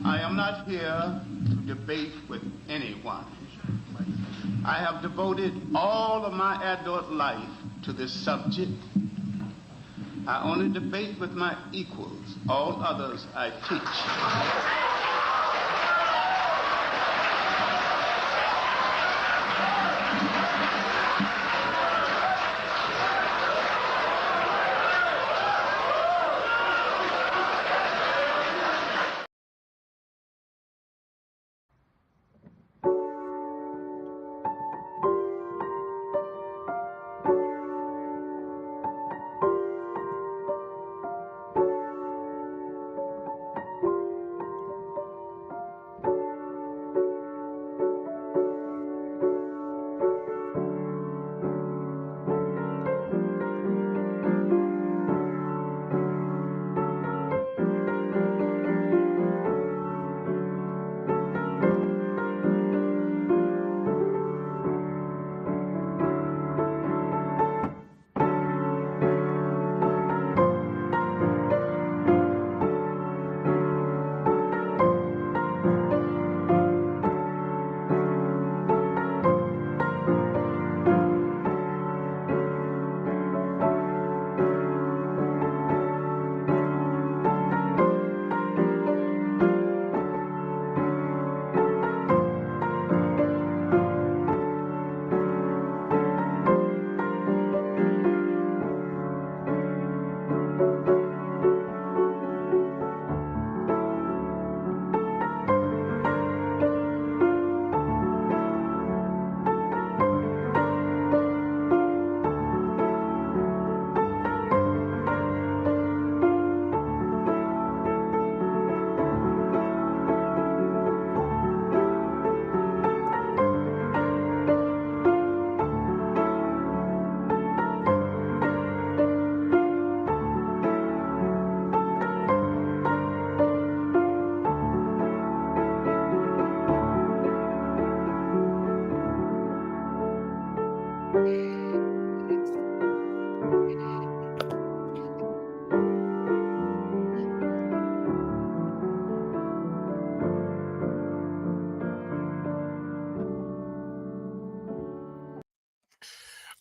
I am not here to debate with anyone. I have devoted all of my adult life to this subject. I only debate with my equals. All others I teach.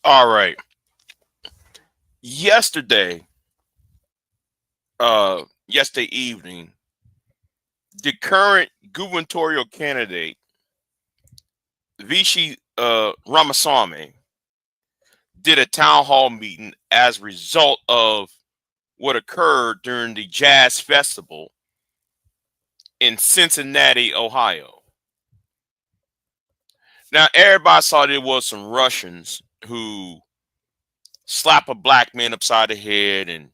All right. Yesterday, yesterday evening, the current gubernatorial candidate, Vivek Ramaswamy, did a town hall meeting as a result of what occurred during the jazz festival in Cincinnati, Ohio. Now, everybody saw there was some Russians who slapped a black man upside the head, and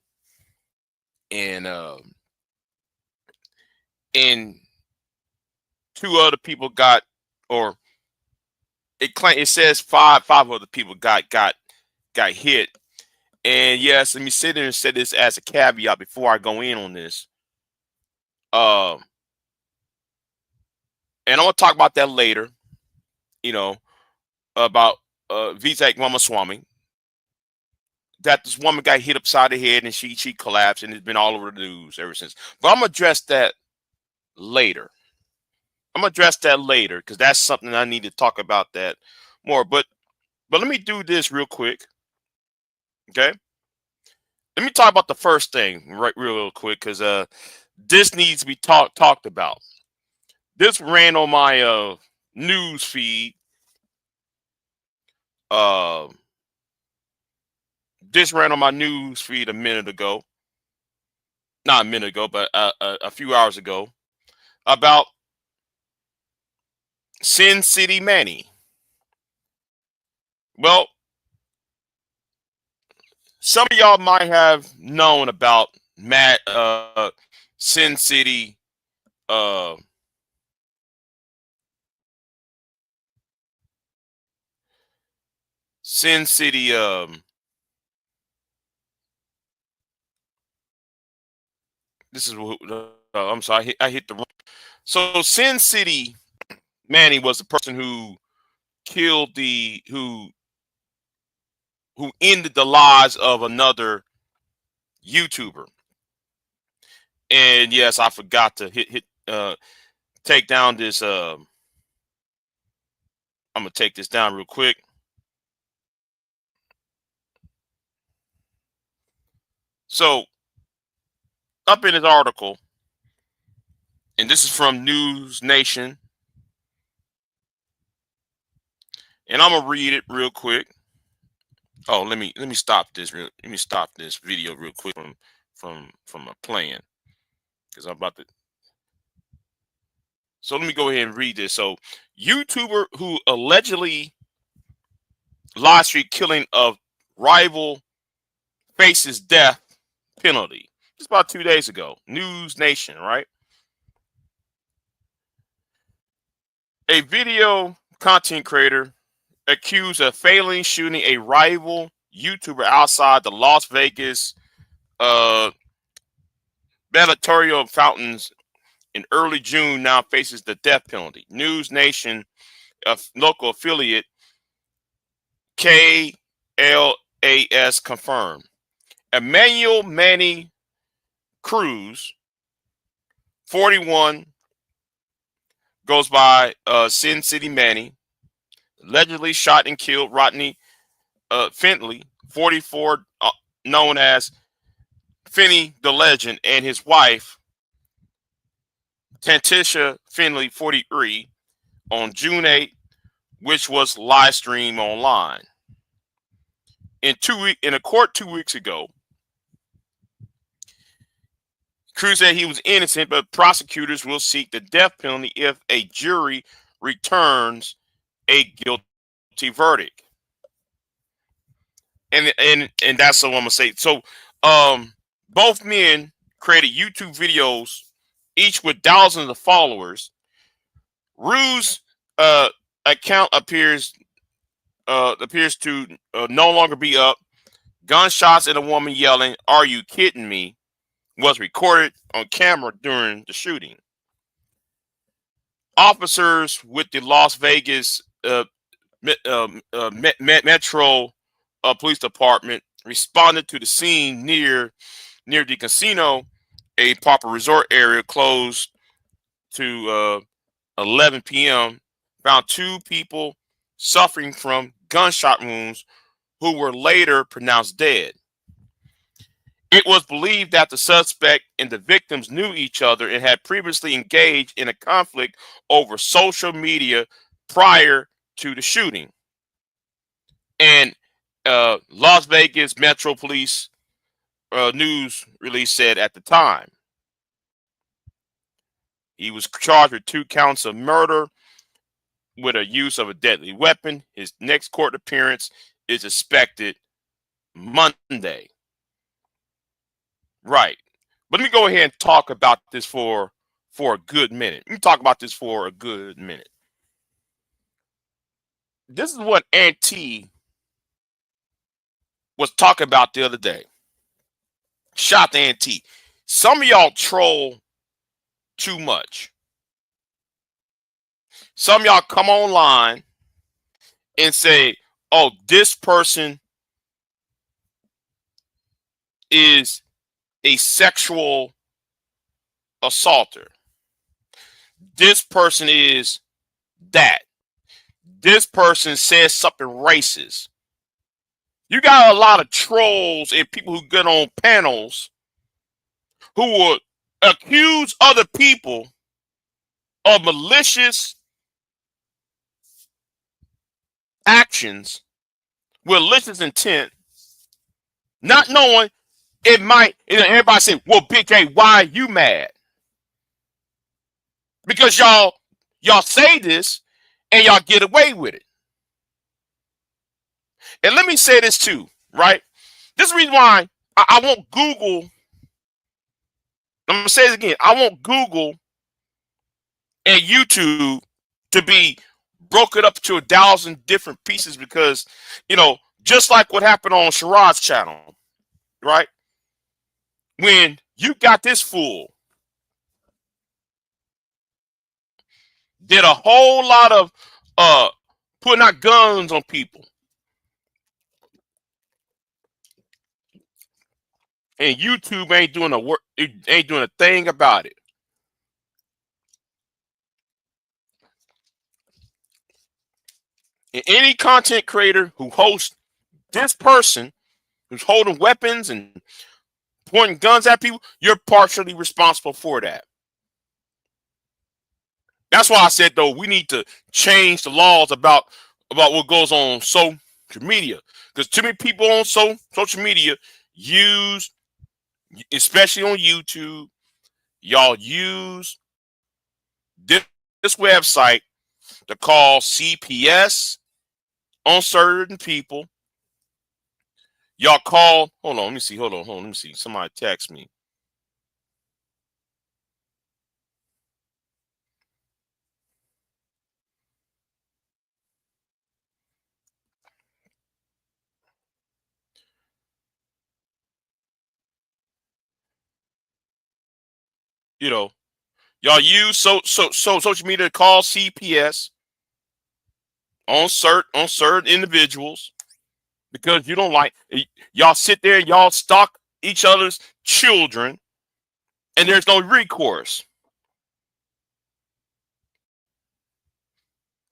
and two other people got, or it says five other people got hit. And yes, let me sit there and say this as a caveat before I go in on this. Um, and I'm gonna talk about that later. You know, about Vivek Ramaswamy, that this woman got hit upside the head and she collapsed, and it's been all over the news ever since. But I'm gonna address that later. I'm gonna address that later because that's something I need to talk about that more. But let me do this real quick, okay? Let me talk about the first thing right real quick because this needs to be talked about. This ran on my news feed. Uh, this ran on my news feed a minute ago, not a minute ago, but a few hours ago, about City Manny. Well, some of y'all might have known about Sin City, uh, Sin City. This is I'm sorry, I hit the wrong. So Sin City Manny was the person who killed who ended the lives of another YouTuber. And yes, I forgot to take down this. I'm gonna take this down real quick. So up in this article, and this is from News Nation, and I'm gonna read it real quick. Oh, let me stop this. Let me stop this video real quick from a playing, because I'm about to. So let me go ahead and read this. So, YouTuber who allegedly live stream killing of rival faces death penalty. Just about 2 days ago. News Nation, right? A video content creator accused of failing shooting a rival YouTuber outside the Las Vegas Bellatorial Fountains in early June now faces the death penalty. News Nation, a local affiliate, KLAS confirmed. Emmanuel Manny Cruz, 41, goes by City Manny, allegedly shot and killed Rodney Fentley, 44, known as Finney the Legend, and his wife, Tantisha Finley, 43, on June 8, which was live streamed online. In a court 2 weeks ago, Cruz said he was innocent, but prosecutors will seek the death penalty if a jury returns a guilty verdict. And that's what I'm gonna say. So, both men created YouTube videos, each with thousands of followers. Rue's account appears to no longer be up. Gunshots and a woman yelling, "Are you kidding me?" was recorded on camera during the shooting. Officers with the Las Vegas Metro Police Department responded to the scene near the casino, a popular resort area, closed to 11 p.m. Found 2 people suffering from gunshot wounds who were later pronounced dead. It was believed that the suspect and the victims knew each other and had previously engaged in a conflict over social media prior to the shooting. And Las Vegas Metro Police news release said at the time he was charged with 2 counts of murder with a use of a deadly weapon. His next court appearance is expected Monday. Right. But let me go ahead and talk about this for a good minute. Let me talk about this for a good minute. This is what Auntie was talking about the other day. Shout to Auntie. Some of y'all troll too much. Some of y'all come online and say, "Oh, this person is a sexual assaulter. This person is that. This person says something racist." You got a lot of trolls and people who get on panels who will accuse other people of malicious actions with malicious intent, not knowing it might. Everybody say, "Well, Big J, why are you mad?" Because y'all say this and y'all get away with it. And let me say this too, right? This is the reason why I won't Google. I'm gonna say it again. I want Google and YouTube to be broken up to 1,000 different pieces, because, just like what happened on Sherrod's channel, right? When you got this fool did a whole lot of putting out guns on people, and YouTube ain't doing a thing about it. And any content creator who hosts this person who's holding weapons and pointing guns at people, you're partially responsible for that. That's why I said, though, we need to change the laws about what goes on social media, because too many people on social media use, especially on YouTube, y'all use this website to call CPS on certain people. Y'all call, hold on, let me see, hold on, let me see. Somebody text me. You know, y'all use social media to call CPS on certain individuals because you don't like, y'all sit there and y'all stalk each other's children and there's no recourse.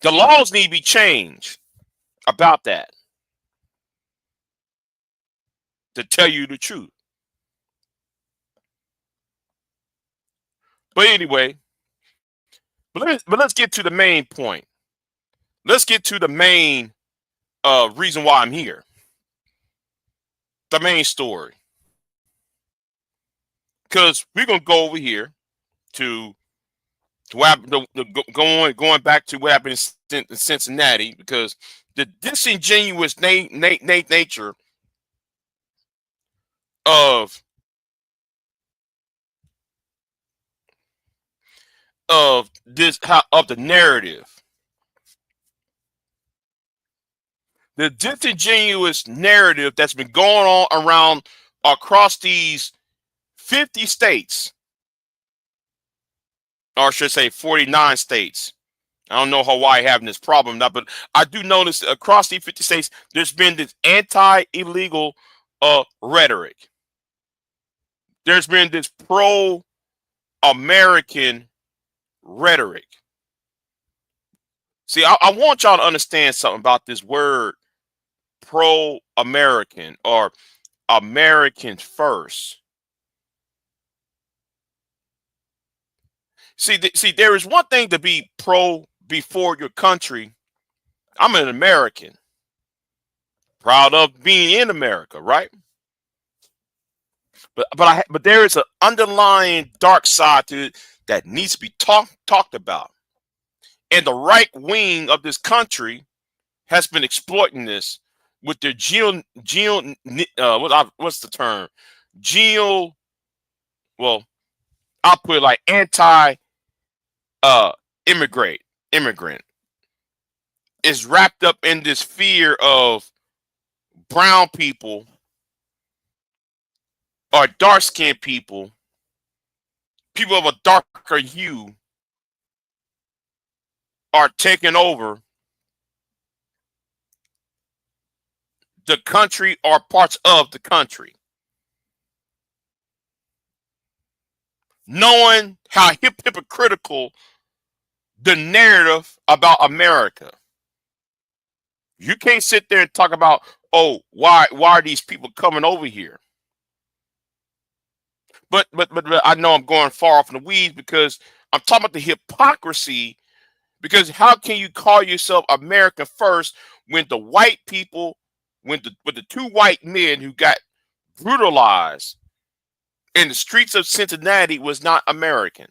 The laws need to be changed about that, to tell you the truth. But anyway, but let's get to the main point. Let's get to the main reason why I'm here. The main story. Because we're gonna go over here to what going back to what happened in Cincinnati, because the disingenuous nature of the narrative, the disingenuous narrative that's been going on around across these 50 states, or I should say 49 states. I don't know Hawaii having this problem now, but I do notice across these 50 states, there's been this anti-illegal rhetoric. There's been this pro-American rhetoric. See, I want y'all to understand something about this word pro-American or American first. See, there is one thing to be pro before your country. I'm an American, proud of being in America, right? But there is an underlying dark side to it that needs to be talked about, and the right wing of this country has been exploiting this with their what's the term? Well, I'll put it like anti immigrant is wrapped up in this fear of brown people or dark-skinned people of a darker hue are taking over the country or parts of the country, knowing how hypocritical the narrative about America. You can't sit there and talk about, oh, why are these people coming over here? But I know I'm going far off in the weeds because I'm talking about the hypocrisy. Because how can you call yourself America first when the white people, with the two white men who got brutalized in the streets of Cincinnati was not American?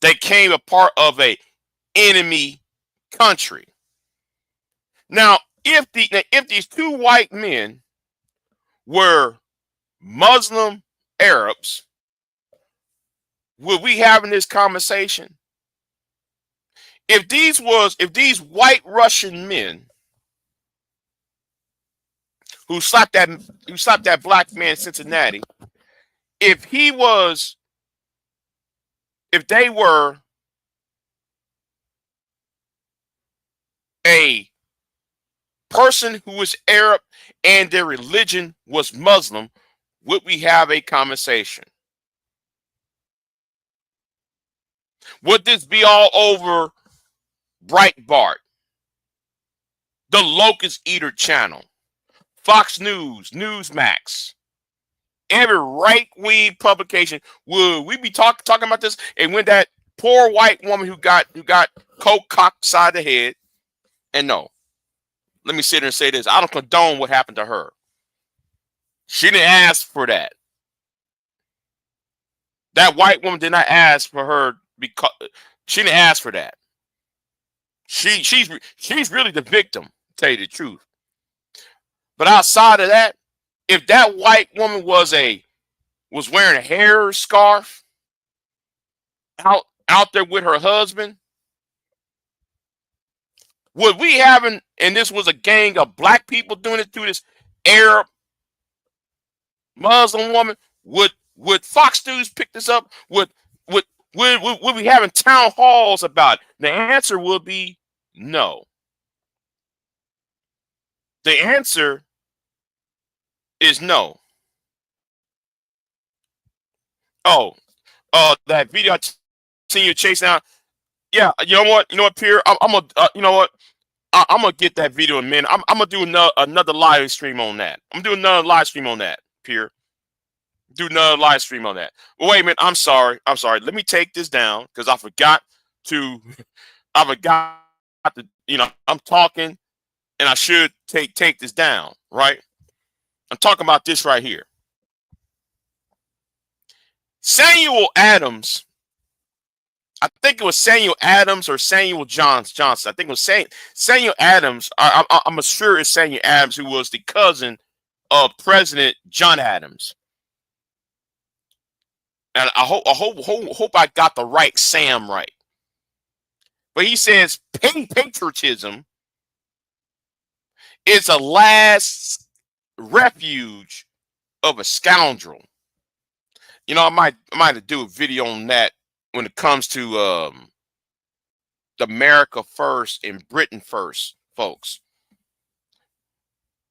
They came a part of a enemy country. Now, if these two white men were Muslim Arabs, would we having this conversation? If these white Russian men who slapped that black man in Cincinnati, if they were a person who was Arab and their religion was Muslim, would we have a conversation? Would this be all over Breitbart the Locust Eater channel, Fox News, Newsmax, every right-wing publication, would we be talking about this? And when that poor white woman who got coke cocked side of the head, and no, let me sit here and say this: I don't condone what happened to her. She didn't ask for that. That white woman did not ask for her because she didn't ask for that. She's really the victim, to tell you the truth. But outside of that, if that white woman was wearing a hair scarf out there with her husband, would we having, and this was a gang of black people doing it through this Arab Muslim woman, would Fox News pick this up? Would we having town halls about it? The answer would be no. The answer is no. Oh, that video I seen you chasing out. Yeah, you know what, Pierre? I'm gonna, you know what? I'm gonna get that video in a minute. I'm gonna do another live stream on that. I'm doing another live stream on that, Pierre. Do another live stream on that. Well, wait a minute. I'm sorry. Let me take this down because I forgot to. I forgot to. I'm talking, and I should take this down. Right. I'm talking about this right here. Samuel Adams. I think it was Samuel Adams or Samuel Johnson. I think it was Samuel Adams. I'm sure it's Samuel Adams, who was the cousin of President John Adams. And I hope I got the right Sam right. But he says patriotism is a last refuge of a scoundrel. I might do a video on that when it comes to the America first and Britain first, folks.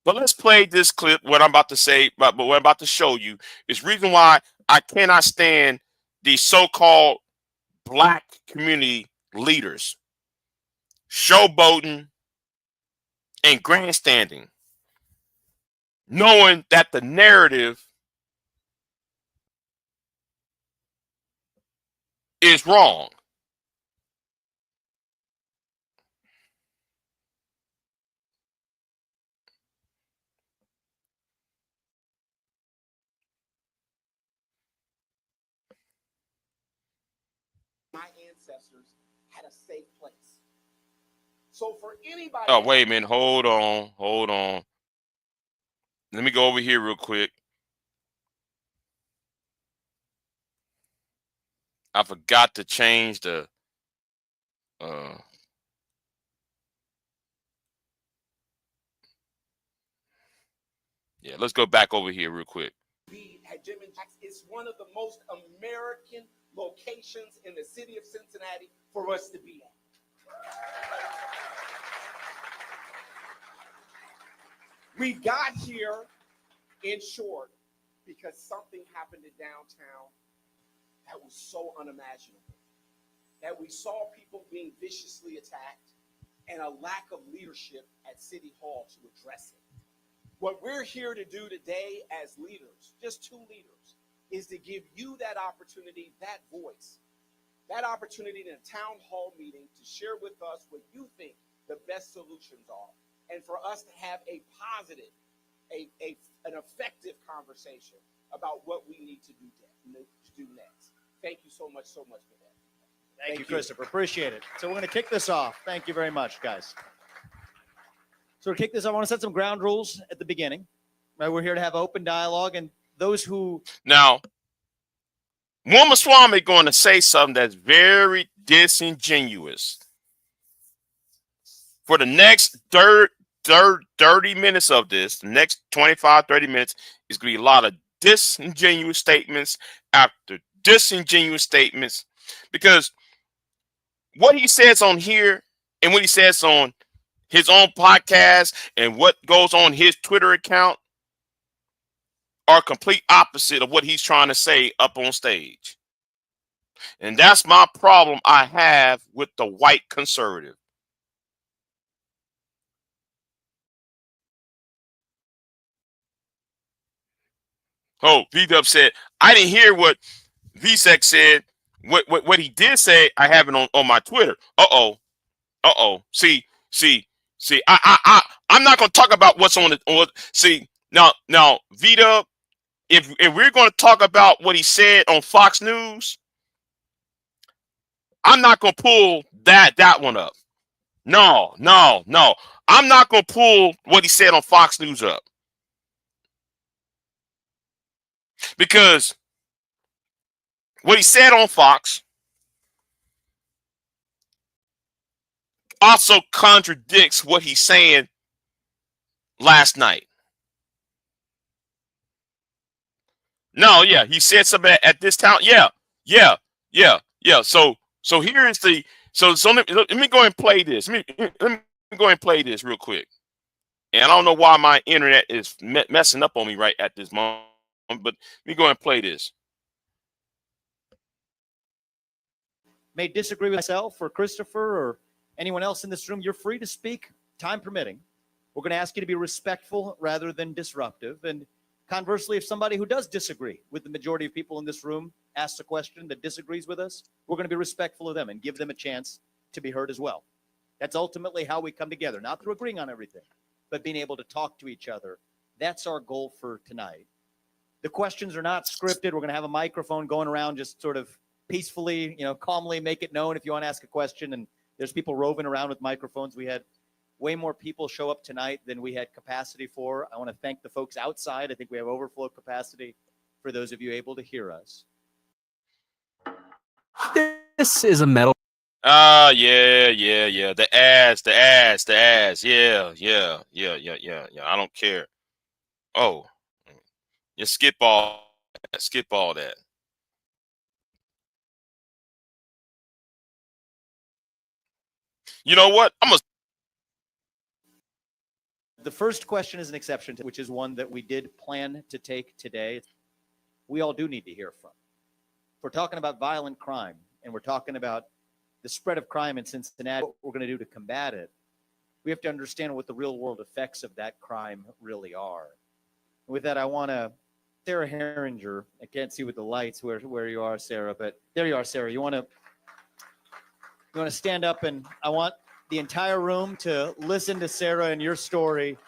But let's play this clip. What I'm about to say, but what I'm about to show you is reason why I cannot stand the so-called black community leaders showboating and grandstanding, knowing that the narrative is wrong. My ancestors had a safe place. So for anybody. Oh, wait a minute. Hold on. Let me go over here real quick. I forgot to change the yeah, let's go back over here real quick. At BIGJXXX, it's one of the most American locations in the city of Cincinnati for us to be at. We got here, in short, because something happened in downtown that was so unimaginable. That we saw people being viciously attacked and a lack of leadership at City Hall to address it. What we're here to do today as leaders, just two leaders, is to give you that opportunity, that voice, that opportunity in a town hall meeting to share with us what you think the best solutions are, and for us to have a positive, an effective conversation about what we need to do next. Thank you so much for that. Thank you, Christopher. Appreciate it. So we're going to kick this off. Thank you very much, guys. So to kick this off, I want to set some ground rules at the beginning. Right, we're here to have open dialogue, and those who now, Ramaswamy going to say something that's very disingenuous. For the next 30 minutes of this, the next 25, 30 minutes, is going to be a lot of disingenuous statements after disingenuous statements, because what he says on here and what he says on his own podcast and what goes on his Twitter account are complete opposite of what he's trying to say up on stage. And that's my problem I have with the white conservative. Oh, V-Dub said, I didn't hear what VSEC said. What he did say, I have it on my Twitter. See, I'm not gonna talk about what's on the see now V-Dub, if we're gonna talk about what he said on Fox News, I'm not gonna pull that one up. No. I'm not gonna pull what he said on Fox News up. Because what he said on Fox also contradicts what he's saying last night. No, yeah, he said something at this town. Yeah. So here is the so let me go and play this. Let me go and play this real quick. And I don't know why my internet is messing up on me right at this moment, but let me go and play this. May disagree with myself or Christopher or anyone else in this room. You're free to speak, time permitting. We're going to ask you to be respectful rather than disruptive. And conversely, if somebody who does disagree with the majority of people in this room asks a question that disagrees with us, we're going to be respectful of them and give them a chance to be heard as well. That's ultimately how we come together, not through agreeing on everything, but being able to talk to each other. That's our goal for tonight. The questions are not scripted. We're going to have a microphone going around, just sort of peacefully, calmly make it known if you want to ask a question. And there's people roving around with microphones. We had way more people show up tonight than we had capacity for. I want to thank the folks outside. I think we have overflow capacity for those of you able to hear us. This is a metal. Yeah. The ass. Yeah. I don't care. Oh, you skip all that. You know what? The first question is an exception, which is one that we did plan to take today. We all do need to hear from. If we're talking about violent crime and we're talking about the spread of crime in Cincinnati, what we're going to do to combat it, we have to understand what the real world effects of that crime really are. And with that, I want to, Sarah Herringer, I can't see with the lights where you are, Sarah, but there you are, Sarah. You want to stand up, and I want the entire room to listen to Sarah and your story.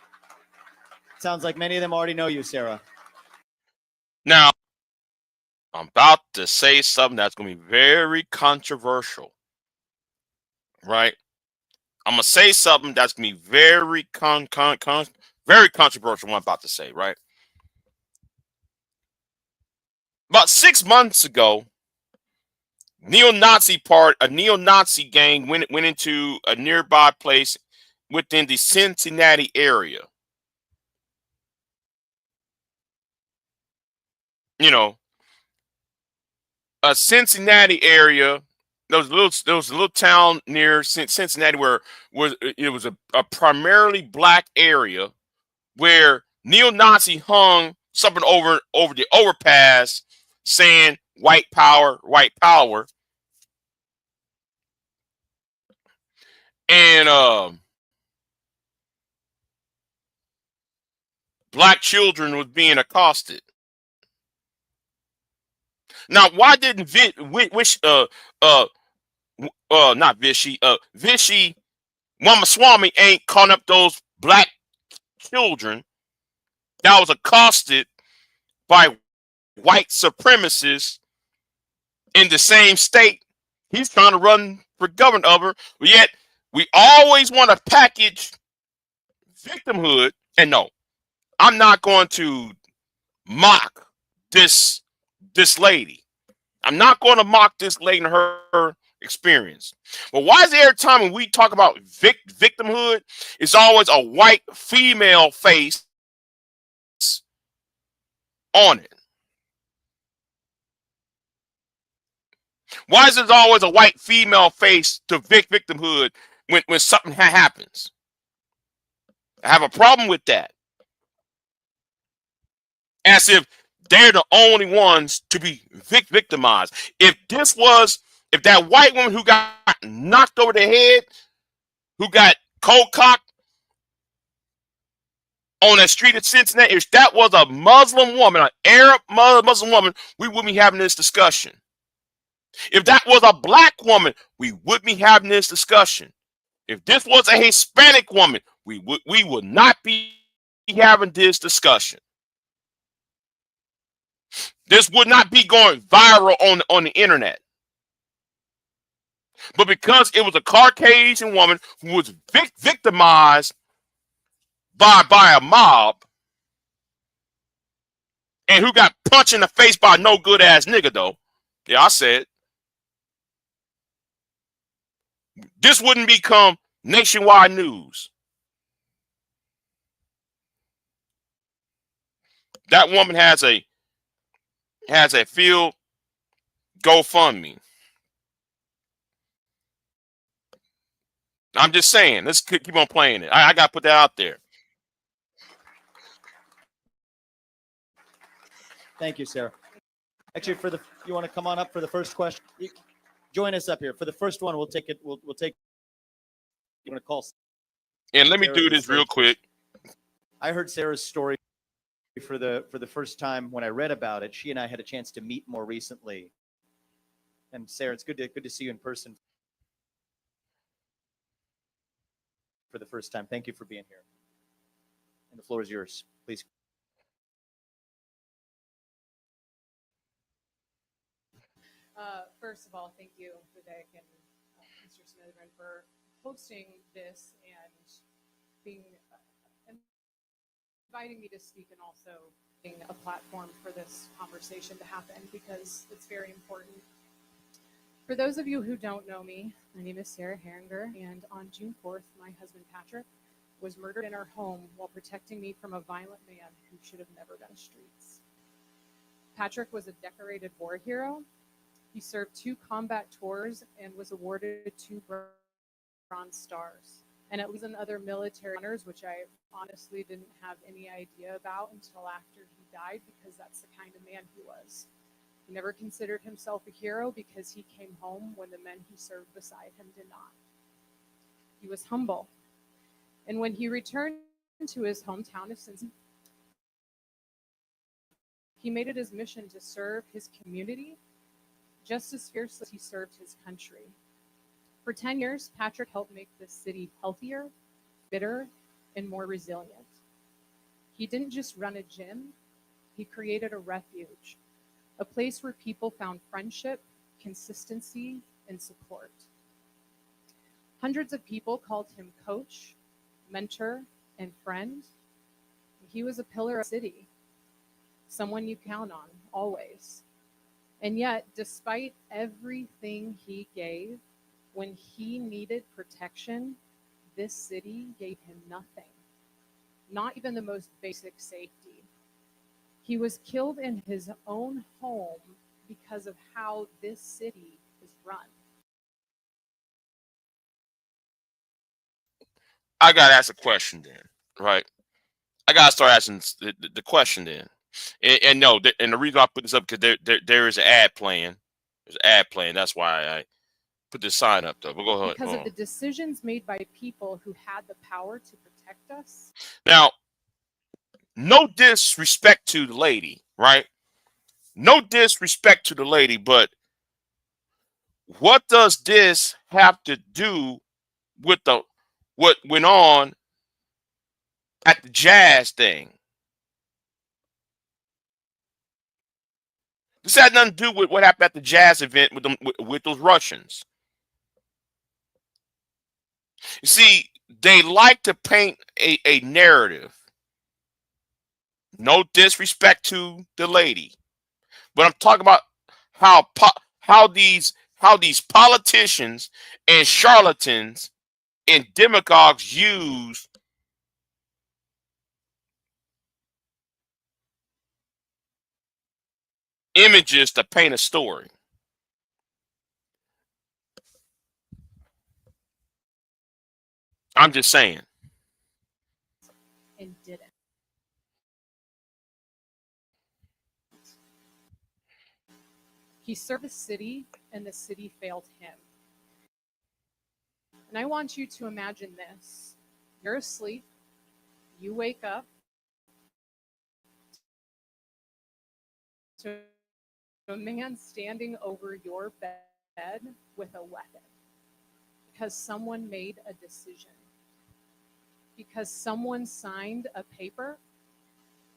Sounds like many of them already know you, Sarah. Now, I'm about to say something that's going to be very controversial, right? I'm going to say something that's going to be very very controversial, what I'm about to say, right? About 6 months ago, a neo-Nazi gang went into a nearby place within the Cincinnati area. A Cincinnati area. There was a little town near Cincinnati where it was a primarily black area where neo-Nazi hung something over the overpass saying white power. And black children was being accosted. Now, why didn't Vichy Ramaswamy ain't calling up those black children that was accosted by white supremacists in the same state he's trying to run for governor over? But yet we always want to package victimhood. And no, I'm not going to mock this lady. I'm not going to mock this lady and her experience. But why is it every time when we talk about victimhood, it's always a white female face on it? Why is it always a white female face to victimhood when something happens? I have a problem with that. As if they're the only ones to be victimized. If that white woman who got knocked over the head, who got cold cocked, on that street of Cincinnati, if that was a Muslim woman, an Arab Muslim woman, we wouldn't be having this discussion. If that was a black woman, we wouldn't be having this discussion. If this was a Hispanic woman, we would not be having this discussion. This would not be going viral on the internet. But because it was a Caucasian woman who was victimized by a mob and who got punched in the face by a no good ass nigga, though. Yeah, I said this wouldn't become nationwide news. That woman has a field GoFundMe. I'm just saying, let's keep on playing it. I gotta put that out there. Thank you, Sarah. Actually, you want to come on up for the first question? Join us up here for the first one. We'll take it. We'll take. You want to call? And let me do this real quick. I heard Sarah's story for the first time when I read about it. She and I had a chance to meet more recently. And Sarah, it's good to see you in person for the first time. Thank you for being here. And the floor is yours, please. First of all, thank you, Vivek and Mr. Smithman, for hosting this and being inviting me to speak, and also being a platform for this conversation to happen, because it's very important. For those of you who don't know me, my name is Sarah Herringer, and on June 4th, my husband Patrick was murdered in our home while protecting me from a violent man who should have never been on the streets. Patrick was a decorated war hero. He served 2 combat tours and was awarded 2 Bronze Stars, and at least other military honors, which I honestly didn't have any idea about until after he died, because that's the kind of man he was. He never considered himself a hero because he came home when the men he served beside him did not. He was humble. And when he returned to his hometown of Cincinnati, he made it his mission to serve his community just as fiercely as he served his country. For 10 years, Patrick helped make this city healthier, fitter, and more resilient. He didn't just run a gym, he created a refuge, a place where people found friendship, consistency, and support. Hundreds of people called him coach, mentor, and friend. He was a pillar of the city, someone you count on, always. And yet, despite everything he gave, when he needed protection, this city gave him nothing, not even the most basic safety. He was killed in his own home because of how this city is run. I gotta ask a question then, right? I gotta start asking the question then. And no, and the reason I put this up because there is an ad playing. There's an ad playing. That's why I put this sign up though. But go ahead. Because of the decisions made by people who had the power to protect us. Now, no disrespect to the lady, right? No disrespect to the lady, but what does this have to do with what went on at the jazz thing? This had nothing to do with what happened at the jazz event with them with those Russians. You see, they like to paint a narrative. No disrespect to the lady, but I'm talking about how these politicians and charlatans and demagogues use images to paint a story. I'm just saying. And didn't. He served the city, and the city failed him. And I want you to imagine this. You're asleep. You wake up. to a man standing over your bed with a weapon because someone made a decision, because someone signed a paper,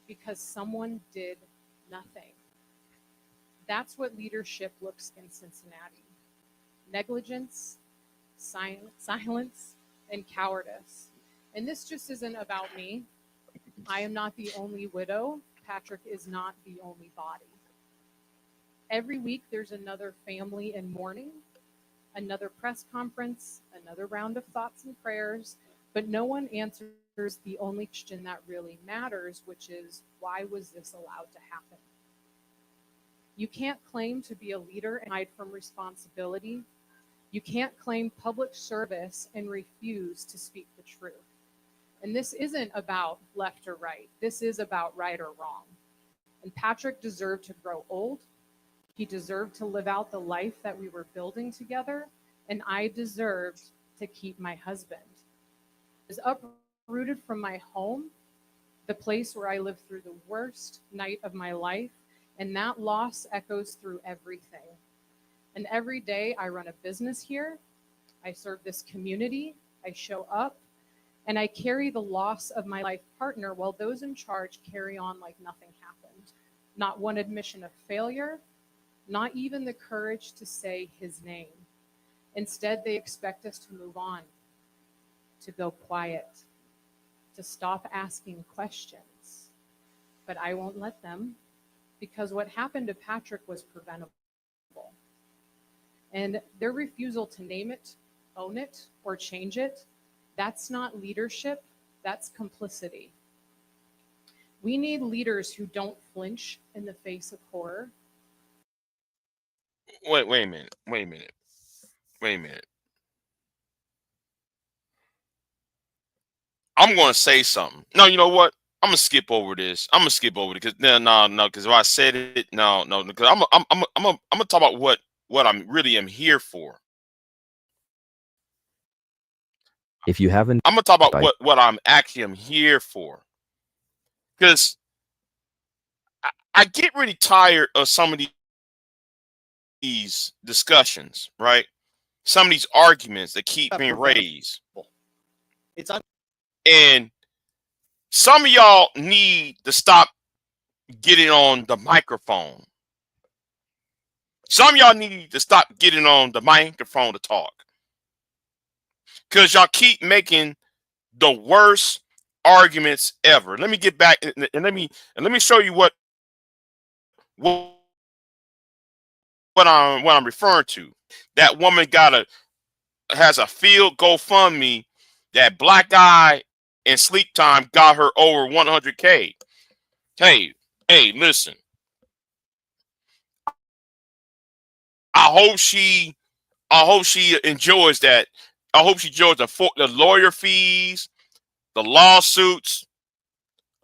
because someone did nothing. That's what leadership looks in Cincinnati. Negligence, silence, and cowardice. And this just isn't about me. I am not the only widow. Patrick is not the only body. Every week there's another family in mourning, another press conference, another round of thoughts and prayers, but no one answers the only question that really matters, which is, why was this allowed to happen? You can't claim to be a leader and hide from responsibility. You can't claim public service and refuse to speak the truth. And this isn't about left or right. This is about right or wrong. And Patrick deserved to grow old. He deserved to live out the life that we were building together. And I deserved to keep my husband. I was uprooted from my home, the place where I lived through the worst night of my life. And that loss echoes through everything. And every day I run a business here. I serve this community. I show up. And I carry the loss of my life partner while those in charge carry on like nothing happened. Not one admission of failure, not even the courage to say his name. Instead, they expect us to move on, to go quiet, to stop asking questions. But I won't let them, because what happened to Patrick was preventable. And their refusal to name it, own it, or change it, that's not leadership, that's complicity. We need leaders who don't flinch in the face of horror. Wait a minute. I'm going to say something. No, you know what? I'm gonna skip over this. I'm gonna skip over it because no, because if I said it, no, because I'm gonna talk about what I'm really am here for. If you haven't, I'm gonna talk about what I'm actually am here for, because I get really tired of some of these discussions, right? Some of these arguments that keep being raised, and some of y'all need to stop getting on the microphone. Some of y'all need to stop getting on the microphone to talk, because y'all keep making the worst arguments ever. Let me get back and let me show you what I'm referring to. That woman has a field GoFundMe that Black Eye and Sleep Time got her over 100K. Hey, listen. I hope she enjoys that. I hope she enjoys the lawyer fees, the lawsuits.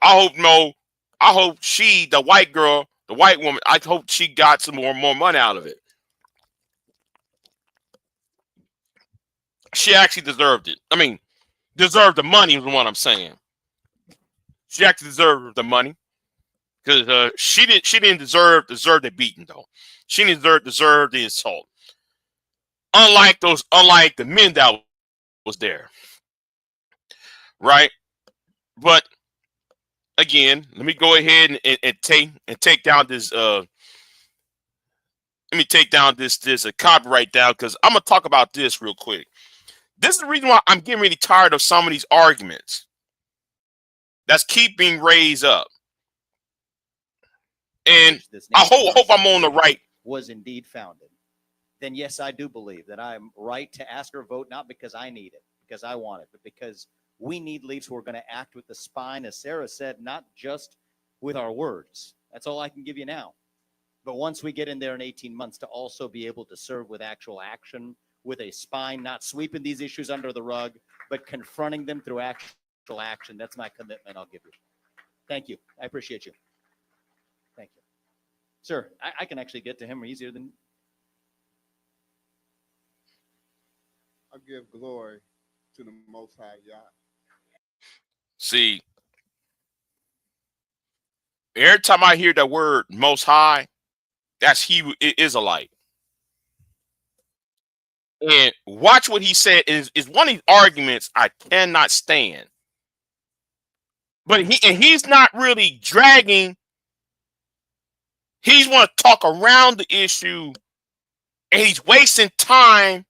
I hope she, the white girl, the white woman, I hope she got some more money out of it. She actually deserved it. I mean, deserved the money is what I'm saying. She actually deserved the money, because she didn't deserve the beating though. She didn't deserve the insult. Unlike the men that was there, right? But again, let me go ahead and take down this. Let me take down this copyright down, because I'm gonna talk about this real quick. This is the reason why I'm getting really tired of some of these arguments that's keep being raised up. And I hope I'm on the right. Was indeed founded. Then yes, I do believe that I'm right to ask her vote, not because I need it, because I want it, but because we need leaders who are going to act with the spine, as Sarah said, not just with our words. That's all I can give you now. But once we get in there in 18 months, to also be able to serve with actual action, with a spine, not sweeping these issues under the rug, but confronting them through actual action. That's my commitment I'll give you. Thank you. I appreciate you. Thank you. Sir, I can actually get to him easier than... I give glory to the Most High Yah. See, Every time I hear that word Most High, that's Hebrew Israelite. And watch what he said is one of these arguments I cannot stand. But he's not really dragging. He's want to talk around the issue, and he's wasting time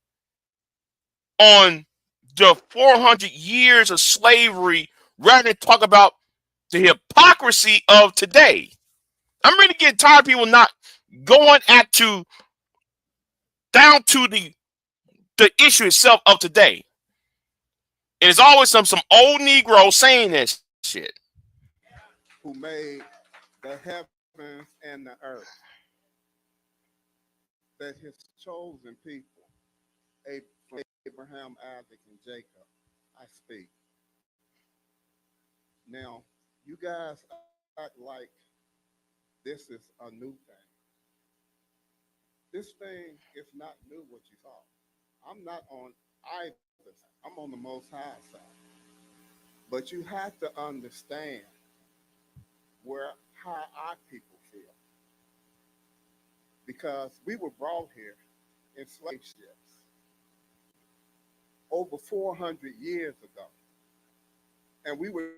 on the 400 years of slavery rather than talk about the hypocrisy of today. I'm really getting tired of people not going down to the issue itself of today. And it's always some old Negro saying this shit. Who made the heavens and the earth, that his chosen people, Abraham, Isaac, and Jacob, I speak. Now, you guys act like this is a new thing. This thing is not new what you thought. I'm not on either side. I'm on the Most High side. But you have to understand how our people feel. Because we were brought here in slave ships over 400 years ago. And we were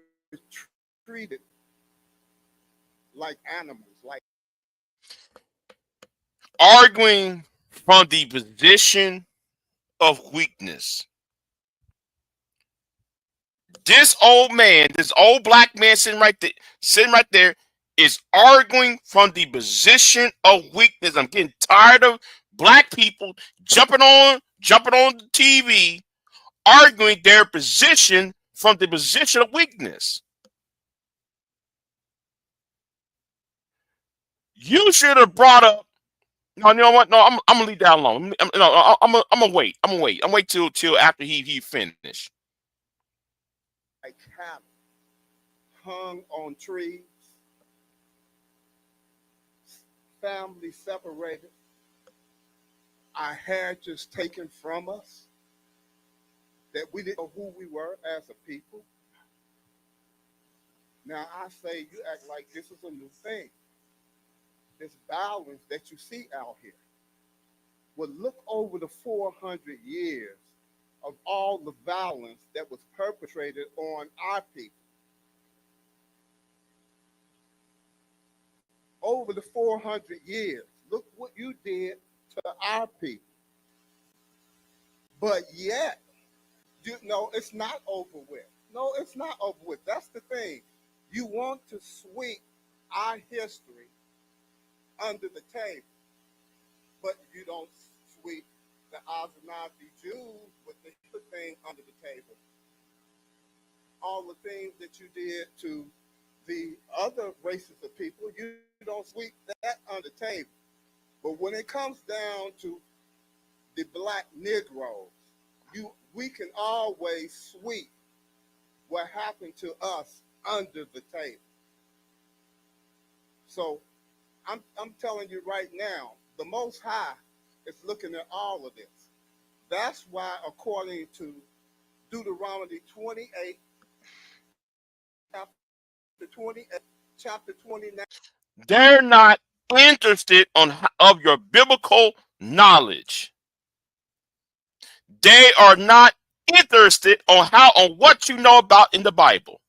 treated like animals, like arguing from the position of weakness. This old man, this old black man sitting right there, is arguing from the position of weakness. I'm getting tired of black people jumping on the TV, arguing their position from the position of weakness. You should have brought up. No, you know what? No, I'm gonna leave that alone. I'm gonna wait. I'm gonna wait till after he finished. Like cattle hung on trees, family separated, our heritage taken from us, that we didn't know who we were as a people. Now I say you act like this is a new thing. This violence that you see out here. Well, look over the 400 years of all the violence that was perpetrated on our people. Over the 400 years, look what you did to our people. But yet, it's not over with. No, it's not over with. That's the thing. You want to sweep our history under the table, but you don't sweep the Ashkenazi Jews with the thing under the table. All the things that you did to the other races of people, you don't sweep that under the table. But when it comes down to the black Negroes, we can always sweep what happened to us under the table. So I'm telling you right now, the Most High is looking at all of this. That's why, according to Deuteronomy 28, chapter 29. They're not interested of your biblical knowledge. They are not interested on what you know about in the Bible.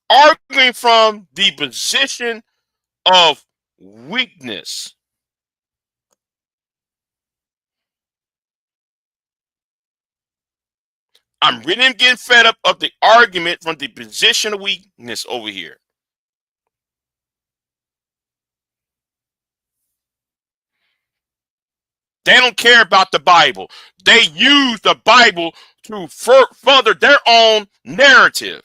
Arguing from the position of weakness. I'm really getting fed up of the argument from the position of weakness over here. They don't care about the Bible. They use the Bible to further their own narrative.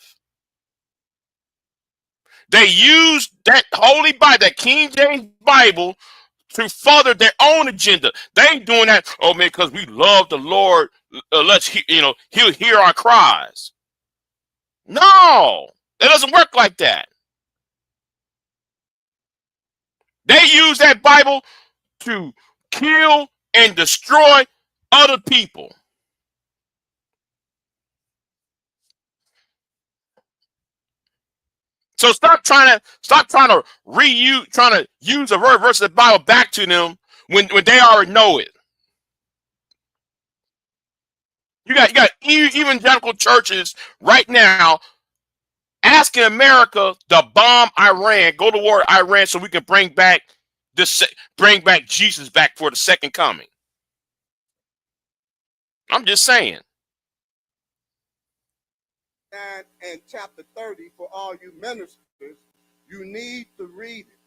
They use that Holy Bible, that King James Bible, to further their own agenda. They ain't doing that, oh man, because we love the Lord. He'll hear our cries. No, it doesn't work like that. They use that Bible to kill and destroy other people. So stop trying to use a verse of the Bible back to them when they already know it. You got evangelical churches right now asking America to bomb Iran, go to war with Iran, so we can bring back Jesus back for the second coming. I'm just saying. And chapter 30 for all you ministers, you need to read it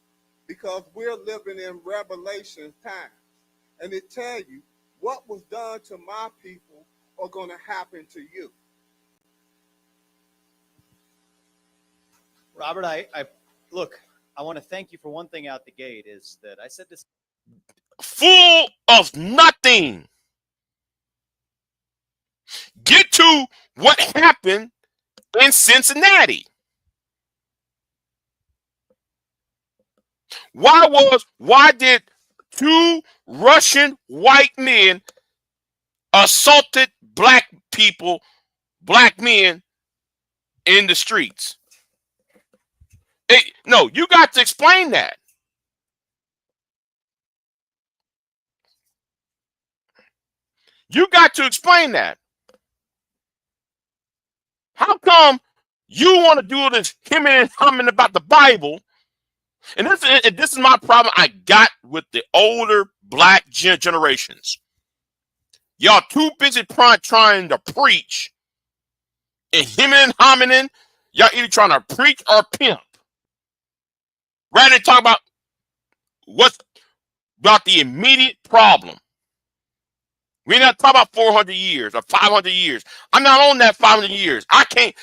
because we're living in Revelation times. And it tell you what was done to my people are going to happen to you. Robert, I look, I want to thank you for one thing out the gate is that I said this. Full of nothing. Get to what happened in Cincinnati. Why did two Russian white men assaulted black men in the streets? No, you got to explain that. You got to explain that. How come you want to do this hemming and humming about the Bible? And this is my problem I got with the older black generations. Y'all too busy trying to preach and hemming and humming. Y'all either trying to preach or pimp. Rather than talk about what's about the immediate problem. We're not talking about 400 years or 500 years. I'm not on that 500 years.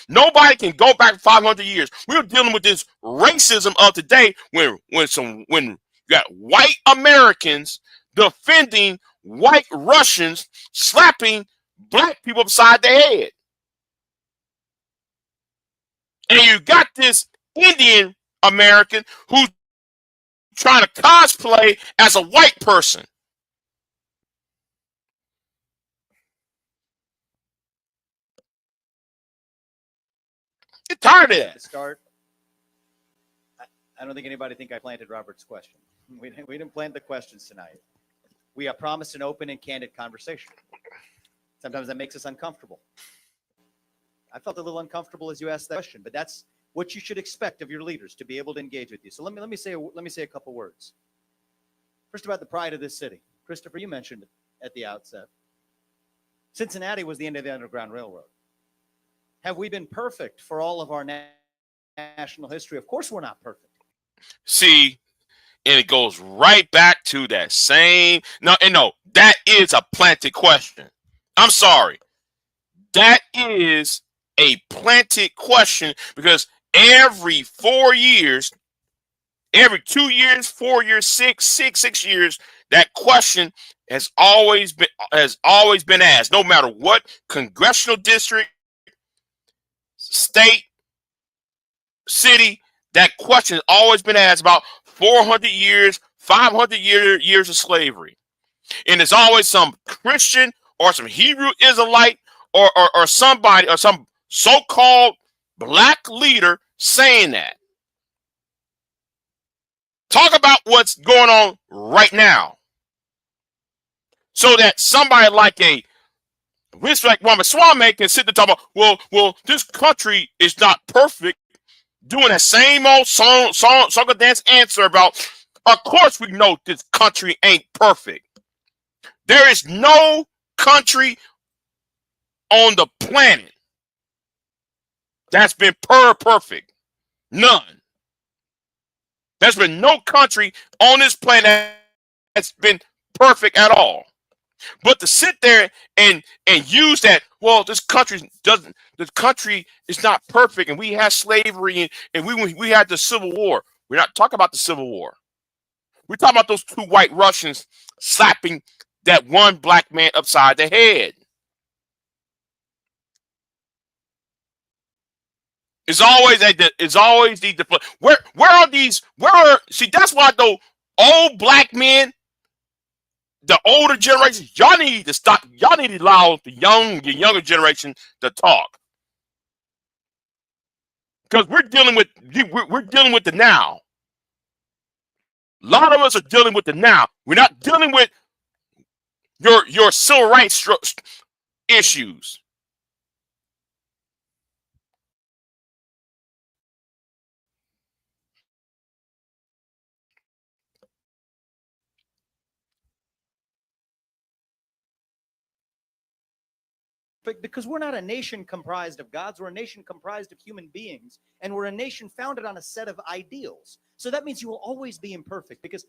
Nobody can go back 500 years. We're dealing with this racism of today when you got white Americans defending white Russians slapping black people upside the head. And you got this Indian American who's trying to cosplay as a white person. Get tired of that. Start. I don't think anybody think I planted Robert's question. We didn't plant the questions tonight. We have promised an open and candid conversation. Sometimes that makes us uncomfortable. I felt a little uncomfortable as you asked that question, but that's what you should expect of your leaders, to be able to engage with you. So let me say a couple words. First, about the pride of this city. Christopher, you mentioned it at the outset. Cincinnati was the end of the Underground Railroad. Have we been perfect for all of our national history? Of course we're not perfect. See, and it goes right back to that same. No, that is a planted question. I'm sorry. That is a planted question because every 4 years, every 2 years, 4 years, 6 years, that question has always been asked, no matter what congressional district, state, city, that question has always been asked about 400 years, 500 years of slavery. And there's always some Christian or some Hebrew Israelite or somebody or some so-called black leader saying that. Talk about what's going on right now. So that somebody like a Vivek Ramaswamy can sit there and talk about, well, this country is not perfect, doing that same old song and dance answer about, of course we know this country ain't perfect. There is no country on the planet that's been perfect. None. There's been no country on this planet that's been perfect at all. But to sit there and use that, well, this country is not perfect, and we had slavery, and we had the Civil War. We're not talking about the Civil War. We're talking about those two white Russians slapping that one black man upside the head. It's always the where are these? See, that's why though old black men, the older generation, y'all need to stop. Y'all need to allow the younger generation to talk. because we're dealing with we're dealing with the now. A lot of us are dealing with the now. We're not dealing with your civil rights issues. Because we're not a nation comprised of gods, we're a nation comprised of human beings, and we're a nation founded on a set of ideals. So that means you will always be imperfect, because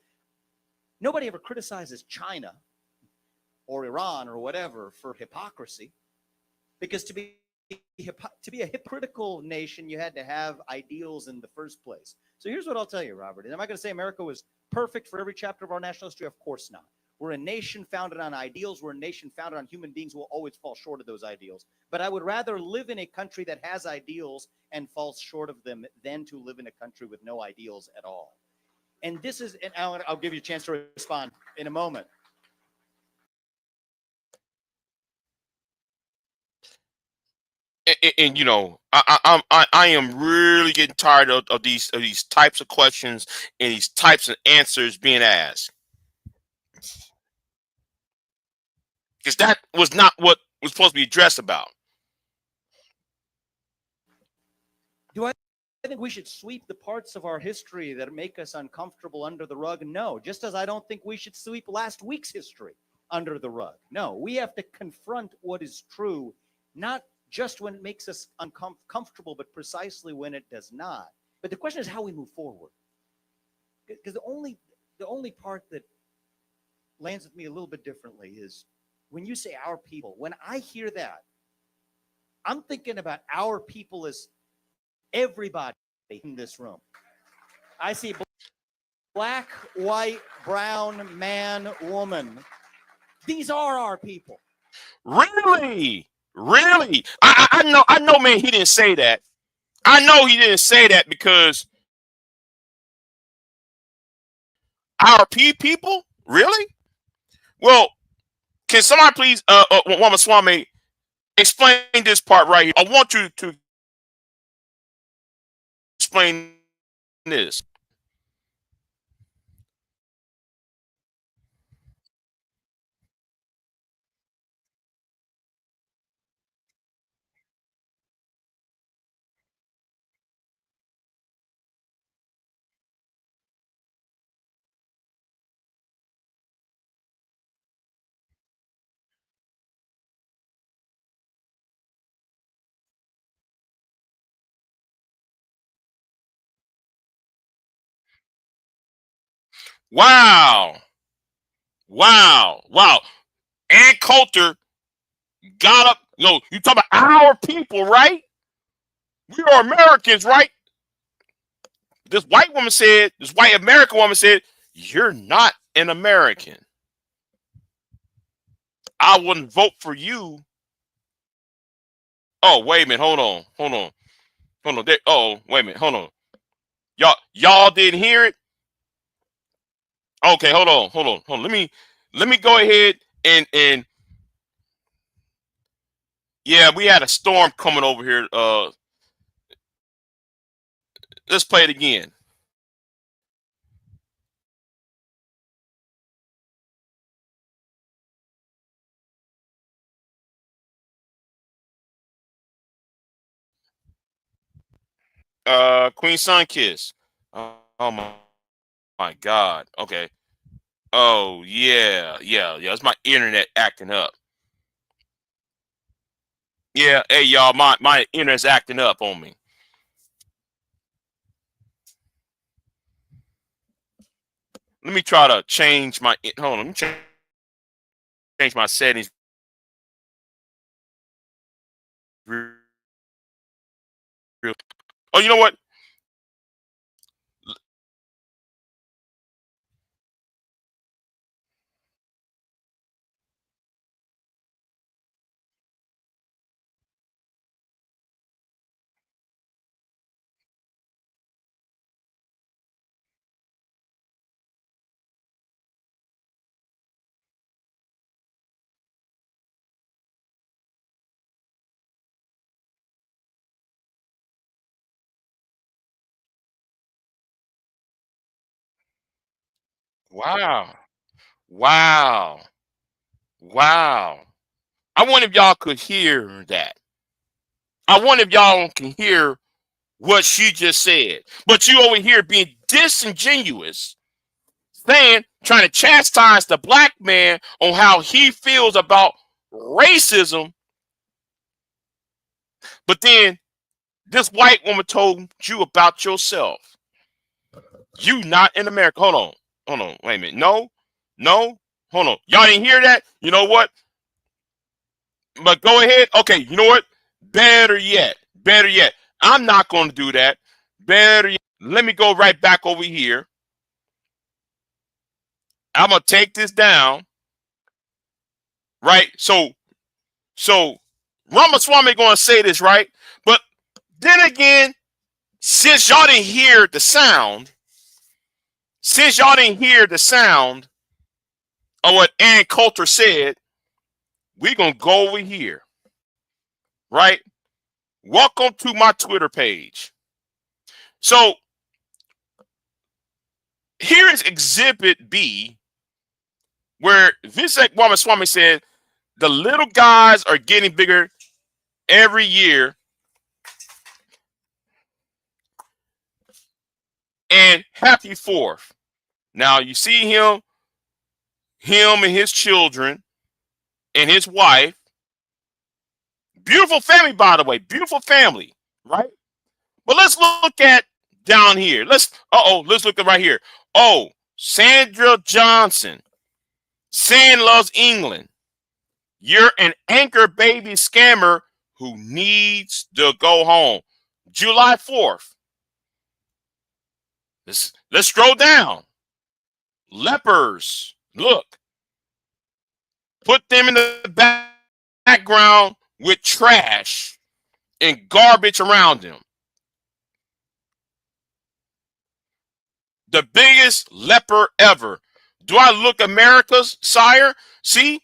nobody ever criticizes China or Iran or whatever for hypocrisy, because to be a hypocritical nation, you had to have ideals in the first place. So here's what I'll tell you, Robert. Am I going to say America was perfect for every chapter of our national history? Of course not. We're a nation founded on ideals. We're a nation founded on human beings who will always fall short of those ideals. But I would rather live in a country that has ideals and falls short of them than to live in a country with no ideals at all. And this is, and I'll give you a chance to respond in a moment. And you know, I am really getting tired of these types of questions and these types of answers being asked, because that was not what was supposed to be addressed about. Do I think we should sweep the parts of our history that make us uncomfortable under the rug? No, just as I don't think we should sweep last week's history under the rug. No, we have to confront what is true, not just when it makes us uncomfortable, but precisely when it does not. But the question is how we move forward. Because the only part that lands with me a little bit differently is when you say our people. When I hear that, I'm thinking about our people as everybody in this room. I see black, white, brown, man, woman. These are our people. Really? Really? I know, man, he didn't say that. I know he didn't say that because our people? Really? Well, can somebody please, Ramaswamy, explain this part right here? I want you to explain this. Wow. Wow. Wow. And Coulter got up. No, you talk about our people, right? We are Americans, right? This white American woman said, you're not an American. I wouldn't vote for you. Oh, wait a minute. Hold on. Oh, wait a minute. Hold on. Y'all didn't hear it? Okay, hold on. Let me go ahead and yeah, we had a storm coming over here. Let's play it again. Queen Sunkiss. Oh my God. Okay. Oh yeah. It's my internet acting up. Yeah, hey y'all, my internet's acting up on me. Let me try to change my hold on. Let me change my settings. Oh, you know what? Wow. Wow. Wow. I wonder if y'all could hear that. I wonder if y'all can hear what she just said. But you over here being disingenuous, saying, trying to chastise the black man on how he feels about racism. But then this white woman told you about yourself. You not in America. Hold on. Hold on. Wait a minute. No. No. Hold on. Y'all didn't hear that? You know what? But go ahead. Okay. You know what? Better yet. Better yet. I'm not going to do that. Better yet. Let me go right back over here. I'm going to take this down. Right? So Ramaswamy going to say this, right? But then again, since y'all didn't hear the sound, of what Ann Coulter said, we're going to go over here, right? Welcome to my Twitter page. So here is Exhibit B, where Vivek Ramaswamy said, the little guys are getting bigger every year. And happy 4th. Now you see him and his children and his wife. Beautiful family, by the way. Beautiful family, right? But let's look at down here. Let's look at right here. Oh, Sandra Johnson. Sand loves England. You're an anchor baby scammer who needs to go home. July 4th. Let's scroll down. Lepers. Look. Put them in the background with trash and garbage around them. The biggest leper ever. Do I look America's, sire? See?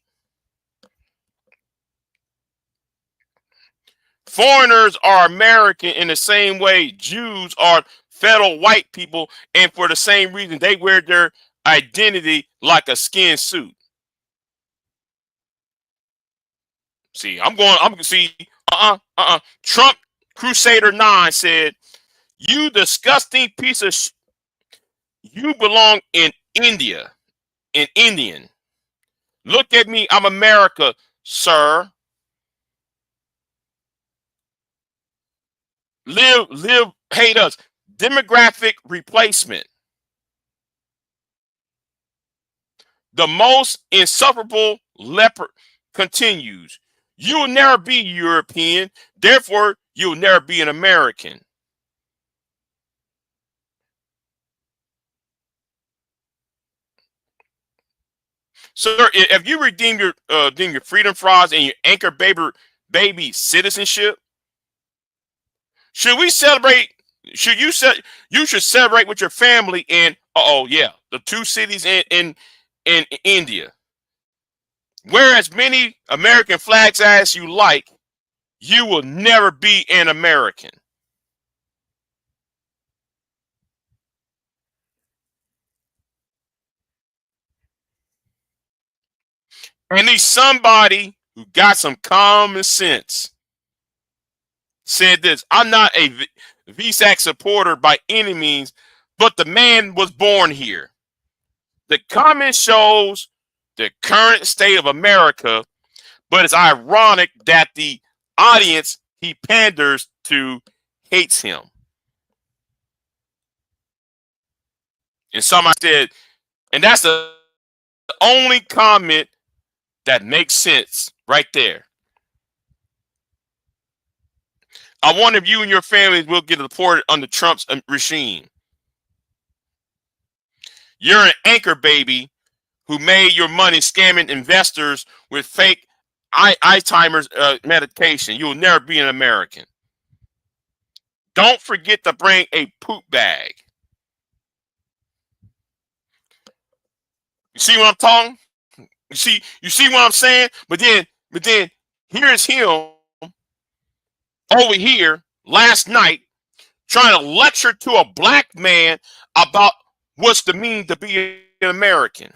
Foreigners are American in the same way Jews are fellow white people, and for the same reason they wear their identity like a skin suit. See, Trump Crusader 9 said, you disgusting piece of you belong in India, in Indian. Look at me, I'm America, sir. Live, hate us. Demographic replacement. The most insufferable leper continues. You will never be European, therefore you will never be an American. Sir, if you redeem your freedom fries and your anchor baby citizenship, should we celebrate? You should celebrate with your family in the 2 cities in India. Wear as many American flags as you like, you will never be an American. And need somebody who got some common sense said this. I'm not a VSAC supporter by any means, but the man was born here. The comment shows the current state of America, but it's ironic that the audience he panders to hates him. And somebody said, and that's the only comment that makes sense right there. I wonder if you and your families will get deported under Trump's regime. You're an anchor baby who made your money scamming investors with fake Alzheimer's medication. You will never be an American. Don't forget to bring a poop bag. You see what I'm talking? You see what I'm saying? But then here's him over here last night trying to lecture to a black man about what's the mean to be American.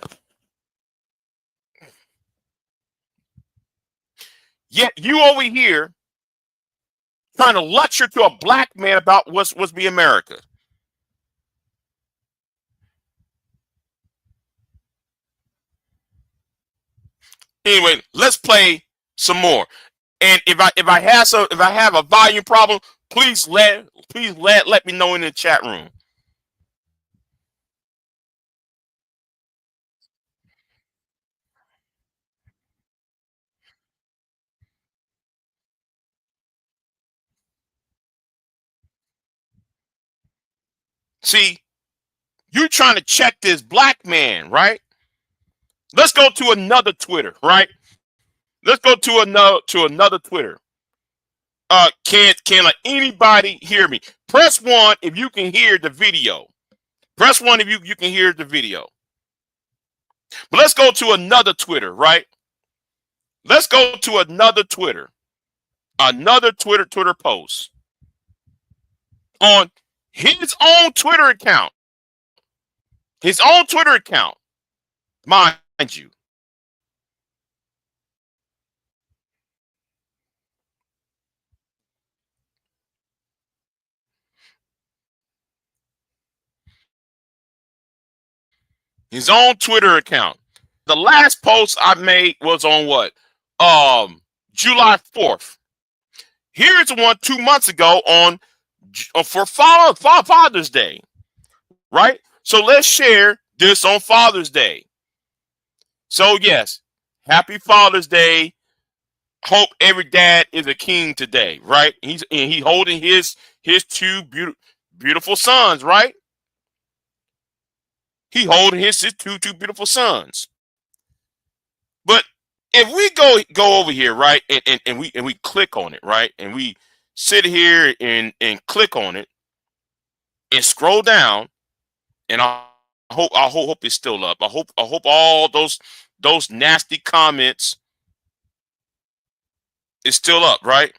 Yet you over here trying to lecture to a black man about what's be America. Anyway, let's play some more. And if I have a volume problem, please let me know in the chat room. See, you're trying to check this black man, right? Let's go to another Twitter, right? Let's go to another Twitter. Can anybody hear me? Press 1 if you can hear the video. Press 1 if you can hear the video. But let's go to another Twitter, right? Let's go to another Twitter. Another Twitter post on his own Twitter account. His own Twitter account, mind you. His own Twitter account. The last post I made was on what? July 4th. Here's one 2 months ago on for Father's Day, right? So let's share this on Father's Day. So yes, happy Father's Day. Hope every dad is a king today, right? He's holding his two beautiful sons, right? He holding his two beautiful sons. But if we go over here, right, and we click on it, right, and we sit here and click on it and scroll down, and I hope it's still up. I hope all those nasty comments is still up, right?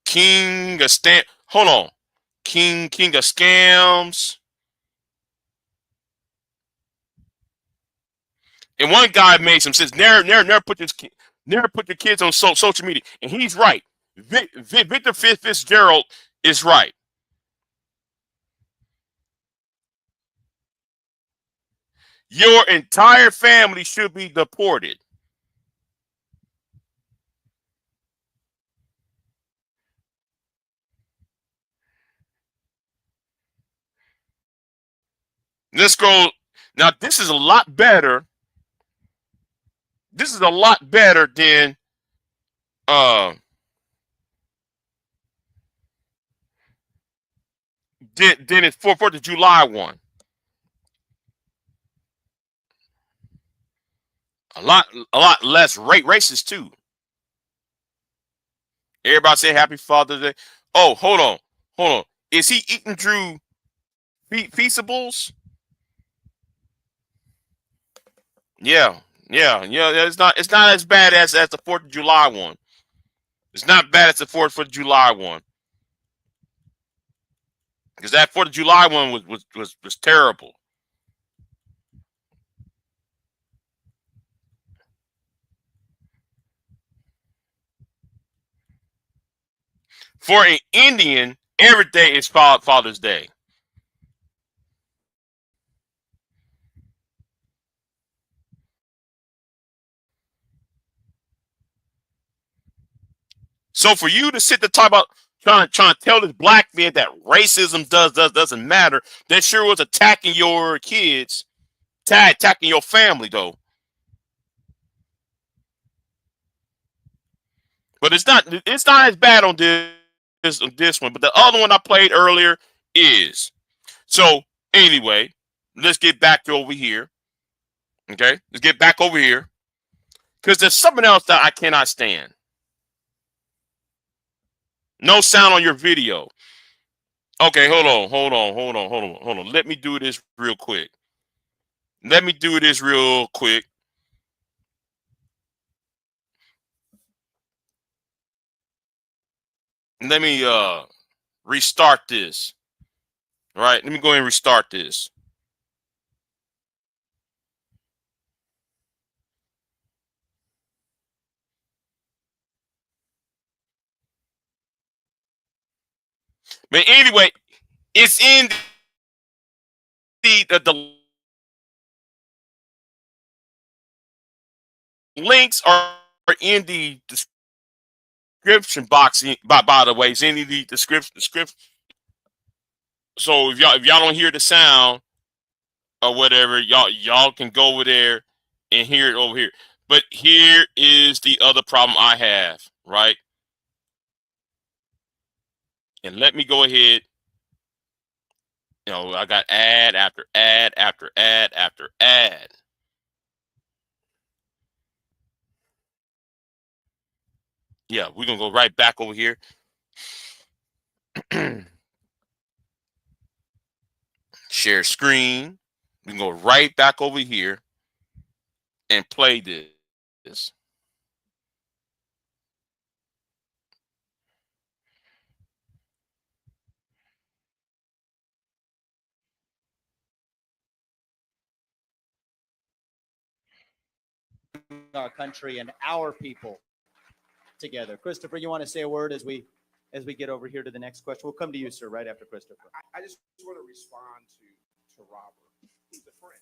King of hold on. King of scams. And one guy made some sense. Never put your kids on social media. And he's right. Victor Fitzgerald is right. Your entire family should be deported. Let's go. Now, this is a lot better. This is a lot better than it's 4th of July one. A lot less racist too. Everybody say Happy Father's Day. Oh, hold on. Is he eating Drew feastables? Yeah. It's not as bad as the 4th of July one. It's not bad as the 4th of July one. Because that 4th of July one was terrible. For an Indian, every day is Father's Day. So for you to sit to talk about trying to tell this black man that racism doesn't matter, that sure was attacking your kids, attacking your family though. But it's not as bad on this one. But the other one I played earlier is. So anyway, let's get back to over here. Okay, let's get back over here because there's something else that I cannot stand. No sound on your video. Okay, hold on. Let me do this real quick. Let me restart this. All right, let me go ahead and restart this. But anyway, it's in the links are in the description box. By the way, it's in the description. So if y'all don't hear the sound or whatever, y'all can go over there and hear it over here. But here is the other problem I have, right? And let me go ahead. You know, I got ad after ad after ad after ad. Yeah, we're gonna go right back over here. Share screen. We can go right back over here and play this. Our country and our people together. Christopher, you want to say a word as we get over here to the next question? We'll come to you, sir, right after Christopher. I just want to respond to Robert, who's a friend,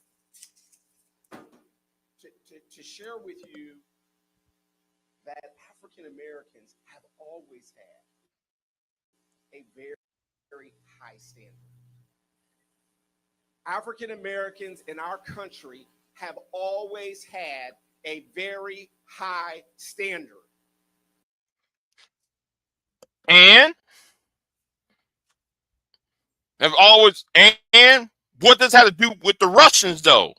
to share with you that African Americans have always had a very, very high standard. African Americans in our country have always had a very high standard. And have always, and what does that have to do with the Russians, though?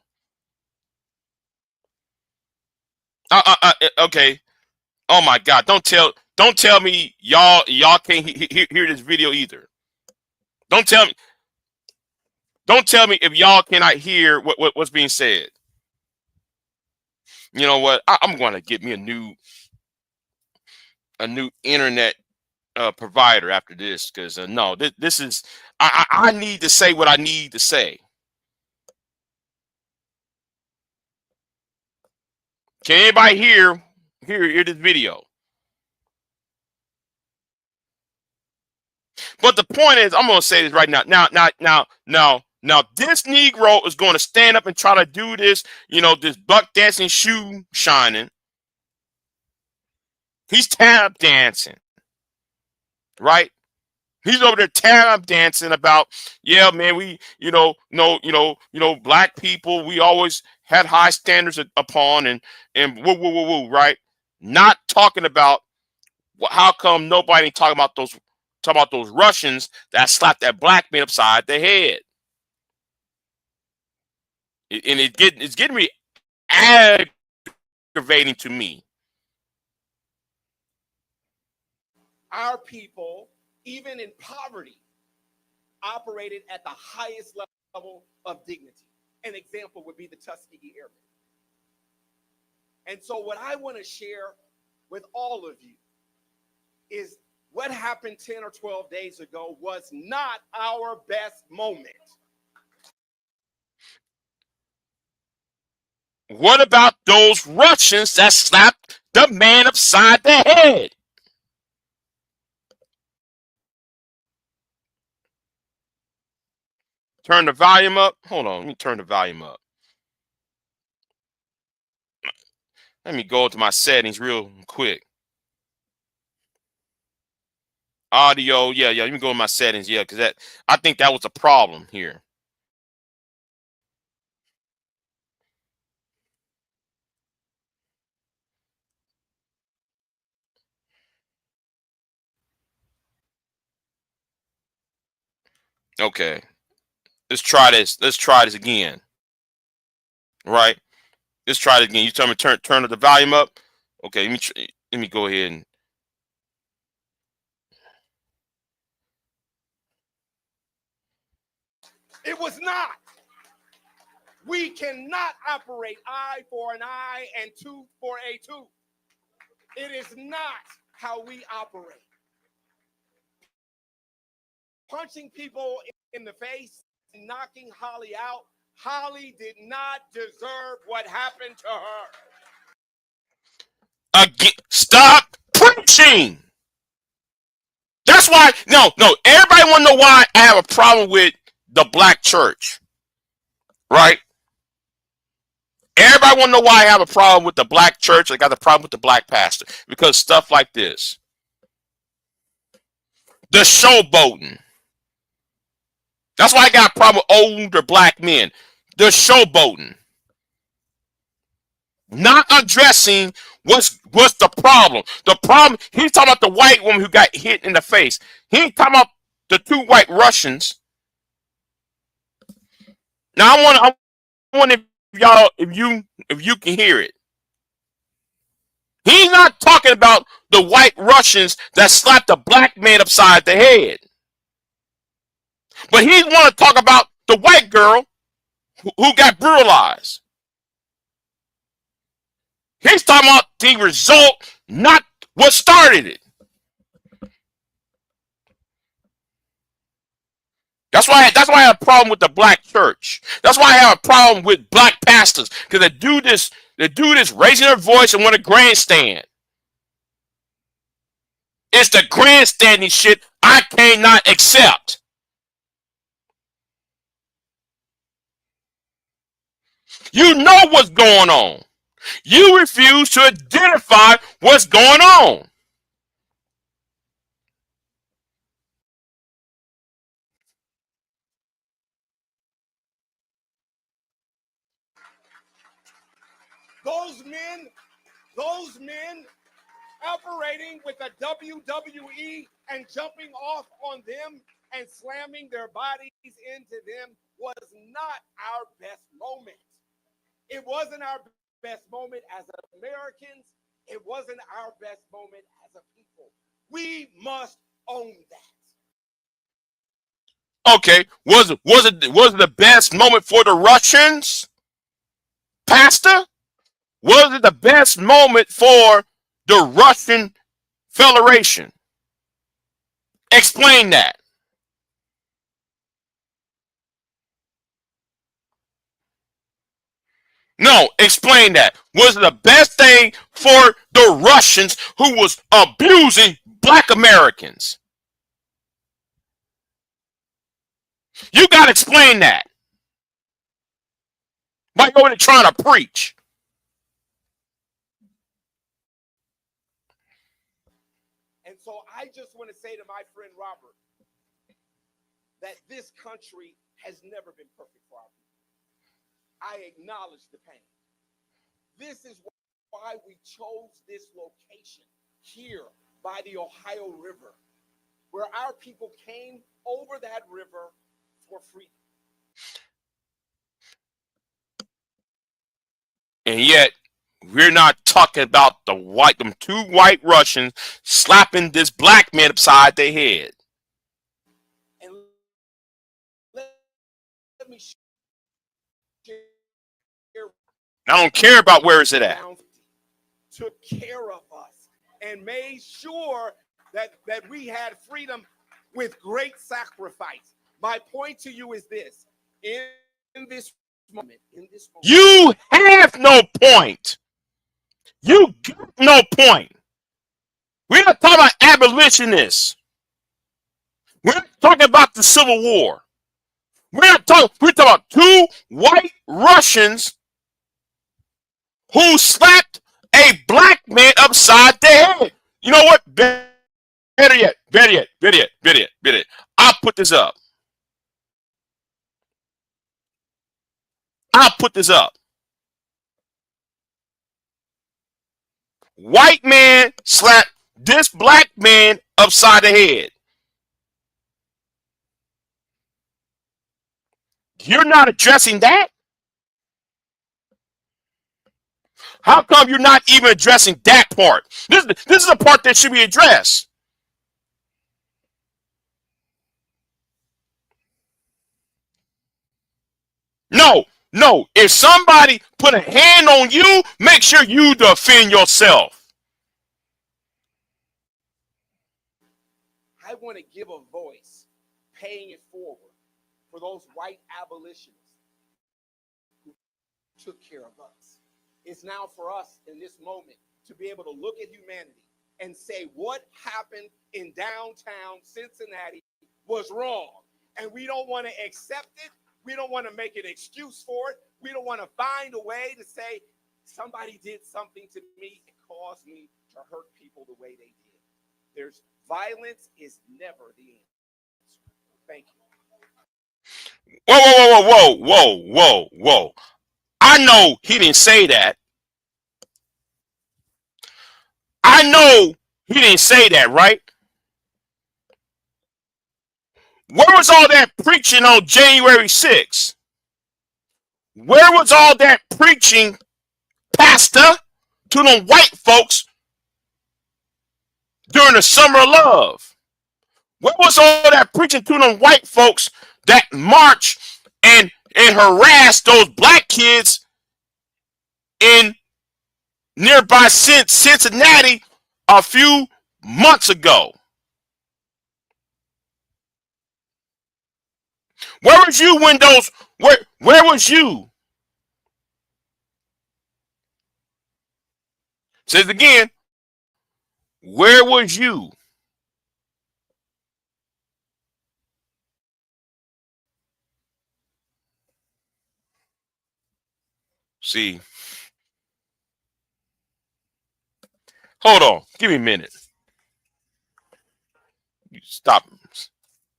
Okay. Oh my God! Don't tell me y'all can't hear this video either. Don't tell me if y'all cannot hear what's being said. You know what? I'm going to get me a new internet provider after this, because no, this is I need to say what I need to say. Can anybody hear this video? But the point is, I'm going to say this right now. Now, this Negro is going to stand up and try to do this, this buck dancing, shoe shining. He's tap dancing, right? He's over there tap dancing about, yeah, man, we, black people, we always had high standards upon, and woo, right? Not talking about how come nobody talking about those Russians that slapped that black man upside the head. And it's getting me aggravating to me. Our people, even in poverty, operated at the highest level of dignity. An example would be the Tuskegee Airmen. And so what I want to share with all of you is what happened 10 or 12 days ago was not our best moment. What about those Russians that slapped the man upside the head? Turn the volume up. Hold on. Let me turn the volume up. Let me go into my settings real quick. Audio. Yeah. Let me go in my settings. Yeah, because I think that was a problem here. Okay. Let's try this. Let's try this again. Right. Let's try it again. You tell me turn the volume up. Okay. Let me go ahead and. It was not. We cannot operate eye for an eye and tooth for a tooth. It is not how we operate. punching people in the face and knocking Holly out. Holly did not deserve what happened to her. Again, stop preaching. That's why, no, everybody want to know why I have a problem with the black church, right? Everybody want to know why I have a problem with the black church. I got a problem with the black pastor. Because stuff like this. The showboating. That's why I got a problem with older black men. The showboating. Not addressing what's the problem. The problem, he's talking about the white woman who got hit in the face. He ain't talking about the 2 white Russians. Now I want if y'all, if you can hear it. He's not talking about the white Russians that slapped a black man upside the head. But he want to talk about the white girl who got brutalized. He's talking about the result, not what started it. That's why I have a problem with the black church. That's why I have a problem with black pastors, because they do this raising their voice and want to grandstand. It's the grandstanding shit I cannot accept. You know what's going on. You refuse to identify what's going on. Those men operating with a WWE and jumping off on them and slamming their bodies into them was not our best moment. It wasn't our best moment as Americans. It wasn't our best moment as a people. We must own that. Okay, was it the best moment for the Russians, Pastor? Was it the best moment for the Russian Federation? Explain that. No, explain that. Was it the best thing for the Russians who was abusing black Americans? You got to explain that. Why you over there trying to preach? And so I just want to say to my friend Robert that this country has never been perfect for our people. I acknowledge the pain. This is why we chose this location here by the Ohio River, where our people came over that river for freedom. And yet, we're not talking about them 2 white Russians slapping this black man upside their head. And let me share. I don't care about where is it at. Took care of us and made sure that we had freedom with great sacrifice. My point to you is this: in this moment, you have no point. You get no point. We're not talking about abolitionists. We're not talking about the Civil War. We're talking about 2 white Russians who slapped a black man upside the head. You know what? Better yet. I'll put this up. White man slapped this black man upside the head. You're not addressing that? How come you're not even addressing that part? This is a part that should be addressed. No. If somebody put a hand on you, make sure you defend yourself. I want to give a voice, paying it forward for those white abolitionists who took care of us. It's now for us in this moment to be able to look at humanity and say what happened in downtown Cincinnati was wrong. And we don't want to accept it. We don't want to make an excuse for it. We don't want to find a way to say somebody did something to me and caused me to hurt people the way they did. There's violence is never the answer. Thank you. Whoa, whoa, whoa, whoa, whoa, whoa, whoa. I know he didn't say that. I know he didn't say that, right? Where was all that preaching on January 6th? Where was all that preaching, pastor, to them white folks during the summer of love? Where was all that preaching to them white folks that march and harass those black kids in nearby Cincinnati a few months ago? Where was you when those, where was you? Says again, where was you? See, hold on, give me a minute. You stop.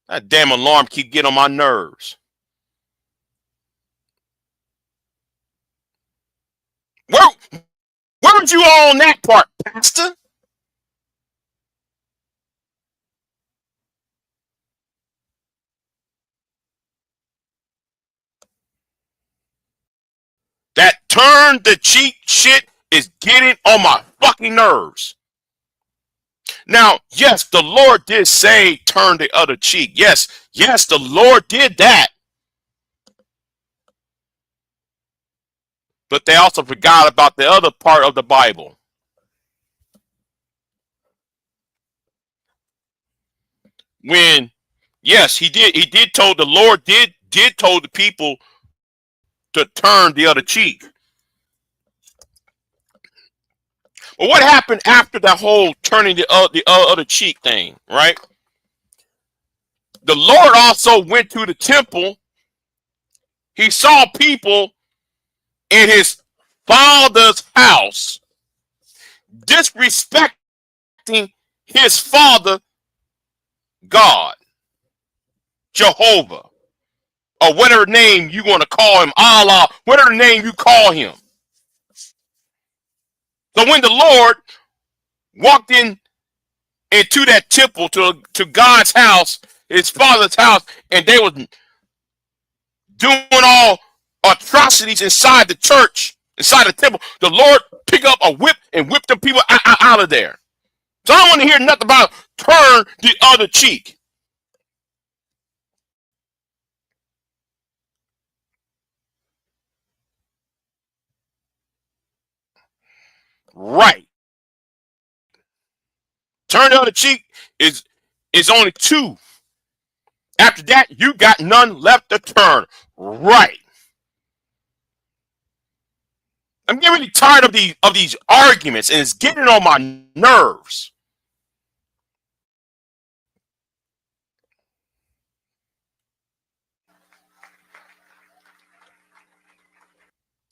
That damn alarm keep getting on my nerves. Where was you all on that part, pastor? That turn the cheek shit is getting on my fucking nerves. Now, yes, the Lord did say turn the other cheek. Yes, the Lord did that. But they also forgot about the other part of the Bible. When, yes, he did told, the Lord did told the people to turn the other cheek. But what happened after that whole turning the other cheek thing, right? The Lord also went to the temple. He saw people in his father's house disrespecting his father, God, Jehovah, or whatever name you want to call him, Allah, whatever name you call him. So when the Lord walked into that temple, to God's house, his father's house, and they was doing all atrocities inside the church, inside the temple, the Lord picked up a whip and whipped the people out of there. So I don't want to hear nothing about turn the other cheek. Right. Turn the other cheek is only two. After that, you got none left to turn. Right. I'm getting really tired of these arguments, and it's getting on my nerves.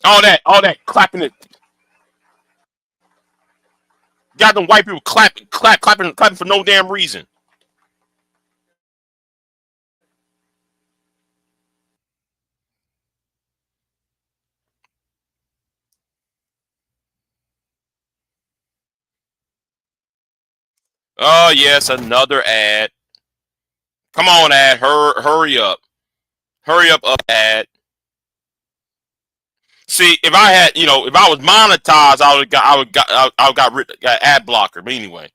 All that clapping it. Got them white people clapping for no damn reason. Oh yes, another ad. Come on, ad. Hurry up. Hurry up, ad. See, if I had, if I was monetized, I would got ad blocker. But anyway.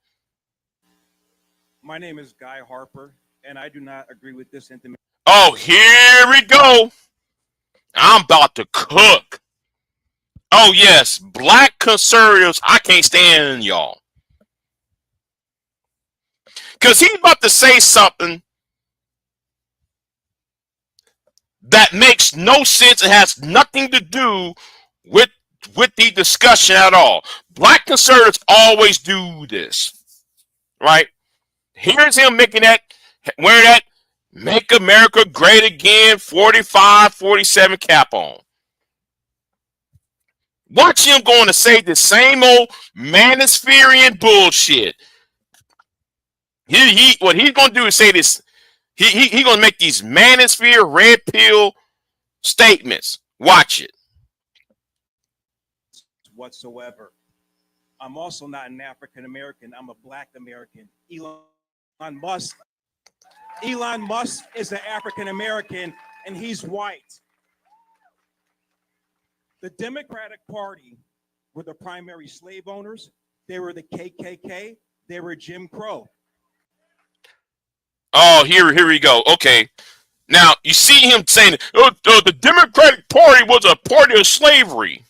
My name is Guy Harper, and I do not agree with this intimate. Oh, here we go. I'm about to cook. Oh yes, black conservatives. I can't stand y'all. Because he's about to say something that makes no sense and has nothing to do with the discussion at all. Black conservatives always do this, right? Here's him making that, wearing that "Make America Great Again" 45, 47 cap on. Watch him going to say the same old manispherian bullshit. What he's going to do is say this. He going to make these manosphere red pill statements. Watch it. Whatsoever. I'm also not an African American. I'm a Black American. Elon Musk is an African American, and he's white. The Democratic Party were the primary slave owners. They were the KKK. They were Jim Crow. Oh, here we go. Okay. Now, you see him saying, the Democratic Party was a party of slavery.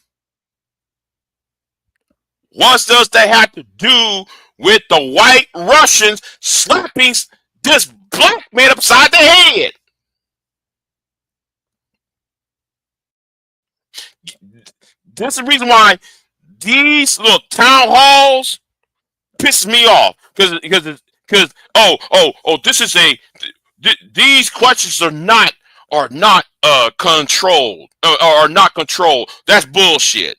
What does that have to do with the white Russians slapping this black man upside the head? That's the reason why these little town halls piss me off. Because this is these questions are not controlled. Are not controlled. That's bullshit.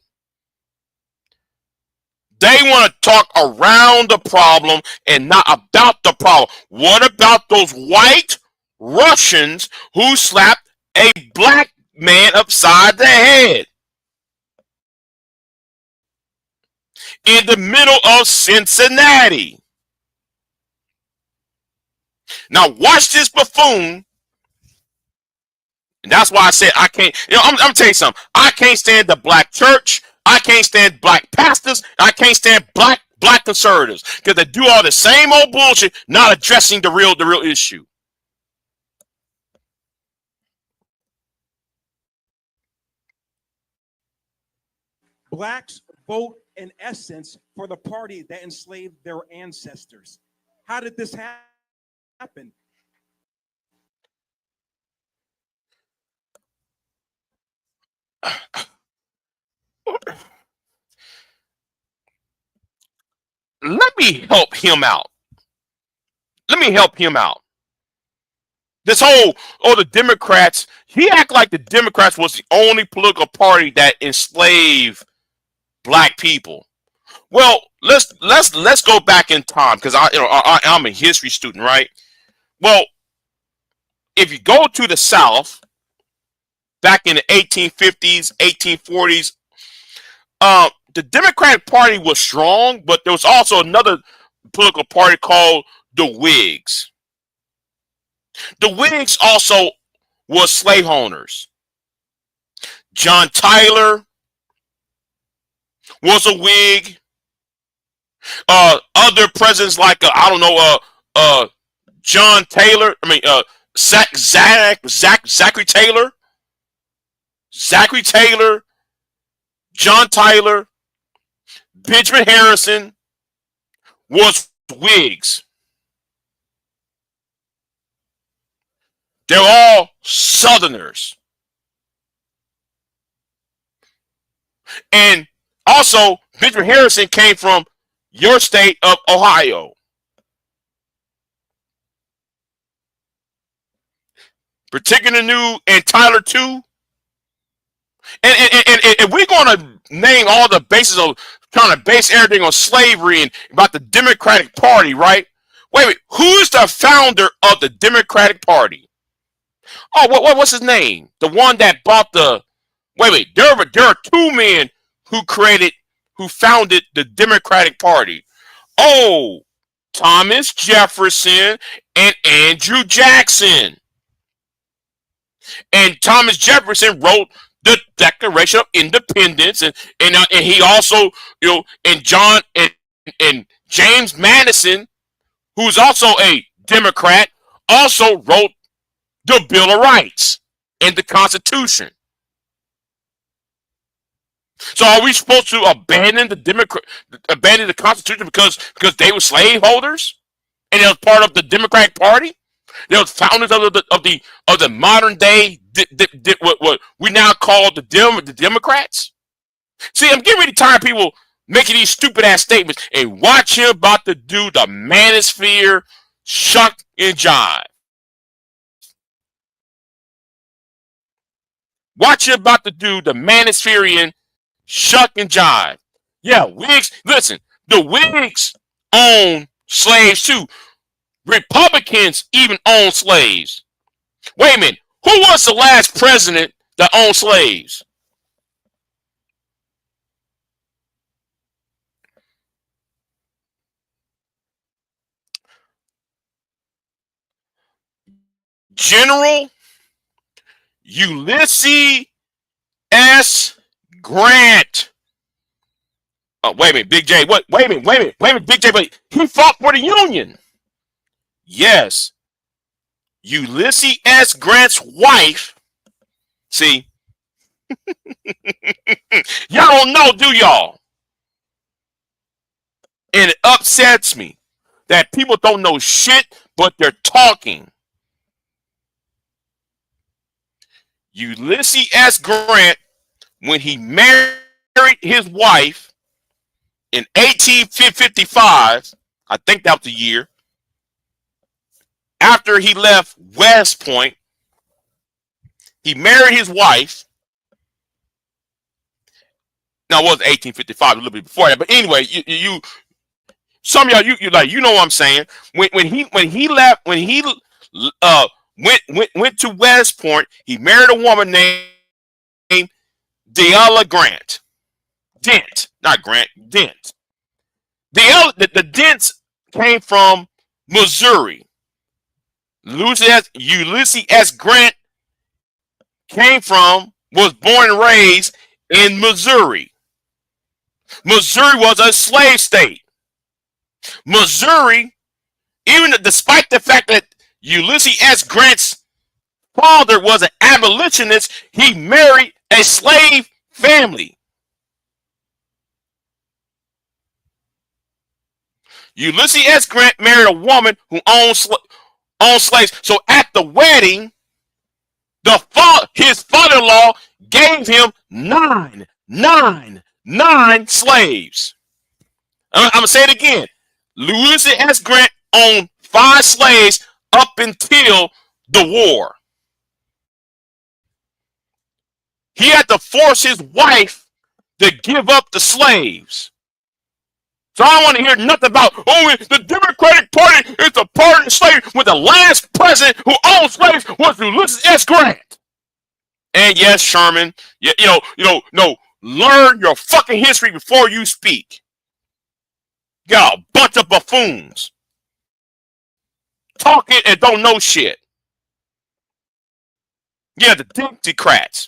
They want to talk around the problem and not about the problem. What about those white Russians who slapped a black man upside the head in the middle of Cincinnati? Now watch this buffoon. And that's why I said I can't. I'm gonna tell you something. I can't stand the black church. I can't stand black pastors. I can't stand black conservatives because they do all the same old bullshit, not addressing the real issue. Blacks vote, in essence, for the party that enslaved their ancestors. How did this happen? Let me help him out. This whole, the Democrats, he act like the Democrats was the only political party that enslaved black people. Well, let's go back in time because I'm a history student, right? Well, if you go to the South back in the 1850s, 1840s, the Democratic Party was strong, but there was also another political party called the Whigs. The Whigs also were slave owners. John Tyler was a Whig. Other presidents like John Taylor. Zachary Taylor, John Tyler, Benjamin Harrison was Whigs. They're all Southerners. And also, Benjamin Harrison came from your state of Ohio. Particular New and Tyler too. And we're going to name all the bases of trying to base everything on slavery and about the Democratic Party, right? Wait, who's the founder of the Democratic Party? Oh, what's his name? The one that bought the. Wait. There are two men who founded the Democratic Party. Oh, Thomas Jefferson and Andrew Jackson. And Thomas Jefferson wrote the Declaration of Independence, and he also, and James Madison, who's also a Democrat, also wrote the Bill of Rights and the Constitution. So are we supposed to abandon the Constitution because they were slaveholders and it was part of the Democratic Party? They were founders of the modern day what we now call the Democrats. See, I'm getting really tired of people making these stupid ass statements and watch him about to do the manosphere shuck and jive. Watch him about to do the manospherian shuck and jive. Yeah, Whigs, listen, the Whigs own slaves too. Republicans even own slaves. Wait a minute, who was the last president that owned slaves? General Ulysses S. Grant. Oh, wait a minute, Big J. What? Wait a minute, Big J. But he fought for the Union. Yes. Ulysses S. Grant's wife. See, y'all don't know, do y'all? And it upsets me that people don't know shit, but they're talking. Ulysses S. Grant, when he married his wife in 1855, I think that was the year, after he left West Point, he married his wife. Now, it was 1855, a little bit before that, but anyway, some of y'all, you know what I'm saying. When he went to West Point, he married a woman named Deella Grant. Dent, not Grant, Dent. The Dents came from Missouri. Ulysses S. Grant was born and raised in Missouri. Missouri was a slave state. Missouri, even despite the fact that Ulysses S. Grant's father was an abolitionist, he married a slave family. Ulysses S. Grant married a woman who owned slaves. So at the wedding, his father-in-law gave him nine slaves. I'm going to say it again. Ulysses S. Grant owned 5 slaves up until the war. He had to force his wife to give up the slaves. So I don't want to hear nothing about, the Democratic Party is the party of slavery, when the last president who owned slaves was Ulysses S. Grant. And yes, Sherman, learn your fucking history before you speak. Y'all a bunch of buffoons. Talking and don't know shit. Yeah, the Dixiecrats.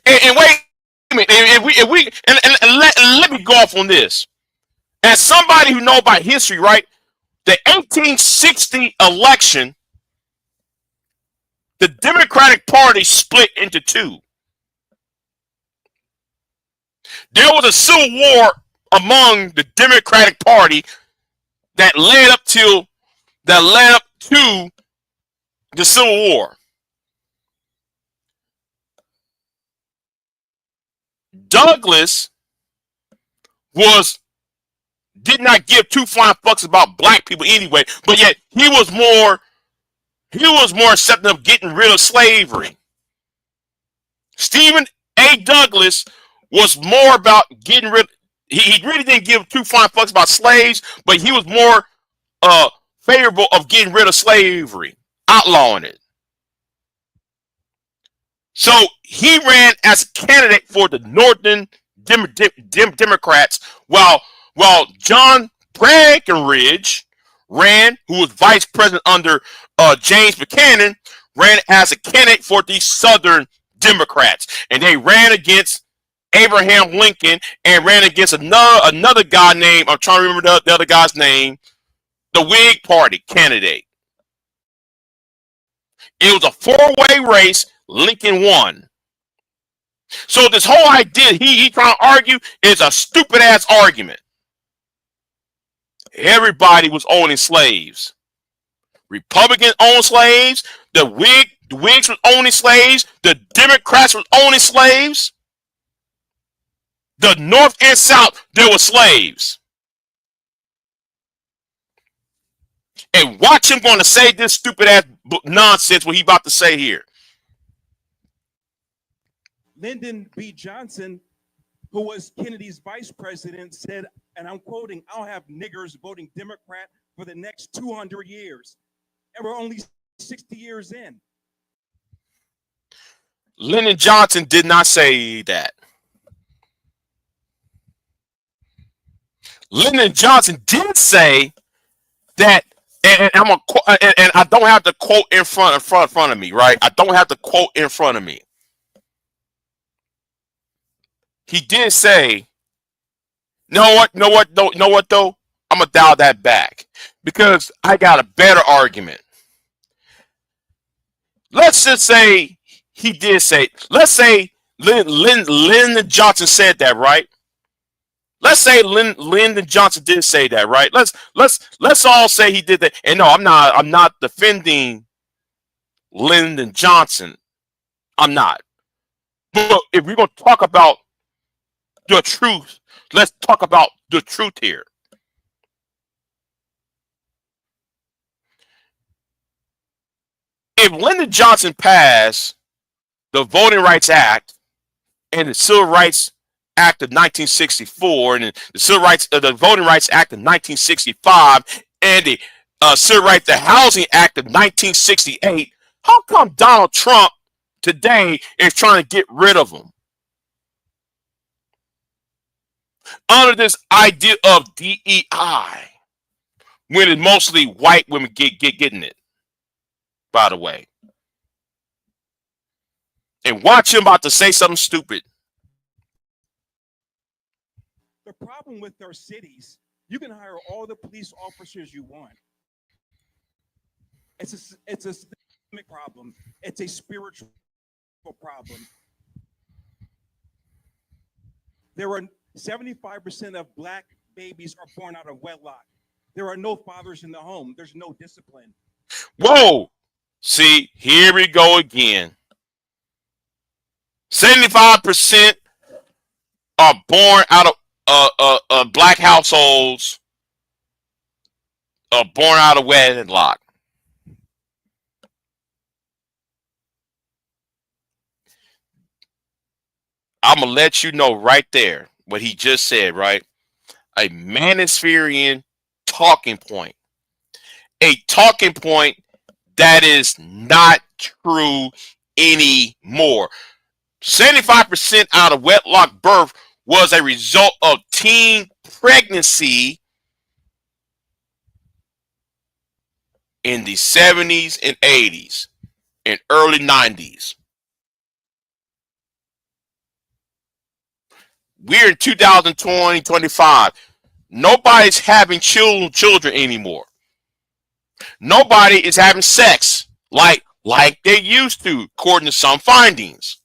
And wait a minute, let me go off on this. As somebody who knows about history, right? The 1860 election, the Democratic Party split into 2. There was a civil war among the Democratic Party that led up to the Civil War. Douglas did not give 2 flying fucks about black people anyway, but yet he was more accepting of getting rid of slavery. Stephen A. Douglas was more about getting rid. He really didn't give 2 flying fucks about slaves, but he was more favorable of getting rid of slavery, outlawing it. So he ran as a candidate for the Northern Democrats, while John Breckinridge ran, who was vice president under James Buchanan, ran as a candidate for the Southern Democrats, and they ran against Abraham Lincoln and ran against another guy named, I'm trying to remember the other guy's name, the Whig Party candidate. It was a 4-way race. Lincoln won. So this whole idea he trying to argue is a stupid ass argument. everybody was owning slaves. Republicans owned slaves. The Whigs was owning slaves. The Democrats was owning slaves. The North and South, there were slaves. And watch him going to say this stupid ass nonsense what he about to say here. Lyndon B. Johnson, who was Kennedy's vice president, said, and I'm quoting, "I'll have niggers voting Democrat for the next 200 years." And we're only 60 years in. Lyndon Johnson did not say that. Lyndon Johnson did say that, and I don't have the quote in front of me, right? I don't have the quote in front of me. He did say, know what though? I'm gonna dial that back because I got a better argument. Let's just say he did say. Let's say Lyndon Johnson said that, right? Let's say Lyndon Johnson did say that, right? Let's all say he did that. And no, I'm not defending Lyndon Johnson. I'm not. But if we're gonna talk about the truth, let's talk about the truth here. If Lyndon Johnson passed the Voting Rights Act and the Civil Rights Act of 1964 and the Voting Rights Act of 1965 and the the Housing Act of 1968, how come Donald Trump today is trying to get rid of them? Under this idea of DEI, when it's mostly white women getting it, by the way. And watch him about to say something stupid. The problem with our cities, you can hire all the police officers you want. It's a systemic problem. It's a spiritual problem. There are 75% of black babies are born out of wedlock. There are no fathers in the home. There's no discipline. Whoa! See, here we go again. 75% are born out of black households, are born out of wedlock. I'm gonna let you know right there what he just said, right? A manospherean talking point. A talking point that is not true anymore. 75% out of wedlock birth was a result of teen pregnancy in the 70s and 80s and early 90s. We're in 2020, 25. Nobody's having children anymore. Nobody is having sex like they used to, according to some findings.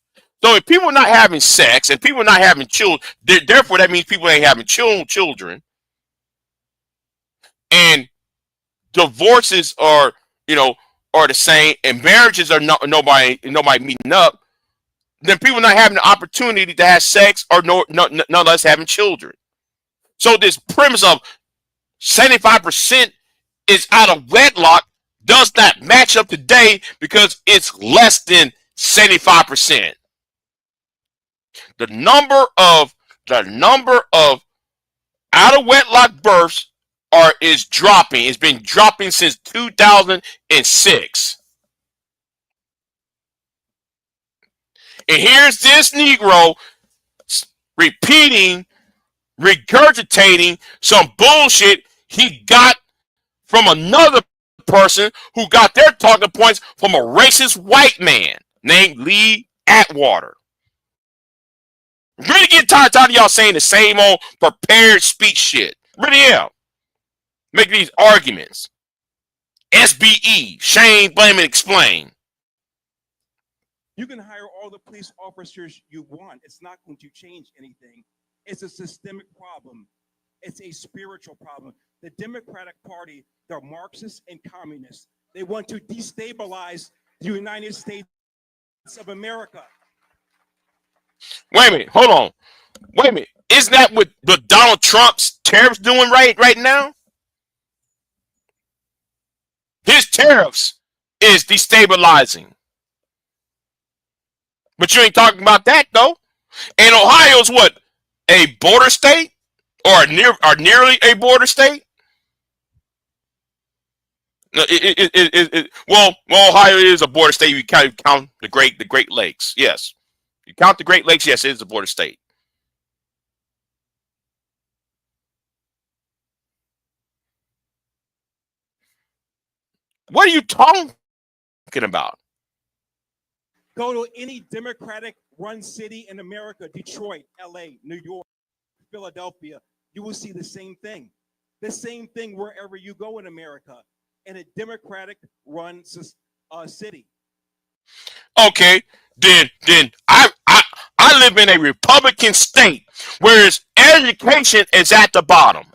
So if people are not having sex and people are not having children, therefore that means people ain't having children. And divorces are the same, and marriages are nobody meeting up. Then people not having the opportunity to have sex or no less having children. So this premise of 75% is out of wedlock does not match up today because it's less than 75%. The number of out of wedlock births is dropping. It's been dropping since 2006. And here's this Negro regurgitating some bullshit he got from another person who got their talking points from a racist white man named Lee Atwater. I'm really getting tired of y'all saying the same old prepared speech shit. Really am. Make these arguments. SBE, shame, blame, and explain. You can hire all the police officers you want. It's not going to change anything. It's a systemic problem. It's a spiritual problem. The Democratic Party, they're Marxists and communists. They want to destabilize the United States of America. Wait a minute. Hold on. Wait a minute. Isn't that what Donald Trump's tariffs doing right now? His tariffs is destabilizing. But you ain't talking about that, though. And Ohio's what? A border state? Or nearly a border state? No, well, Ohio is a border state. You count the Great Lakes. Yes. You count the Great Lakes, yes, it is a border state. What are you talking about? Go to any Democratic-run city in America, Detroit, LA, New York, Philadelphia, you will see the same thing. The same thing wherever you go in America, in a Democratic-run city. Okay, then I live in a Republican state, whereas education is at the bottom.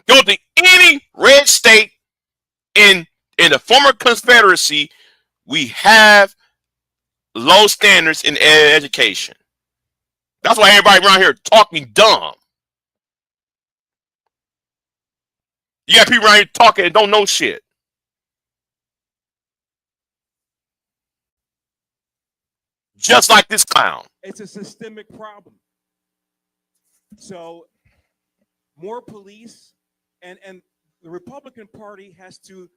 Go to any red state in the former Confederacy, we have low standards in education. That's why everybody around here talking dumb. You got people around here talking and don't know shit. Just like this clown. It's a systemic problem. So more police and the Republican Party has to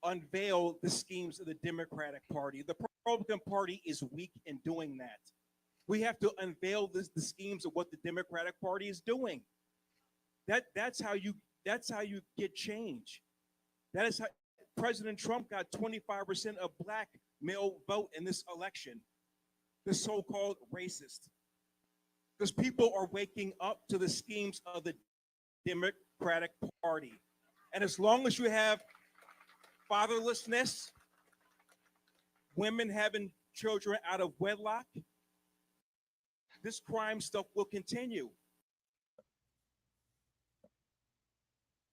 unveil the schemes of the Democratic Party. The Republican Party is weak in doing that. We have to unveil the schemes of what the Democratic Party is doing. That's how you get change. That is how President Trump got 25% of black male vote in this election. The so-called racist. Because people are waking up to the schemes of the Democratic Party. And as long as you have fatherlessness, women having children out of wedlock, this crime stuff will continue.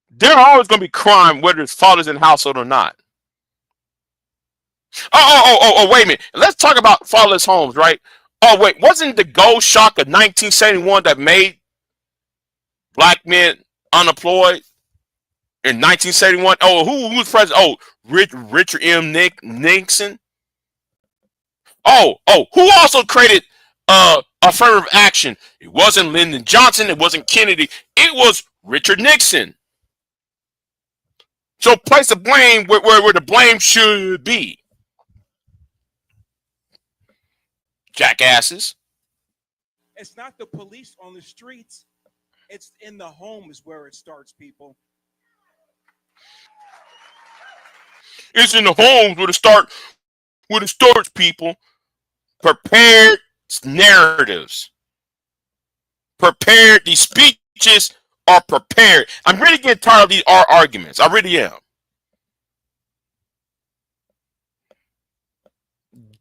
There are always going to be crime, whether it's fathers in household or not. Oh, wait a minute. Let's talk about fatherless homes, right? Oh, wait. Wasn't the gold shock of 1971 that made black men unemployed in 1971? Oh, who was president? Oh, Richard M. Nixon. Oh, who also created affirmative action? It wasn't Lyndon Johnson. It wasn't Kennedy. It was Richard Nixon. So place the blame where the blame should be. Jackasses. It's not the police on the streets. It's in the homes where it starts, people. It's in the homes where it starts, people. Prepared narratives. Prepared. These speeches are prepared. I'm really getting tired of these arguments. I really am.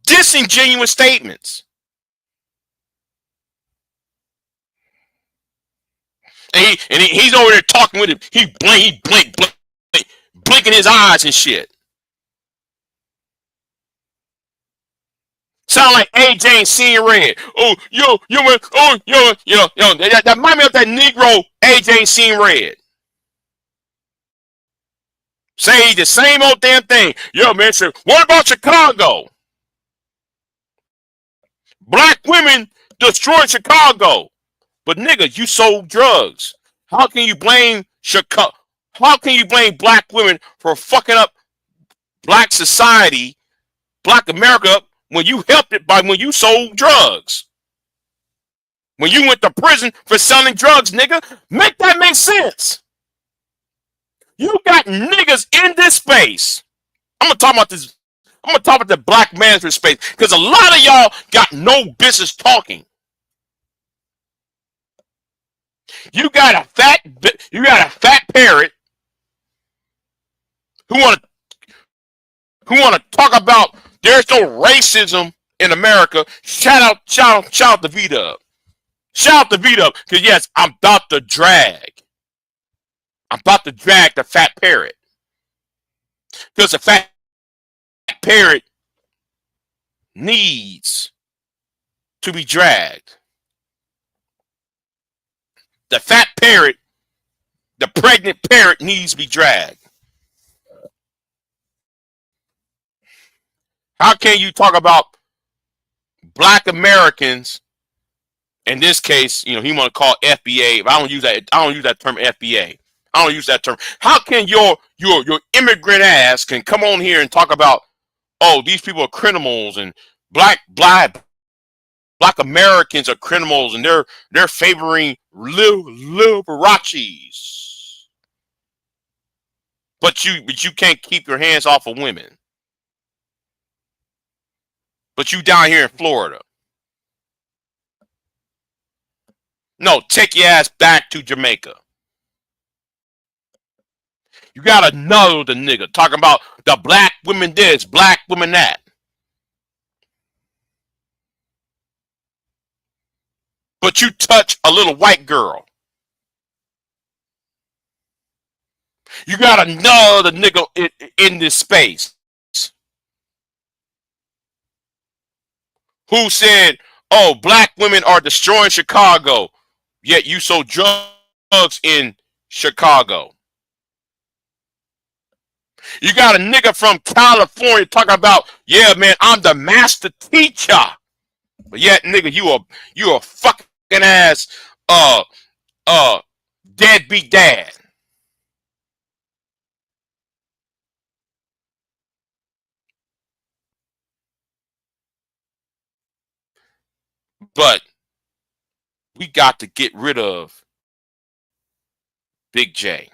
Disingenuous statements. And he's over there talking with him. He blinking his eyes and shit. Sound like AJ ain't seeing red. Oh, that remind me of that Negro AJ ain't seeing red. Say the same old damn thing. Yo, man, so what about Chicago? Black women destroyed Chicago. But nigga, you sold drugs. How can you blame Chicago? How can you blame black women for fucking up black society, black America, when you helped it when you sold drugs? When you went to prison for selling drugs, nigga? Make that make sense. You got niggas in this space. I'm gonna talk about this. I'm gonna talk about the black management space because a lot of y'all got no business talking. You got a fat parrot who want to talk about there's no racism in America. Shout out to V-Dub. Shout out to V-Dub because yes, I'm about to drag. I'm about to drag the fat parrot. Because the fat parrot needs to be dragged. The fat parrot, the pregnant parrot needs to be dragged. How can you talk about black Americans? In this case, you know, he want to call FBA. But I don't use that term FBA. I don't use that term. How can your immigrant ass can come on here and talk about, oh, these people are criminals and black Americans are criminals and they're favoring liberachis. But you can't keep your hands off of women. But you down here in Florida. No, take your ass back to Jamaica. You gotta know the nigga talking about the black women this, black women that. But you touch a little white girl. You gotta know the nigga in this space. Who said, oh, black women are destroying Chicago, yet you sold drugs in Chicago. You got a nigga from California talking about, yeah, man, I'm the master teacher. But yet, nigga, you a fucking ass deadbeat dad. But we got to get rid of Big J.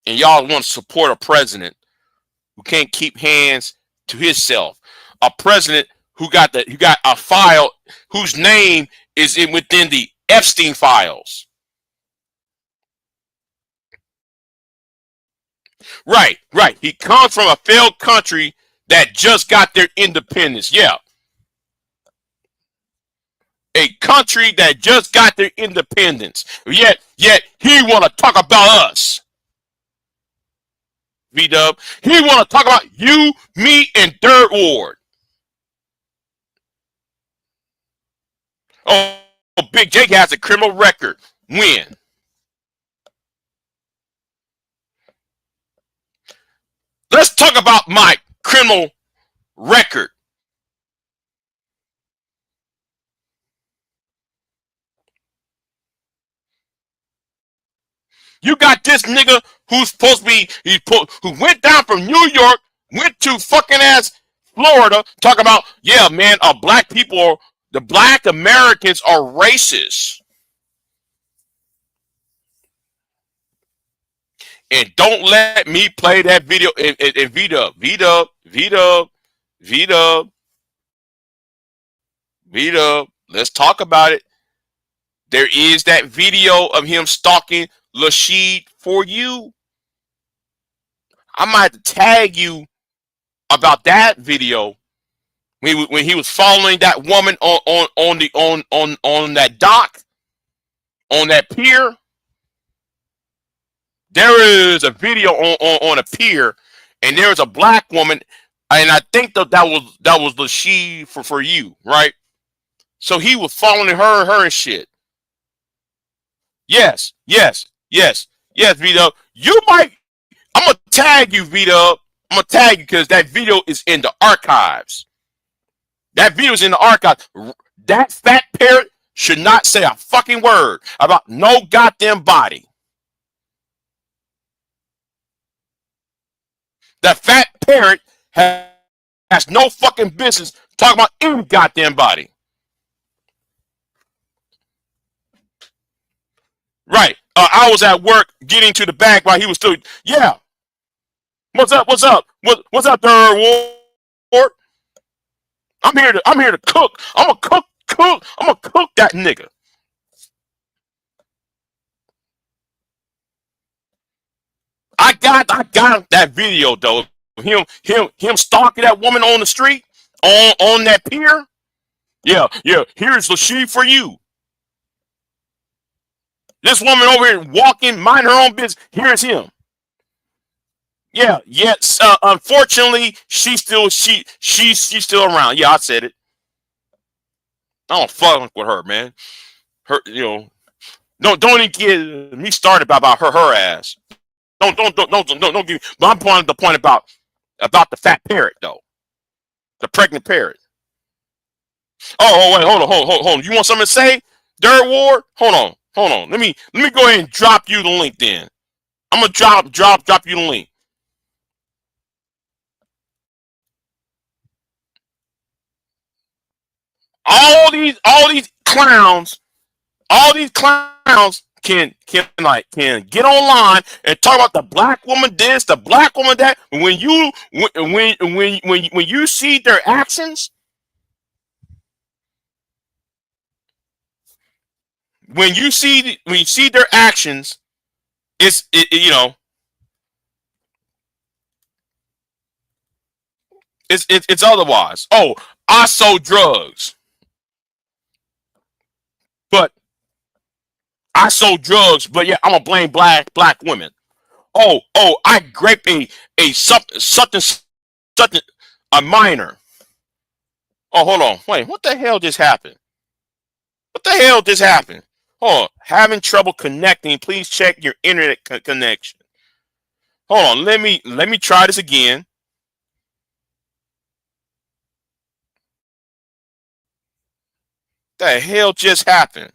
And y'all want to support a president who can't keep hands to himself. A president who got a file whose name is within the Epstein files. Right. He comes from a failed country that just got their independence. Yeah. A country that just got their independence. Yet he want to talk about us. V-Dub. He want to talk about you, me, and Third Ward. Oh, Big J has a criminal record. When? Let's talk about my criminal record. You got this nigga who's supposed to be, who went down from New York, went to fucking ass Florida, talking about, yeah, man, black people, the black Americans are racist. And don't let me play that video in V-Dub. Let's talk about it. There is that video of him stalking Lashid for you. I might have to tag you about that video when he was following that woman on that dock, on that pier. There is a video on a pier, and there is a black woman, and I think that was Lashid for you, right? So he was following her and shit. Yes, V-Dub. You might. I'm gonna tag you, V-Dub. I'm gonna tag you because that video is in the archives. That video is in the archives. That fat parrot should not say a fucking word about no goddamn body. The fat parrot has no fucking business talking about any goddamn body. Right. I was at work getting to the bag while he was still. Yeah. What's up? What's up, Third Ward? I'm here to cook. I'm gonna cook that nigga. I got that video though. Him stalking that woman on the street on that pier. Yeah. Here's Lashid for you. This woman over here walking, mind her own business. Here's him. Yeah, yes. Unfortunately, she's still still around. Yeah, I said it. I don't fuck with her, man. Her, don't even get me started about her ass. Don't give. But I'm pointing the point about the fat parrot though, the pregnant parrot. Oh wait, hold on. You want something to say, Dirt Ward? Hold on. Let me go ahead and drop you the link then. I'm gonna drop you the link. All these clowns, can get online and talk about the black woman this, the black woman that. When you see their actions, when you see their actions, it's it's otherwise. Oh, I sold drugs, but yeah, I'm gonna blame black women. Oh, I raped a something a minor. Oh, hold on, wait, what the hell just happened? Oh, having trouble connecting. Please check your internet connection. Hold on, let me try this again. The hell just happened?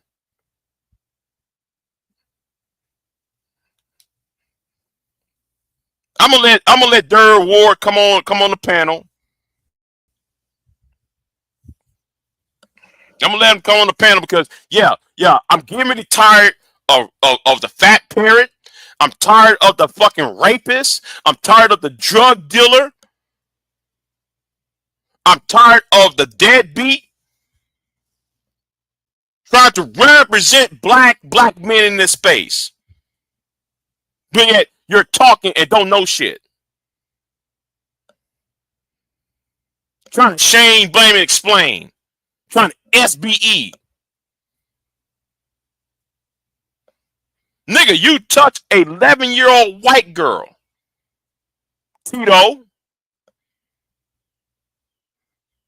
I'm gonna let Durr Ward come on the panel. I'm gonna let him come on the panel because yeah, I'm getting really tired of the fat parrot. I'm tired of the fucking rapist. I'm tired of the drug dealer. I'm tired of the deadbeat trying to represent black men in this space. But yet you're talking and don't know shit. Trying to shame, blame, and explain. Trying to SBE. Nigga, you touch a 11-year-old white girl. Tito.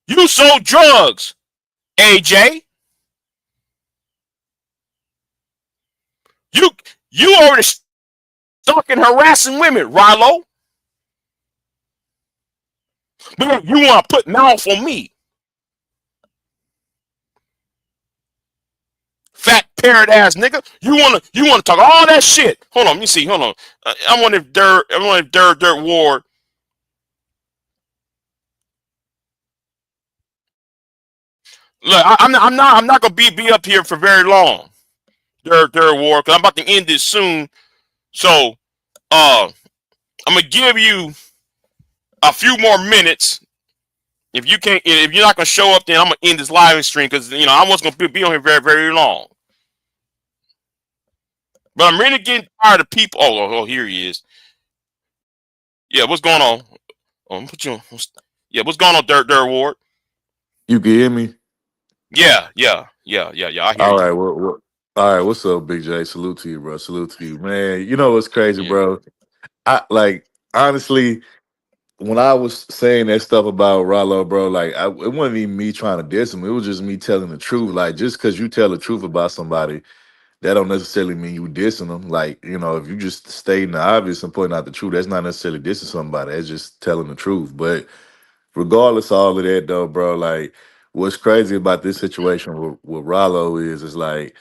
You sold drugs. AJ. You already stalking, harassing women, Rilo. But you want to put mouth on me. Fat parrot ass nigga. You wanna talk all that shit. Hold on, let me see. Hold on. I wonder if Dirt Ward. Look, I'm not gonna be up here for very long. Dirt Ward, because I'm about to end this soon. So I'm gonna give you a few more minutes. If you're not gonna show up, then I'm gonna end this live stream because I wasn't gonna be on here very, very long. But I'm really getting tired of people. Oh, here he is. Yeah, what's going on? Yeah, what's going on, Dirt Ward? You can hear me? Yeah. I hear All you. right, all right, what's up, Big J? Salute to you, bro. Salute to you, man. You know what's crazy, Yeah. bro? I like honestly, when I was saying that stuff about Rollo, bro, like it wasn't even me trying to diss him. It was just me telling the truth. Like just because you tell the truth about somebody, that don't necessarily mean you dissing them. Like if you just stating the obvious and pointing out the truth, that's not necessarily dissing somebody. That's just telling the truth. But regardless of all of that, though, bro, like what's crazy about this situation with Rollo is like,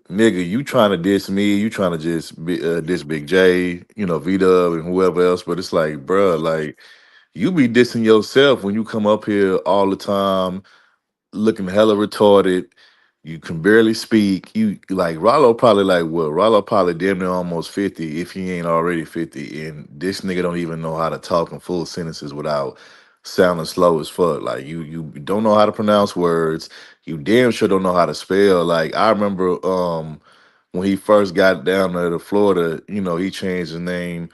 nigga, you trying to diss me, you trying to just diss Big J, V-Dub and whoever else, but it's like, bro, like you be dissing yourself when you come up here all the time looking hella retarded. You can barely speak. You like Rollo probably like what? Rollo probably damn near almost 50 if he ain't already 50. And this nigga don't even know how to talk in full sentences without sounding slow as fuck. Like you don't know how to pronounce words. You damn sure don't know how to spell. Like I remember when he first got down there to Florida, he changed his name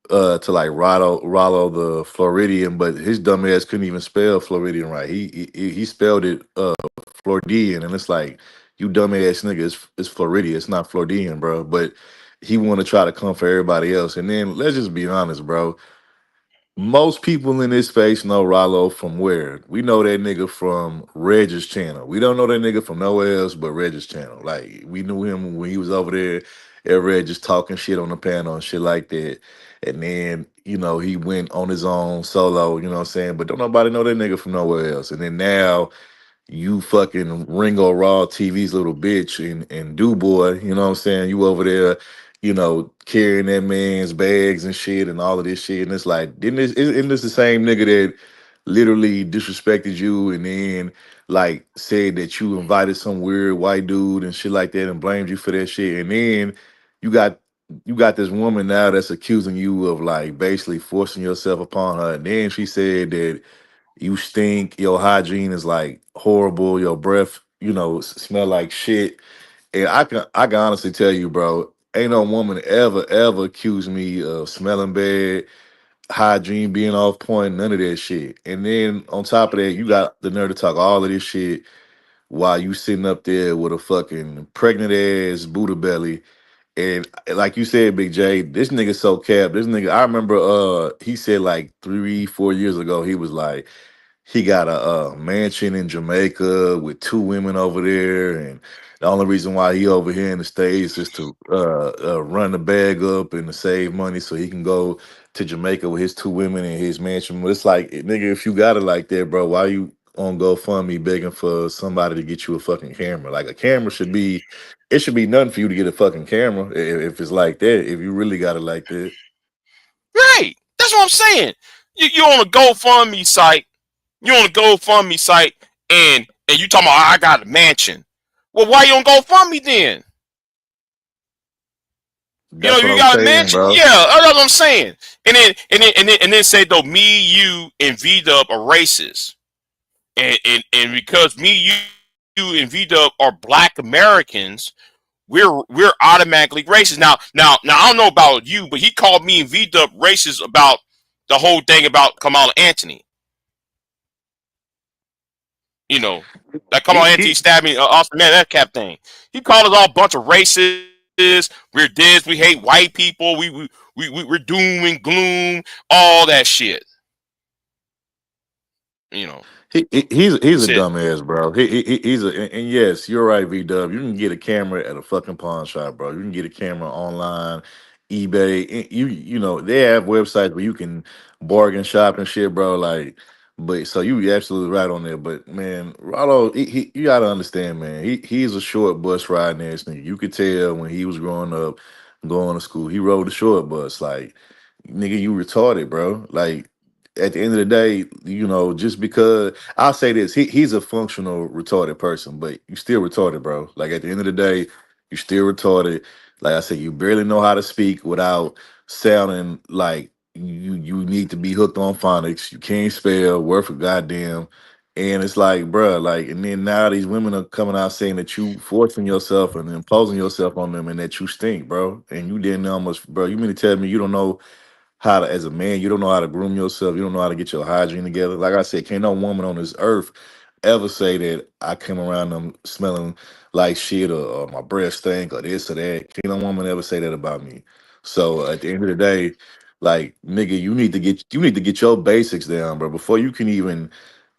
to like Rollo the Floridian, but his dumb ass couldn't even spell Floridian right. He spelled it Floridian, and it's like You dumbass nigga, it's Floridian, it's not Floridian, bro. But he want to try to come for everybody else. And then let's just be honest, bro. Most people in this space know Rollo from where? We know that nigga from Reg's channel. We don't know that nigga from nowhere else but Reg's channel. Like, we knew him when he was over there at Reg just talking shit on the panel and shit like that. And then, he went on his own solo, you know what I'm saying? But don't nobody know that nigga from nowhere else. And then now you fucking Ringo Raw TV's little bitch and do boy, you know what I'm saying? You over there, carrying that man's bags and shit and all of this shit. And it's like, isn't this the same nigga that literally disrespected you and then like said that you invited some weird white dude and shit like that and blamed you for that shit? And then you got you got this woman now that's accusing you of like basically forcing yourself upon her. And then she said that you stink, your hygiene is like horrible, your breath, smell like shit. And I can honestly tell you, bro, ain't no woman ever accused me of smelling bad, hygiene being off point, none of that shit. And then on top of that, you got the nerve to talk all of this shit while you sitting up there with a fucking pregnant ass Buddha belly. And like you said, Big J, this nigga so capped. This nigga, I remember he said like 3, 4 years ago, he was like, he got a mansion in Jamaica with 2 women over there, and the only reason why he over here in the States is to run the bag up and to save money so he can go to Jamaica with his 2 women in his mansion. But it's like, nigga, if you got it like that, bro, why you on GoFundMe begging for somebody to get you a fucking camera? Like a camera it should be nothing for you to get a fucking camera if it's like that. If you really got it like that. Right. That's what I'm saying. You on a GoFundMe site. You on a GoFundMe site and you talking about I got a mansion. Well, why you on GoFundMe then? That's what You I'm got a saying, mansion. bro. Yeah, that's what I'm saying. And then say though me, you, and V-Dub are racist, and because me, you, and V-Dub are Black Americans, we're automatically racist. Now, I don't know about you, but he called me and V-Dub racist about the whole thing about Kamala Anthony. That Kamala Anthony stabbing Austin Metcalf thing. He called us all a bunch of racists. We're this. We hate white people. We're doom and gloom. All that shit. He's That's a it. dumbass, bro. He's and yes, you're right, V Dub. You can get a camera at a fucking pawn shop, bro. You can get a camera online, eBay. They have websites where you can bargain shop and shit, bro. Like, but so you absolutely right on there. But man, Rollo, you gotta understand, man. He's a short bus riding ass nigga. You could tell when he was growing up, going to school, he rode the short bus. Like, nigga, you retarded, bro. Like, at the end of the day, just because I'll say this, he's a functional retarded person, but you still retarded, bro. Like at the end of the day, you still retarded. Like I said, you barely know how to speak without sounding like you need to be hooked on phonics. You can't spell word for goddamn. And it's like, bro, like, and then now these women are coming out saying that you forcing yourself and imposing yourself on them and that you stink, bro. And you didn't know how much, bro. You mean to tell me you don't know how to, as a man, you don't know how to groom yourself. You don't know how to get your hygiene together. Like I said, can't no woman on this earth ever say that I came around them smelling like shit or my breath stink or this or that. Can't no woman ever say that about me. So at the end of the day, like nigga, you need to get your basics down, bro, before you can even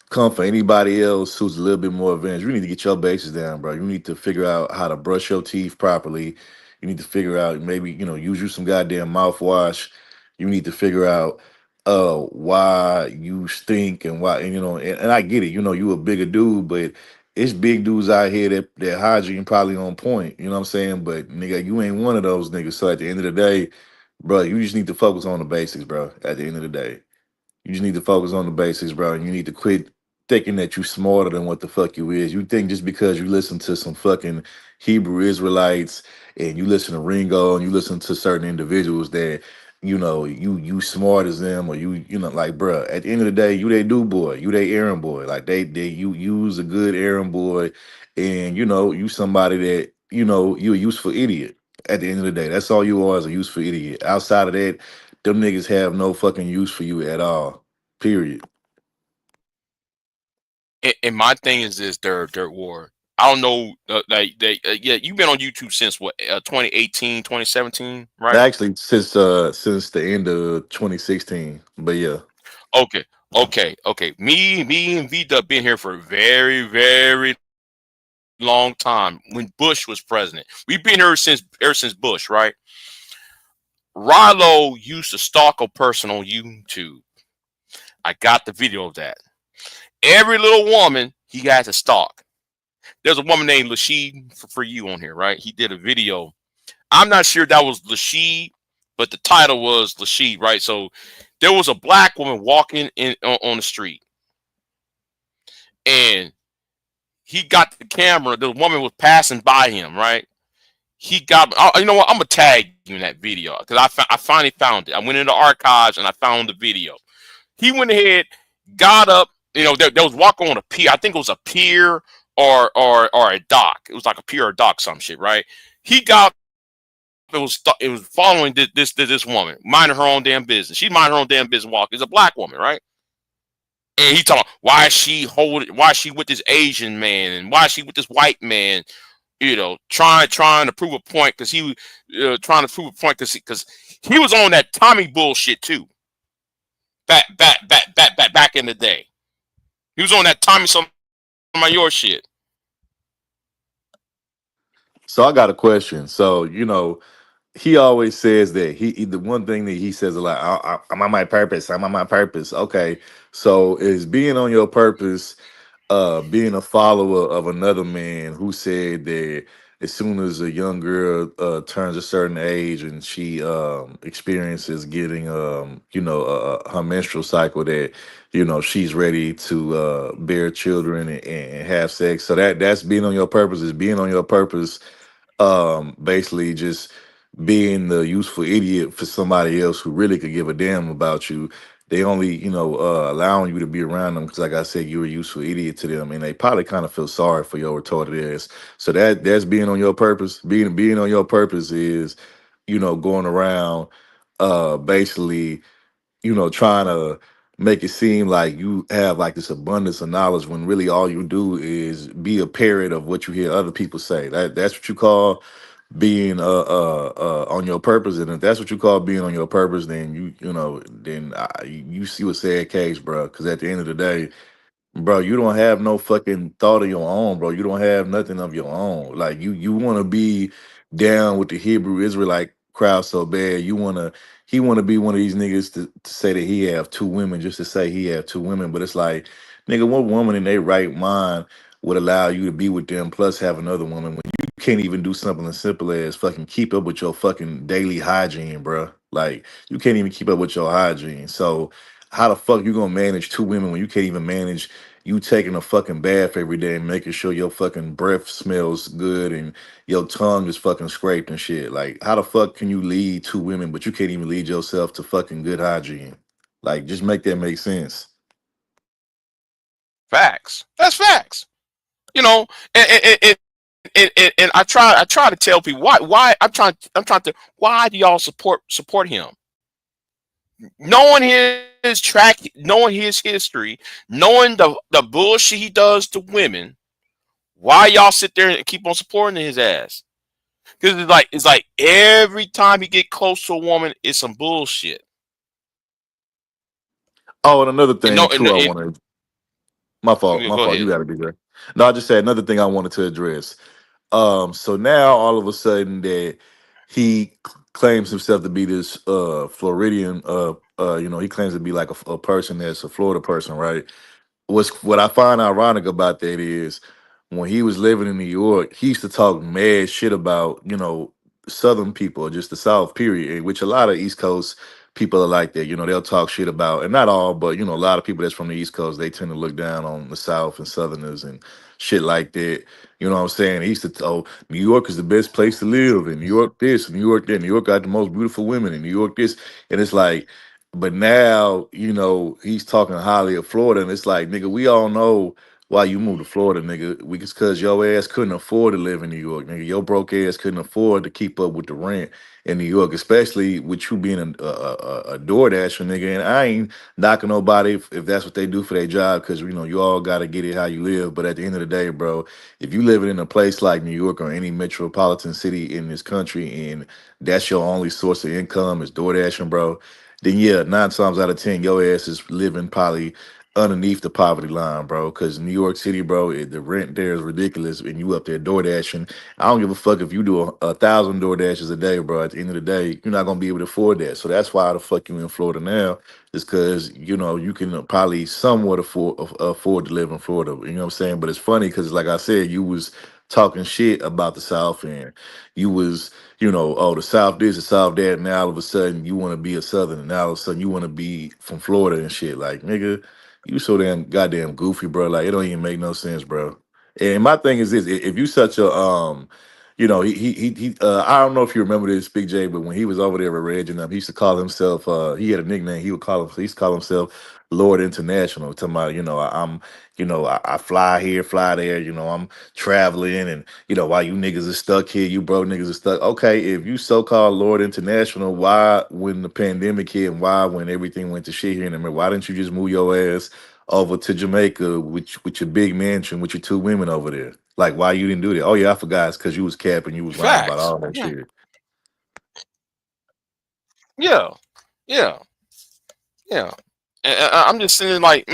come for anybody else who's a little bit more advanced. You need to get your basics down, bro. You need to figure out how to brush your teeth properly. You need to figure out maybe, use you some goddamn mouthwash. You need to figure out why you stink and why, and I get it, you a bigger dude, but it's big dudes out here that hygiene probably on point, you know what I'm saying? But nigga, you ain't one of those niggas. So at the end of the day, bro, you just need to focus on the basics, bro. At the end of the day. You just need to focus on the basics, bro. And you need to quit thinking that you smarter than what the fuck you is. You think just because you listen to some fucking Hebrew Israelites and you listen to Ringo and you listen to certain individuals that you smart as them or like, bro. At the end of the day, you they do boy, you they errand boy. Like they you use a good errand boy, and you somebody that you a useful idiot. At the end of the day, that's all you are, is a useful idiot. Outside of that, them niggas have no fucking use for you at all. Period. And my thing is this: dirt war. I don't know, yeah, you've been on YouTube since what, 2018, 2017, right? Actually, since the end of 2016. But yeah. Okay, okay. Me and V Dub been here for a very, very long time. When Bush was president, we've been here ever since Bush, right? Rilo used to stalk a person on YouTube. I got the video of that. Every little woman he had to stalk. There's a woman named Lashid for you on here, right? He did a video. I'm not sure that was Lashid, but the title was Lashid, right? So there was a black woman walking on the street, and he got the camera. The woman was passing by him, right? He got, you know what? I'm gonna tag you in that video because I finally found it. I went into the archives and I found the video. He went ahead, got up. You know, there was walking on a pier. I think it was a pier or a dock. It was like a pier or a dock, some shit, right? He got. It was following this woman, minding her own damn business. She minding her own damn business walking. It's a black woman, right? And he talking, why is she with this Asian man, and why is she with this white man? You know, trying to prove a point because he trying to prove a point because he was on that Tommy bullshit too. Back in the day, he was on that Tommy your shit. So I got a question. So, you know, he always says that the one thing that he says a lot, I'm on my purpose. I'm on my purpose. Okay. So is being on your purpose, being a follower of another man who said that as soon as a young girl turns a certain age and she experiences getting her menstrual cycle, that she's ready to bear children and have sex. So that's being on your purpose. Is being on your purpose basically just being the useful idiot for somebody else who really could give a damn about you. They only, allowing you to be around them because, like I said, you're a useful idiot to them, and they probably kind of feel sorry for your retarded ass. So that's being on your purpose. Being on your purpose is, going around, basically, trying to make it seem like you have like this abundance of knowledge when really all you do is be a parrot of what you hear other people say. That's what you call being on your purpose. And if that's what you call being on your purpose, then you see a sad case, bro. Because at the end of the day, bro, you don't have no fucking thought of your own, bro. You don't have nothing of your own. Like you want to be down with the Hebrew Israelite crowd so bad. He want to be one of these niggas to say that he have two women just to say he have two women. But it's like, nigga, what woman in their right mind would allow you to be with them plus have another woman when you can't even do something as simple as fucking keep up with your fucking daily hygiene, bro? Like you can't even keep up with your hygiene. So how the fuck you gonna manage two women when you can't even manage you taking a fucking bath every day and making sure your fucking breath smells good and your tongue is fucking scraped and shit? Like, how the fuck can you lead two women, but you can't even lead yourself to fucking good hygiene? Like, just make that make sense. Facts. That's facts. You know, and I try to tell people why I'm trying to why do y'all support him? Knowing his track, knowing his history, knowing the bullshit he does to women, why y'all sit there and keep on supporting his ass? Because it's like every time he get close to a woman, it's some bullshit. Oh, and another thing I wanted. My fault. You got to be there. No, I just said another thing I wanted to address. So now all of a sudden that he claims himself to be this Floridian, he claims to be like a person that's a Florida person, right? What I find ironic about that is when he was living in New York, he used to talk mad shit about, Southern people or just the South, period, which a lot of East Coast people are like that. They'll talk shit about, and not all, but, a lot of people that's from the East Coast, they tend to look down on the South and Southerners and shit like that. You know what I'm saying? He used to tell New York is the best place to live, and New York this, New York that, New York got the most beautiful women, and New York this. And it's like, but now, he's talking highly of Florida, and it's like, nigga, we all know why you moved to Florida, nigga. It's cause your ass couldn't afford to live in New York, nigga. Your broke ass couldn't afford to keep up with the rent in New York, especially with you being a DoorDasher, nigga. And I ain't knocking nobody if that's what they do for their job, because you know you all gotta get it how you live. But at the end of the day, bro, if you living in a place like New York or any metropolitan city in this country, and that's your only source of income is DoorDashing, bro, then yeah, 9 times out of 10, your ass is living probably underneath the poverty line, bro. Because New York City, bro, the rent there is ridiculous, and you up there door dashing. I don't give a fuck if you do a 1,000 door dashes a day, bro. At the end of the day, you're not gonna be able to afford that. So that's why the fuck you in Florida now, is because you know you can probably somewhat afford to live in Florida. You know what I'm saying? But it's funny because, like I said, you was talking shit about the South, and you was, you know, oh, the South this, the South that, and now all of a sudden you want to be a Southern, and now all of a sudden you want to be from Florida and shit. Like, nigga, you so damn goddamn goofy, bro. Like, it don't even make no sense, bro. And my thing is this: if you such a you know, I don't know if you remember this, Big J, but when he was over there with Reg and them, he used to call himself. He had a nickname. He used to call himself Lord International. Talking about, you know, I'm, you know, I fly here, fly there. You know, I'm traveling, and you know, why you niggas are stuck here, you broke niggas are stuck. Okay, if you so called Lord International, why when the pandemic hit and why when everything went to shit here in America, why didn't you just move your ass over to Jamaica with your big mansion with your 2 women over there? Like, why you didn't do that? Oh yeah, I forgot. It's because you was capping, you was lying about Facts. all that Yeah. shit. Yeah. Yeah. Yeah. And I'm just saying, and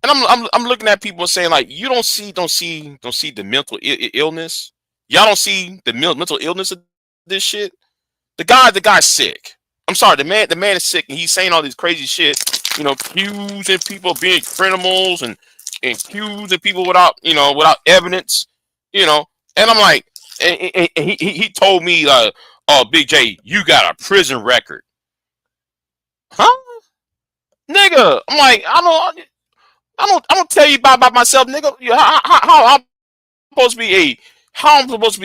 I'm looking at people saying, like, you don't see the mental illness. Y'all don't see the mental illness of this shit. The guy's sick. I'm sorry, the man is sick, and he's saying all these crazy shit. You know, accusing people of being criminals, and accusing people without evidence. You know, and I'm like, and he told me, oh, Big J, you got a prison record, huh? Nigga, I'm like, I don't tell you about myself, nigga. How I'm supposed to be a how I'm supposed to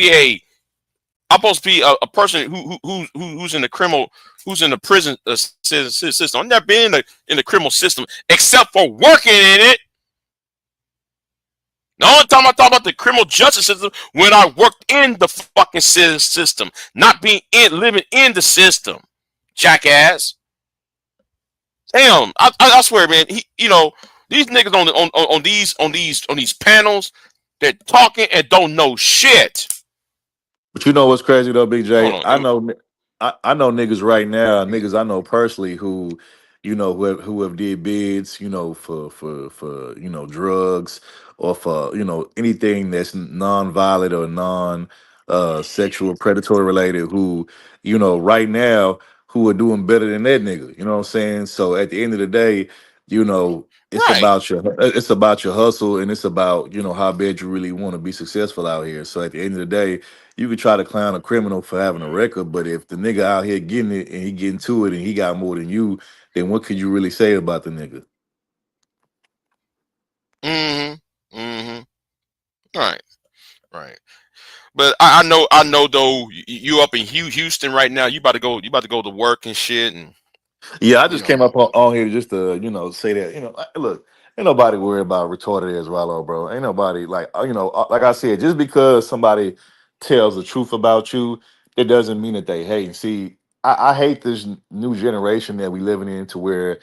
be a person who's in the criminal, who's in the prison system. I've never been in the criminal system except for working in it. The only time I talk about the criminal justice system when I worked in the fucking system, not living in the system, jackass. Damn, I swear, man. These niggas on these panels, they're talking and don't know shit. But you know what's crazy though, Big Hold J? on, I know niggas right now, niggas I know personally who, you know, who have did bids, you know, for you know, drugs, or for, you know, anything that's non-violent or non sexual predatory related, who, you know, right now, who are doing better than that nigga. You know what I'm saying? So at the end of the day, you know, right? it's about your hustle, and it's about, you know, how bad you really want to be successful out here. So at the end of the day, you could try to clown a criminal for having a record, but if the nigga out here getting it and he getting to it and he got more than you, then what could you really say about the nigga? Mm-hmm. Mm-hmm. Right. Right. But I know though, you up in Houston right now. You about to go to work and shit, and Yeah, I you just know. came up on here just to, you know, say that, you know, look, ain't nobody worried about retarded as Rollo, bro. Ain't nobody like, you know, like I said, just because somebody tells the truth about you, it doesn't mean that they hate. And see, I hate this new generation that we living in, to where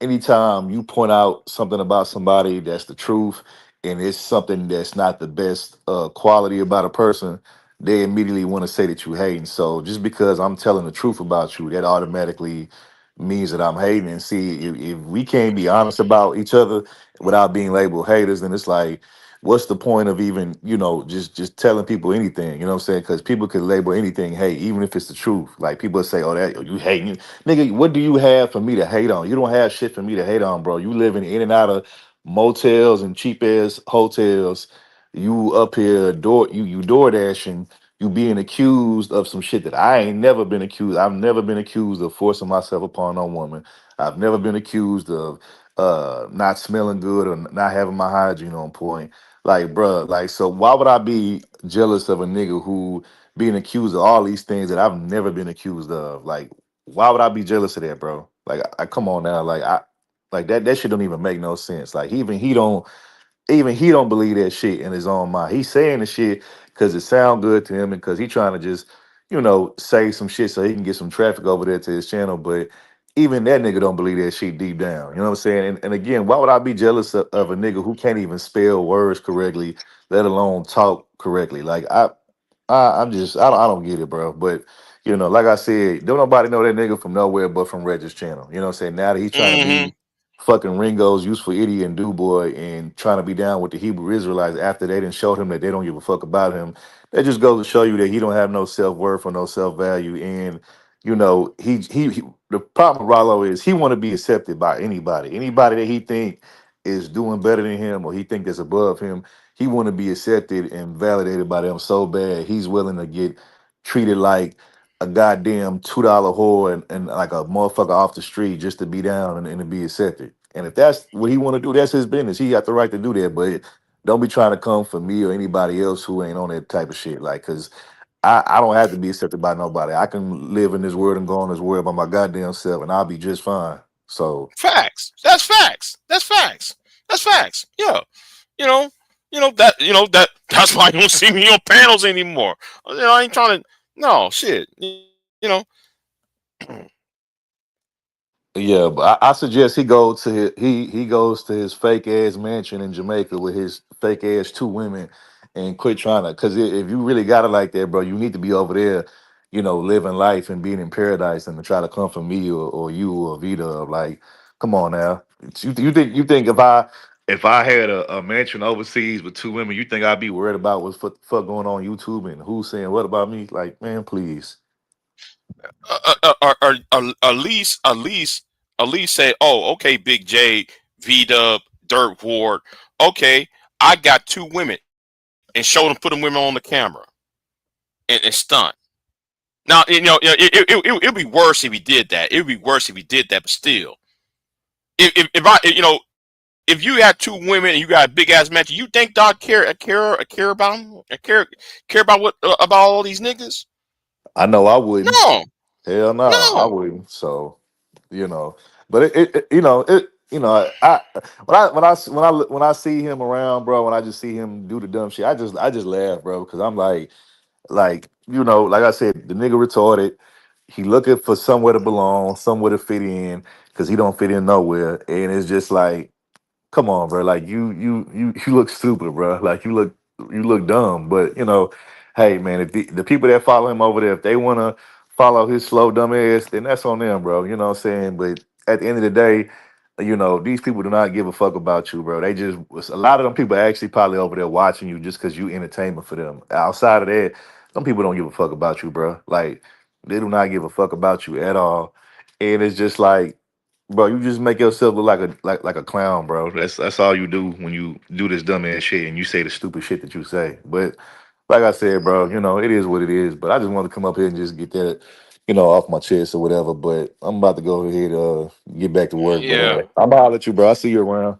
anytime you point out something about somebody that's the truth, and it's something that's not the best quality about a person, they immediately want to say that you hating. So just because I'm telling the truth about you, that automatically means that I'm hating. And see, if we can't be honest about each other without being labeled haters, then it's like, what's the point of even, you know, just telling people anything? You know what I'm saying? Because people could label anything hate, even if it's the truth. Like, people say, "Oh, that you hating." Nigga, what do you have for me to hate on? You don't have shit for me to hate on, bro. You living in and out of motels and cheap ass hotels. You up here you door dashing. You being accused of some shit that I ain't never been accused. I've never been accused of forcing myself upon no woman. I've never been accused of not smelling good or not having my hygiene on point. Like, bruh, like, so why would I be jealous of a nigga who being accused of all these things that I've never been accused of? Like, why would I be jealous of that, bro? Like, I come on now, like, I like that shit don't even make no sense. Like, even he don't. even he don't believe that shit in his own mind. He's saying the shit because it sound good to him and because he trying to just, say some shit so he can get some traffic over there to his channel. But even that nigga don't believe that shit deep down. You know what I'm saying? And again, why would I be jealous of a nigga who can't even spell words correctly, let alone talk correctly? Like I don't get it, bro. But like I said, don't nobody know that nigga from nowhere but from Reg's channel. You know what I'm saying? Now that he's trying to Mm-hmm. be fucking Ringo's useful idiot and do boy and trying to be down with the Hebrew Israelites after they didn't show him that they don't give a fuck about him. That just goes to show you that he don't have no self-worth or no self-value. And he the problem with Rollo is he want to be accepted by anybody. Anybody that he think is doing better than him or he think is above him, he want to be accepted and validated by them so bad he's willing to get treated like a goddamn $2 whore and like a motherfucker off the street just to be down and to be accepted. And if that's what he want to do, that's his business. He got the right to do that. But don't be trying to come for me or anybody else who ain't on that type of shit. Like, cause I don't have to be accepted by nobody. I can live in this world and go on this world by my goddamn self, and I'll be just fine. So Facts. That's facts. That's facts. That's facts. Yeah. You know, that that's why you don't see me on panels anymore. I ain't trying to. No shit. You know. yeah, but I suggest he goes to he goes to his fake ass mansion in Jamaica with his fake ass two women and quit trying to. Because if you really got it like that, bro, you need to be over there, living life and being in paradise and to try to come for me or you or Vita. Like, come on now. You think if I had a mansion overseas with two women, you think I'd be worried about what's fuck going on YouTube and who's saying what about me? Like, man, please. Or at least say, oh, okay, Big J, V Dub, Dirt Ward. Okay, I got two women and show them, put them women on the camera and stunt. Now, it'd be worse if he did that. It'd be worse if he did that, but still, if you had two women and you got a big ass match, you think Doc care about them? Care about what about all these niggas? I know I wouldn't. No, Hell no, I no. wouldn't. So, you know, but I when I see him around, bro, when I just see him do the dumb shit, I just laugh, bro, because I'm like I said, the nigga retarded. He looking for somewhere to belong, somewhere to fit in, because he don't fit in nowhere, and it's just like, come on, bro. Like you look stupid, bro. Like you look dumb. But hey, man, if the people that follow him over there, if they want to follow his slow dumb ass, then that's on them, bro. You know what I'm saying? But at the end of the day, these people do not give a fuck about you, bro. They just a lot of them people are actually probably over there watching you just because you entertainment for them. Outside of that, some people don't give a fuck about you, bro. Like they do not give a fuck about you at all. And it's just like, bro, you just make yourself look like a clown, bro. That's all you do when you do this dumb ass shit and you say the stupid shit that you say. But like I said, bro, it is what it is. But I just want to come up here and just get that, off my chest or whatever. But I'm about to go ahead get back to work. But Yeah. I'm gonna holler at you, bro. I see you around.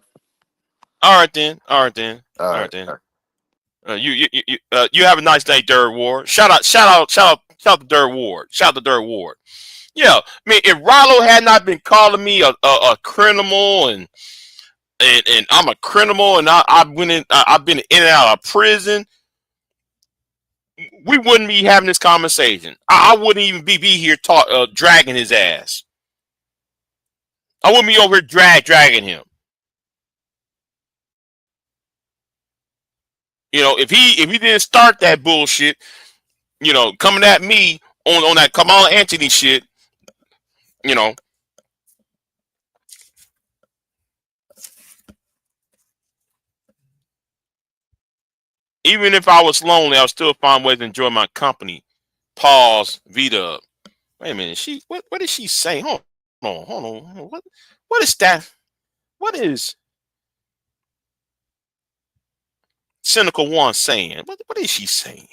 All right then. All right then. All All right. right then. You have a nice day, Dirt Ward. Shout out to Dirt Ward. Shout out to Dirt Ward. Yeah, I mean, if Rollo had not been calling me a criminal and I'm a criminal and I've been in and out of prison, we wouldn't be having this conversation. I wouldn't even be here dragging his ass. I wouldn't be over here dragging him. If he didn't start that bullshit, coming at me on that Kamala Anthony shit, you know, even if I was lonely, I would still find ways to enjoy my company. Pause. Vita. Wait a minute. What is she saying? Hold on. What is that? What is Cynical One saying? What is she saying?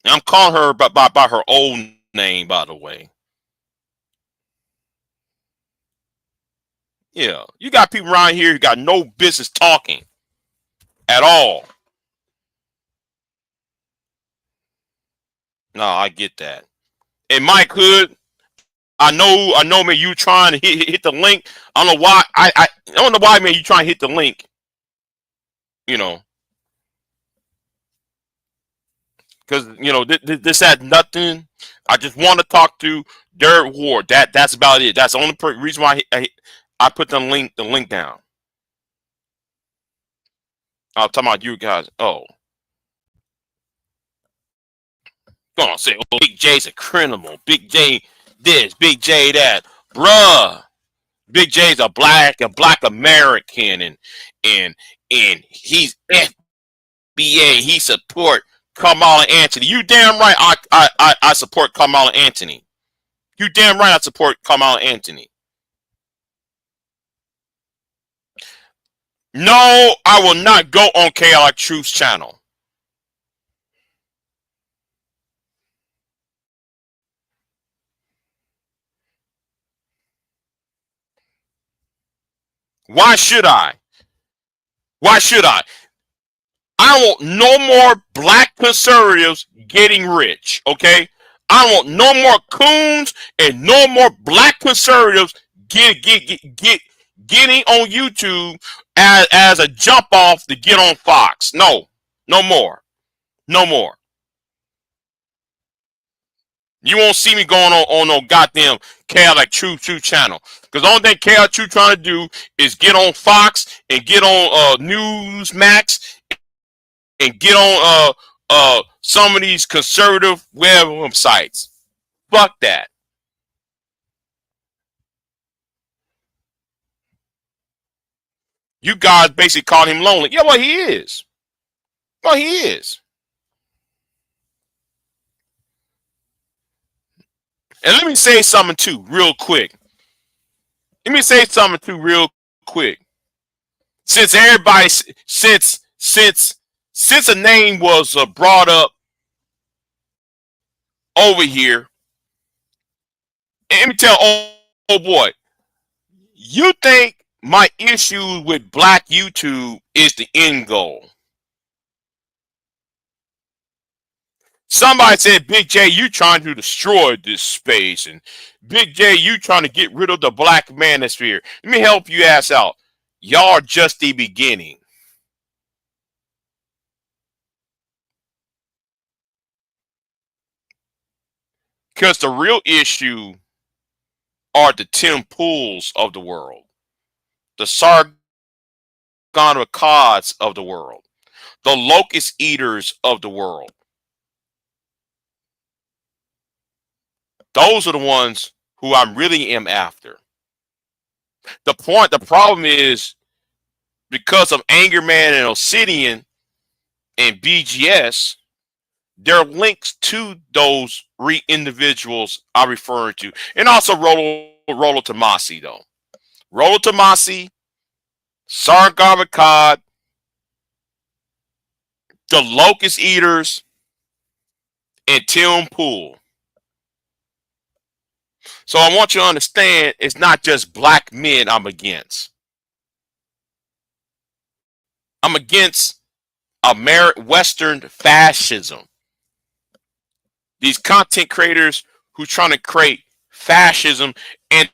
And I'm calling her by her old name, by the way. Yeah, you got people around here who got no business talking at all. No, I get that. And Mike Hood, I know, man. You trying to hit the link. I don't know why. I don't know why, man. You trying to hit the link. You know, because you know this had nothing. I just want to talk to Derek Ward. That's about it. That's the only reason why I put the link down. I'm talking about you guys. Oh, gonna say, oh, Big J's a criminal. Big J this, Big J that, bruh. Big J's a black American, and he's FBA. He support Kamala Anthony. You damn right. I support Kamala Anthony. You damn right. I support Kamala Anthony. No, I will not go on Chaotic Truth's channel. Why should I? Why should I? I want no more black conservatives getting rich, okay? I want no more coons and no more black conservatives getting on YouTube as a jump off to get on Fox. No, no more. No more. You won't see me going on no goddamn Chaotic Truth channel. Because the only thing Chaotic Truth trying to do is get on Fox and get on Newsmax and get on some of these conservative websites. Fuck that. You guys basically called him lonely. Yeah, well, he is. Well, he is. And let me say something too, real quick. Since everybody, since a name was brought up over here, let me tell oh boy, you think my issue with black YouTube is the end goal? Somebody said, Big J, you trying to destroy this space, and Big J, you trying to get rid of the black manosphere. Let me help you ass out. Y'all are just the beginning. Because the real issue are the Tim Pools of the world, the Sargon-Accads of the world, the locust eaters of the world. Those are the ones who I really am after. The problem is, because of Anger Man and Obsidian and BGS, there are links to those individuals I'm referring to. And also Rollo Tomasi, though. Rollo Tomasi, Sargon-Akkad, the Locust Eaters, and Tim Pool. So I want you to understand, it's not just black men I'm against. I'm against Western fascism. These content creators who trying to create fascism, and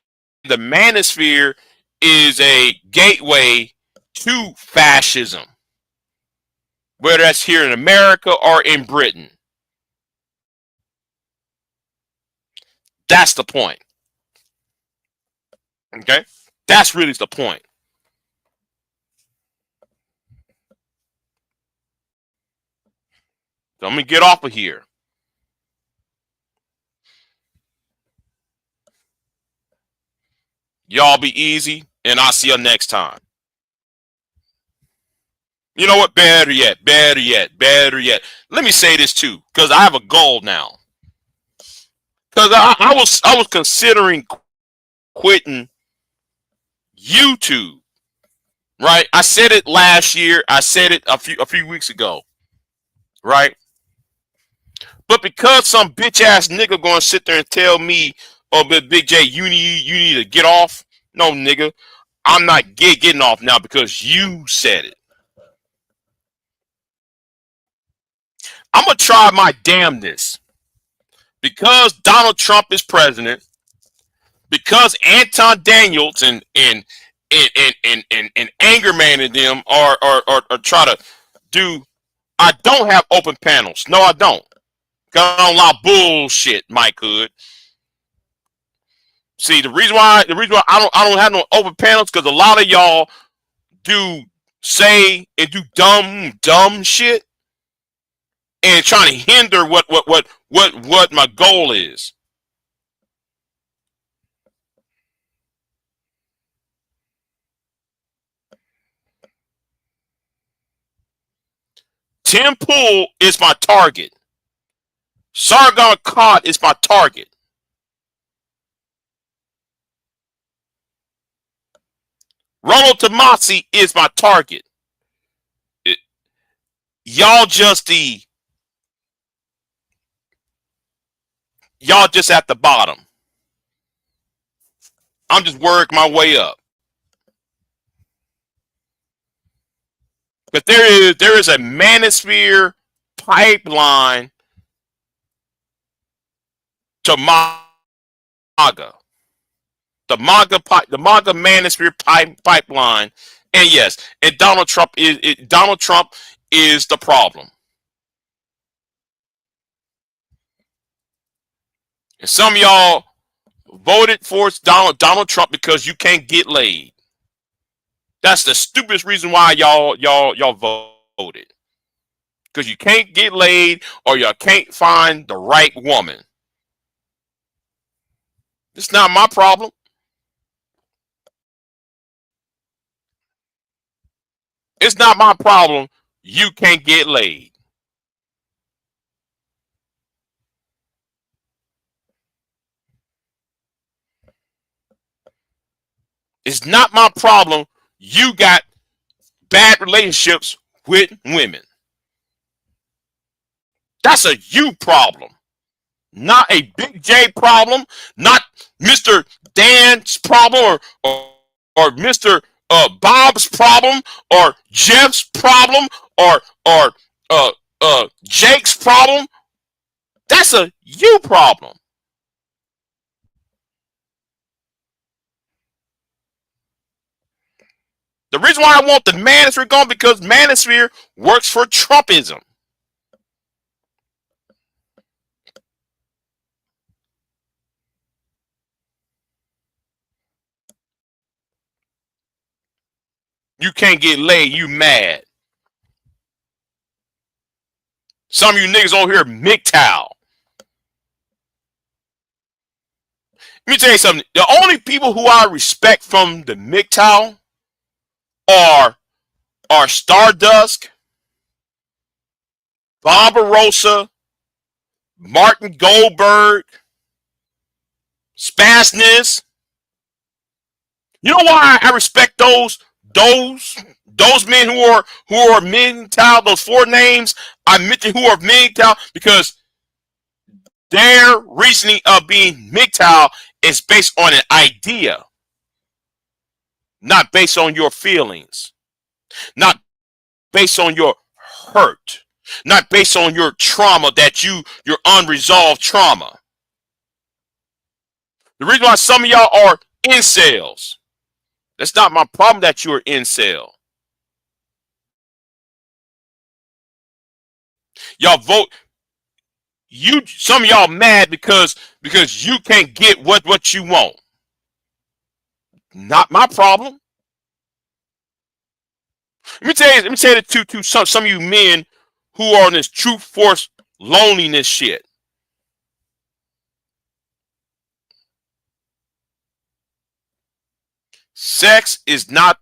the manosphere is a gateway to fascism, whether that's here in America or in Britain. That's the point. Okay? That's really the point. So let me get off of here. Y'all be easy, and I'll see you next time. You know what? Better yet. Let me say this too, because I have a goal now. Because I was considering quitting YouTube. Right? I said it last year. I said it a few weeks ago. Right? But because some bitch ass nigga gonna sit there and tell me, oh, but Big J, you need to get off. No, nigga, I'm not getting off now because you said it. I'm gonna try my damnedest. Because Donald Trump is president, because Anton Daniels and Anger Man and them are try to do. I don't have open panels. No, I don't. Cause I don't allow bullshit, Mike Hood. See, the reason why I don't have no open panels because a lot of y'all do say and do dumb shit and trying to hinder what my goal is. Tim Pool is my target. Sargon Cod is my target. Ronald Tomasi is my target. Y'all just at the bottom. I'm just working my way up. But there is a manosphere pipeline to MAGA. The MAGA manosphere pipeline. And yes, and Donald Trump is the problem. And some of y'all voted for Donald Trump because you can't get laid. That's the stupidest reason why y'all voted. Because you can't get laid or you can't find the right woman. It's not my problem. It's not my problem. You can't get laid. It's not my problem. You got bad relationships with women. That's a you problem, not a Big J problem, not Mr. Dan's problem or Mr. Bob's problem or Jeff's problem or Jake's problem. That's a you problem. The reason why I want the manosphere gone because manosphere works for Trumpism. You can't get laid, you mad. Some of you niggas on here MGTOW. Let me tell you something. The only people who I respect from the MGTOW are Stardust, Barbarossa, Martin Goldberg, Spasness. You know why I respect those men who are MGTOW, those four names I mentioned who are MGTOW, because their reasoning of being MGTOW is based on an idea, not based on your feelings, not based on your hurt, not based on your trauma your unresolved trauma. The reason why some of y'all are incels, that's not my problem that you're incel. Y'all vote. Some of y'all mad because you can't get what you want. Not my problem. Let me tell you to some of you men who are on this truth force loneliness shit. Sex is not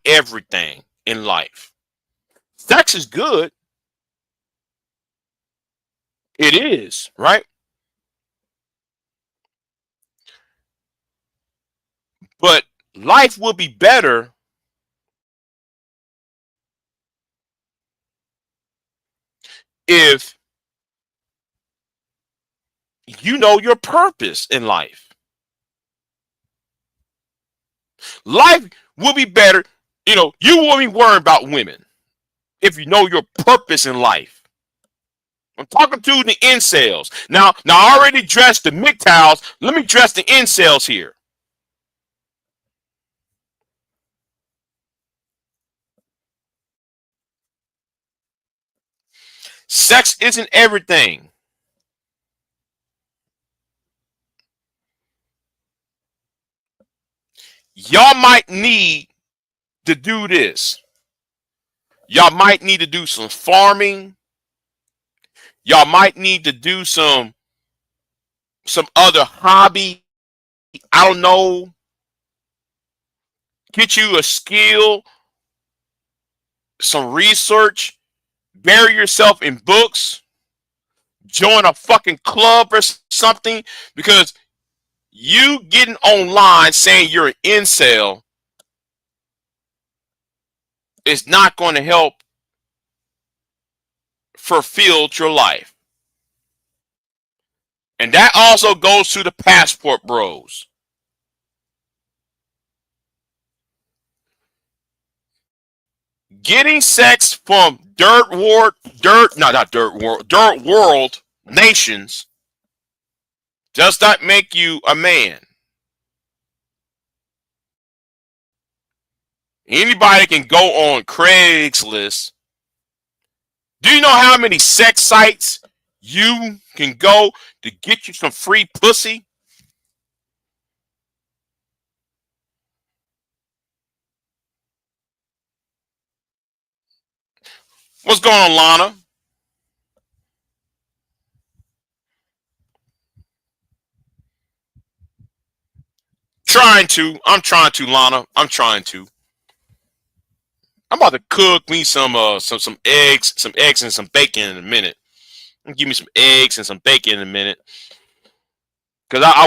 everything in life. Sex is good. It is, right? But life will be better if you know your purpose in life. Life will be better. You won't be worried about women if you know your purpose in life. I'm talking to the incels. Now I already addressed the MGTOWs. Let me address the incels here. Sex isn't everything. Y'all might need to do this. Y'all might need to do some farming. Y'all might need to do some other hobby. I don't know. Get you a skill, some research, bury yourself in books, join a fucking club or something, because you getting online saying you're an incel is not going to help fulfill your life. And that also goes to the passport bros. Getting sex from dirt world nations does not make you a man. Anybody can go on Craigslist. Do you know how many sex sites you can go to get you some free pussy? What's going on, Lana? I'm trying to, Lana. I'm trying to. I'm about to cook me some eggs, and some bacon in a minute. Give me some eggs and some bacon in a minute. Cause I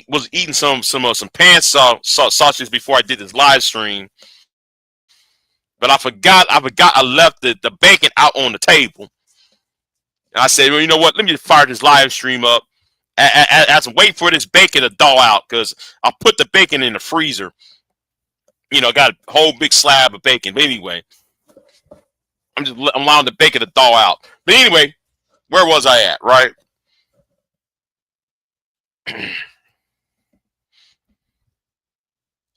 was eating some pan sausages before I did this live stream, but I forgot I left the bacon out on the table. And I said, well, you know what? Let me just fire this live stream up as I wait for this bacon to thaw out, because I put the bacon in the freezer. You know, got a whole big slab of bacon. But anyway, I'm allowing the bacon to thaw out. But anyway, where was I at, right?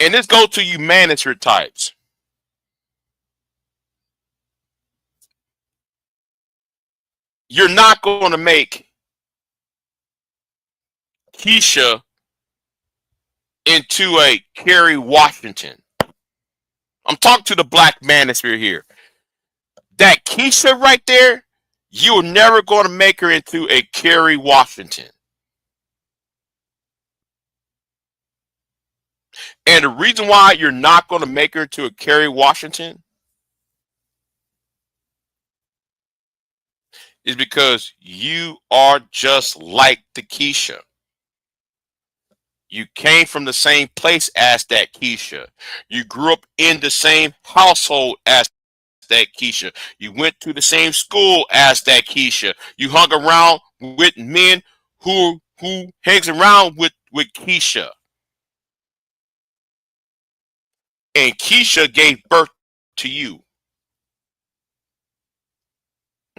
And this goes to you manager types. You're not going to make Keisha into a Kerry Washington. I'm talking to the black manosphere here. That Keisha right there, you're never going to make her into a Kerry Washington. And the reason why you're not going to make her into a Kerry Washington is because you are just like the Keisha. You came from the same place as that Keisha. You grew up in the same household as that Keisha. You went to the same school as that Keisha. You hung around with men who hangs around with Keisha. And Keisha gave birth to you.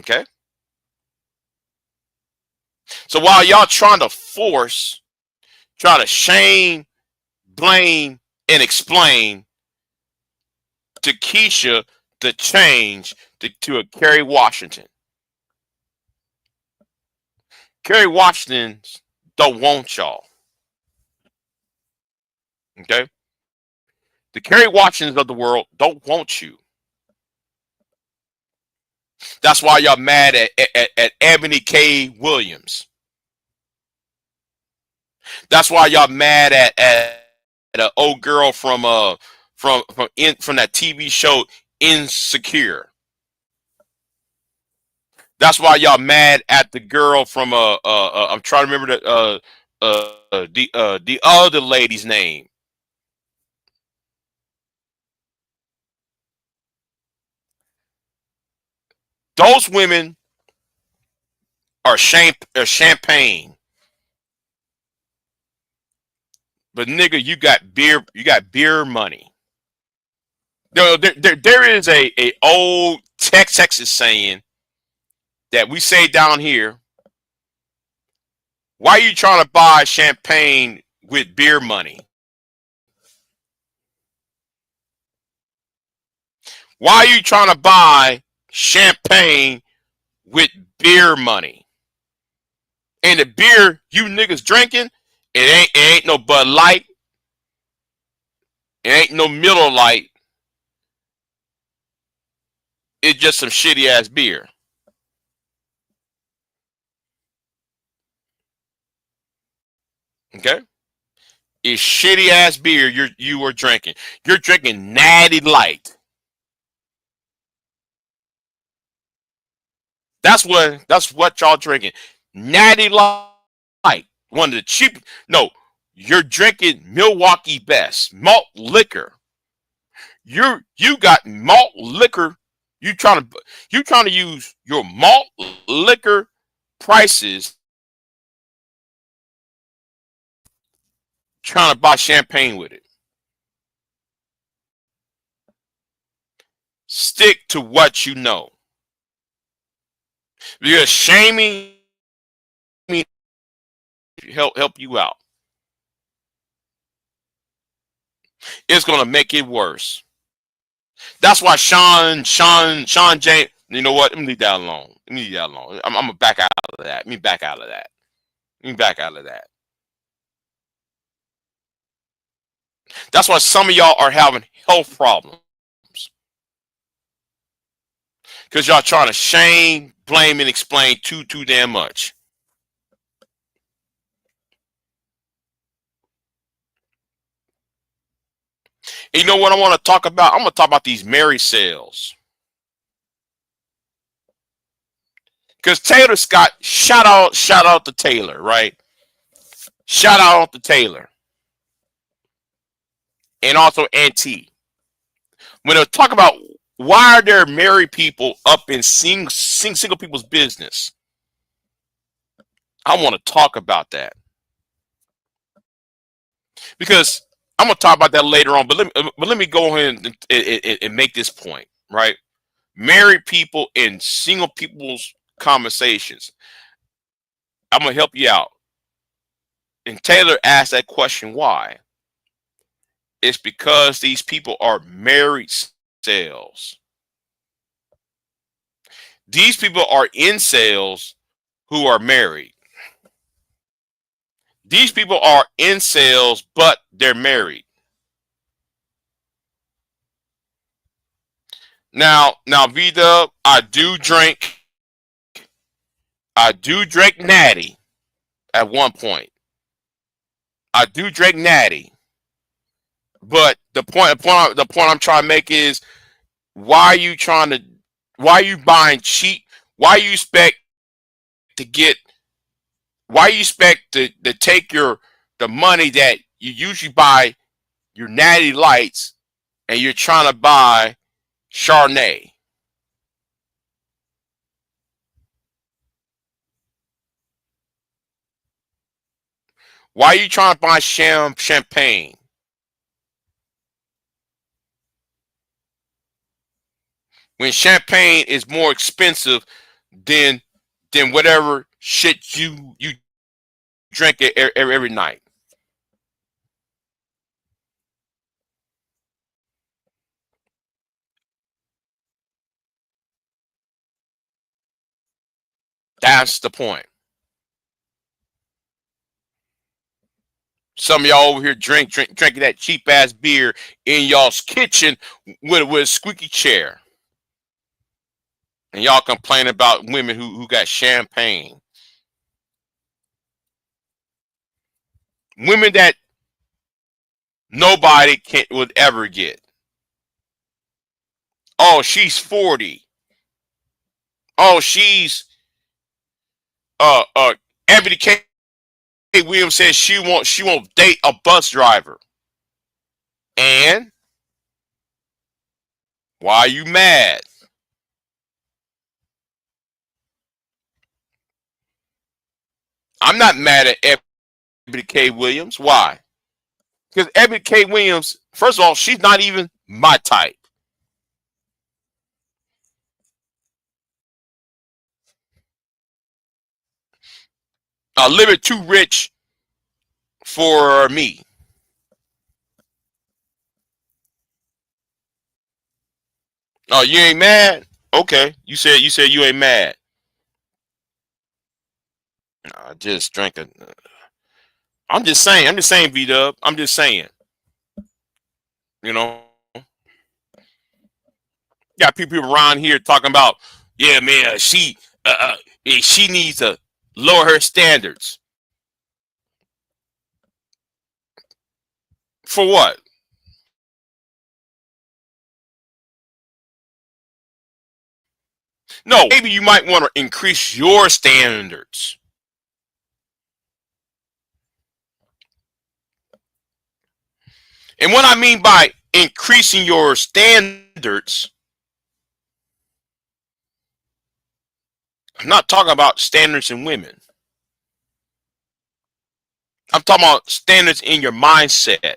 Okay? So while y'all trying to shame, blame, and explain to Keisha the change to a Kerry Washington. Kerry Washingtons don't want y'all. Okay? The Kerry Washingtons of the world don't want you. That's why y'all mad at Ebony K. Williams. That's why y'all mad at an old girl from that TV show Insecure. That's why y'all mad at the girl from I'm trying to remember the other lady's name. Those women are champagne. But nigga, you got beer money. There is a old Texas saying, that we say down here, why are you trying to buy champagne with beer money? Why are you trying to buy champagne with beer money? And the beer you niggas drinking, it ain't no Bud Light. It ain't no Miller Lite. It's just some shitty ass beer. Okay? It's shitty ass beer you are drinking. You're drinking Natty Light. That's what y'all drinking. Natty Light. One of the cheap. No, you're drinking Milwaukee Best malt liquor. You got malt liquor. You trying to use your malt liquor prices trying to buy champagne with it. Stick to what you know. Because shaming me help you out. It's gonna make it worse. That's why Sean James. You know what? Let me leave that alone. I'm gonna back out of that. Let me back out of that. That's why some of y'all are having health problems. Because y'all trying to shame, blame, and explain too damn much. And you know what I want to talk about? I'm going to talk about these married sales. Because Taylor Scott, shout out to Taylor, right? Shout out to Taylor. And also Auntie. When they talk about why are there married people up in single people's business, I want to talk about that. Because I'm going to talk about that later on, but let me go ahead and make this point, right? Married people and single people's conversations. I'm going to help you out. And Taylor asked that question, why? It's because these people are married sales. These people are in sales who are married. These people are in sales, but they're married. Now, V-Dub, I do drink Natty at one point. I do drink Natty. But the point I'm trying to make is, why are you buying cheap? Why you expect to take the money that you usually buy your Natty Lights and you're trying to buy Chardonnay? Why are you trying to buy champagne? When champagne is more expensive than whatever shit you drink every night. That's the point. Some of y'all over here drinking that cheap ass beer in y'all's kitchen with a squeaky chair. And y'all complain about women who got champagne. Women that nobody would ever get. Oh, she's 40. Oh, she's Ebony K. Williams says she won't date a bus driver. And why are you mad? I'm not mad at Ebony K. Williams. Why? Because Ebony K. Williams, first of all, she's not even my type. A little bit too rich for me. Oh, you ain't mad? Okay. You said you ain't mad. I just drank a. I'm just saying, V-Dub. I'm just saying. You know. Got people around here talking about, yeah, man, she needs to lower her standards. For what? No, maybe you might want to increase your standards. And what I mean by increasing your standards, I'm not talking about standards in women. I'm talking about standards in your mindset,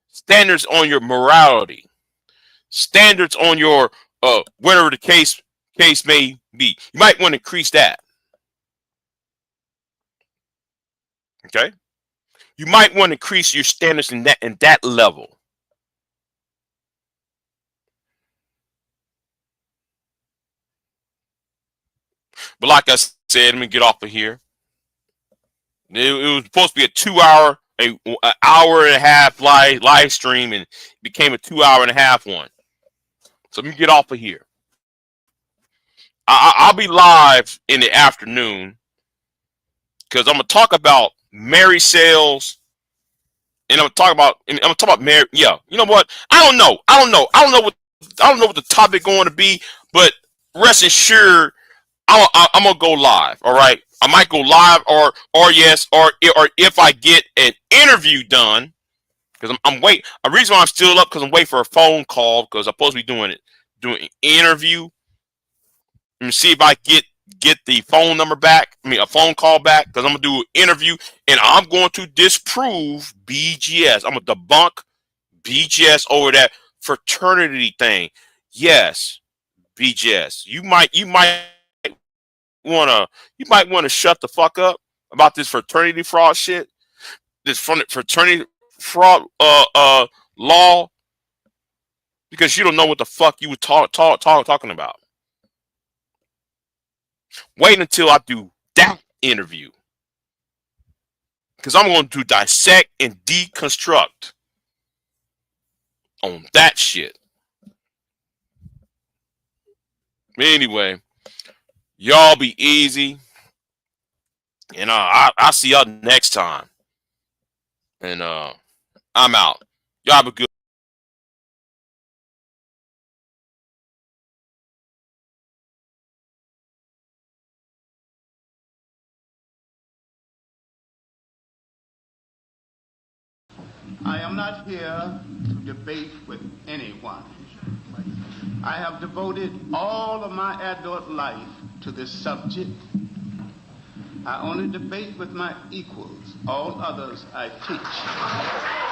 standards on your morality, standards on your whatever the case may be. You might want to increase that. Okay? You might want to increase your standards in that level. But like I said, let me get off of here. It was supposed to be a 2 hour, an hour and a half live stream, and it became a 2 hour and a half one. So let me get off of here. I'll be live in the afternoon because I'm gonna talk about Mary sales, and I'm gonna talk about Mary. Yeah, you know what? I don't know what the topic going to be, but rest assured, I'm gonna go live. All right, I might go live, or yes, or if I get an interview done, because I'm waiting. The reason why I'm still up because I'm waiting for a phone call because I'm supposed to be doing an interview. Let me see if I get the phone number back. I mean, a phone call back, because I'm gonna do an interview and I'm going to disprove BGS. I'm gonna debunk BGS over that fraternity thing. Yes, BGS. You might wanna shut the fuck up about this fraternity fraud shit. This fraternity fraud law, because you don't know what the fuck you were talking about. Wait until I do that interview, because I'm going to dissect and deconstruct on that shit. Anyway, y'all be easy, and I'll see y'all next time. And I'm out. Y'all have a good. I am not here to debate with anyone. I have devoted all of my adult life to this subject. I only debate with my equals. All others I teach.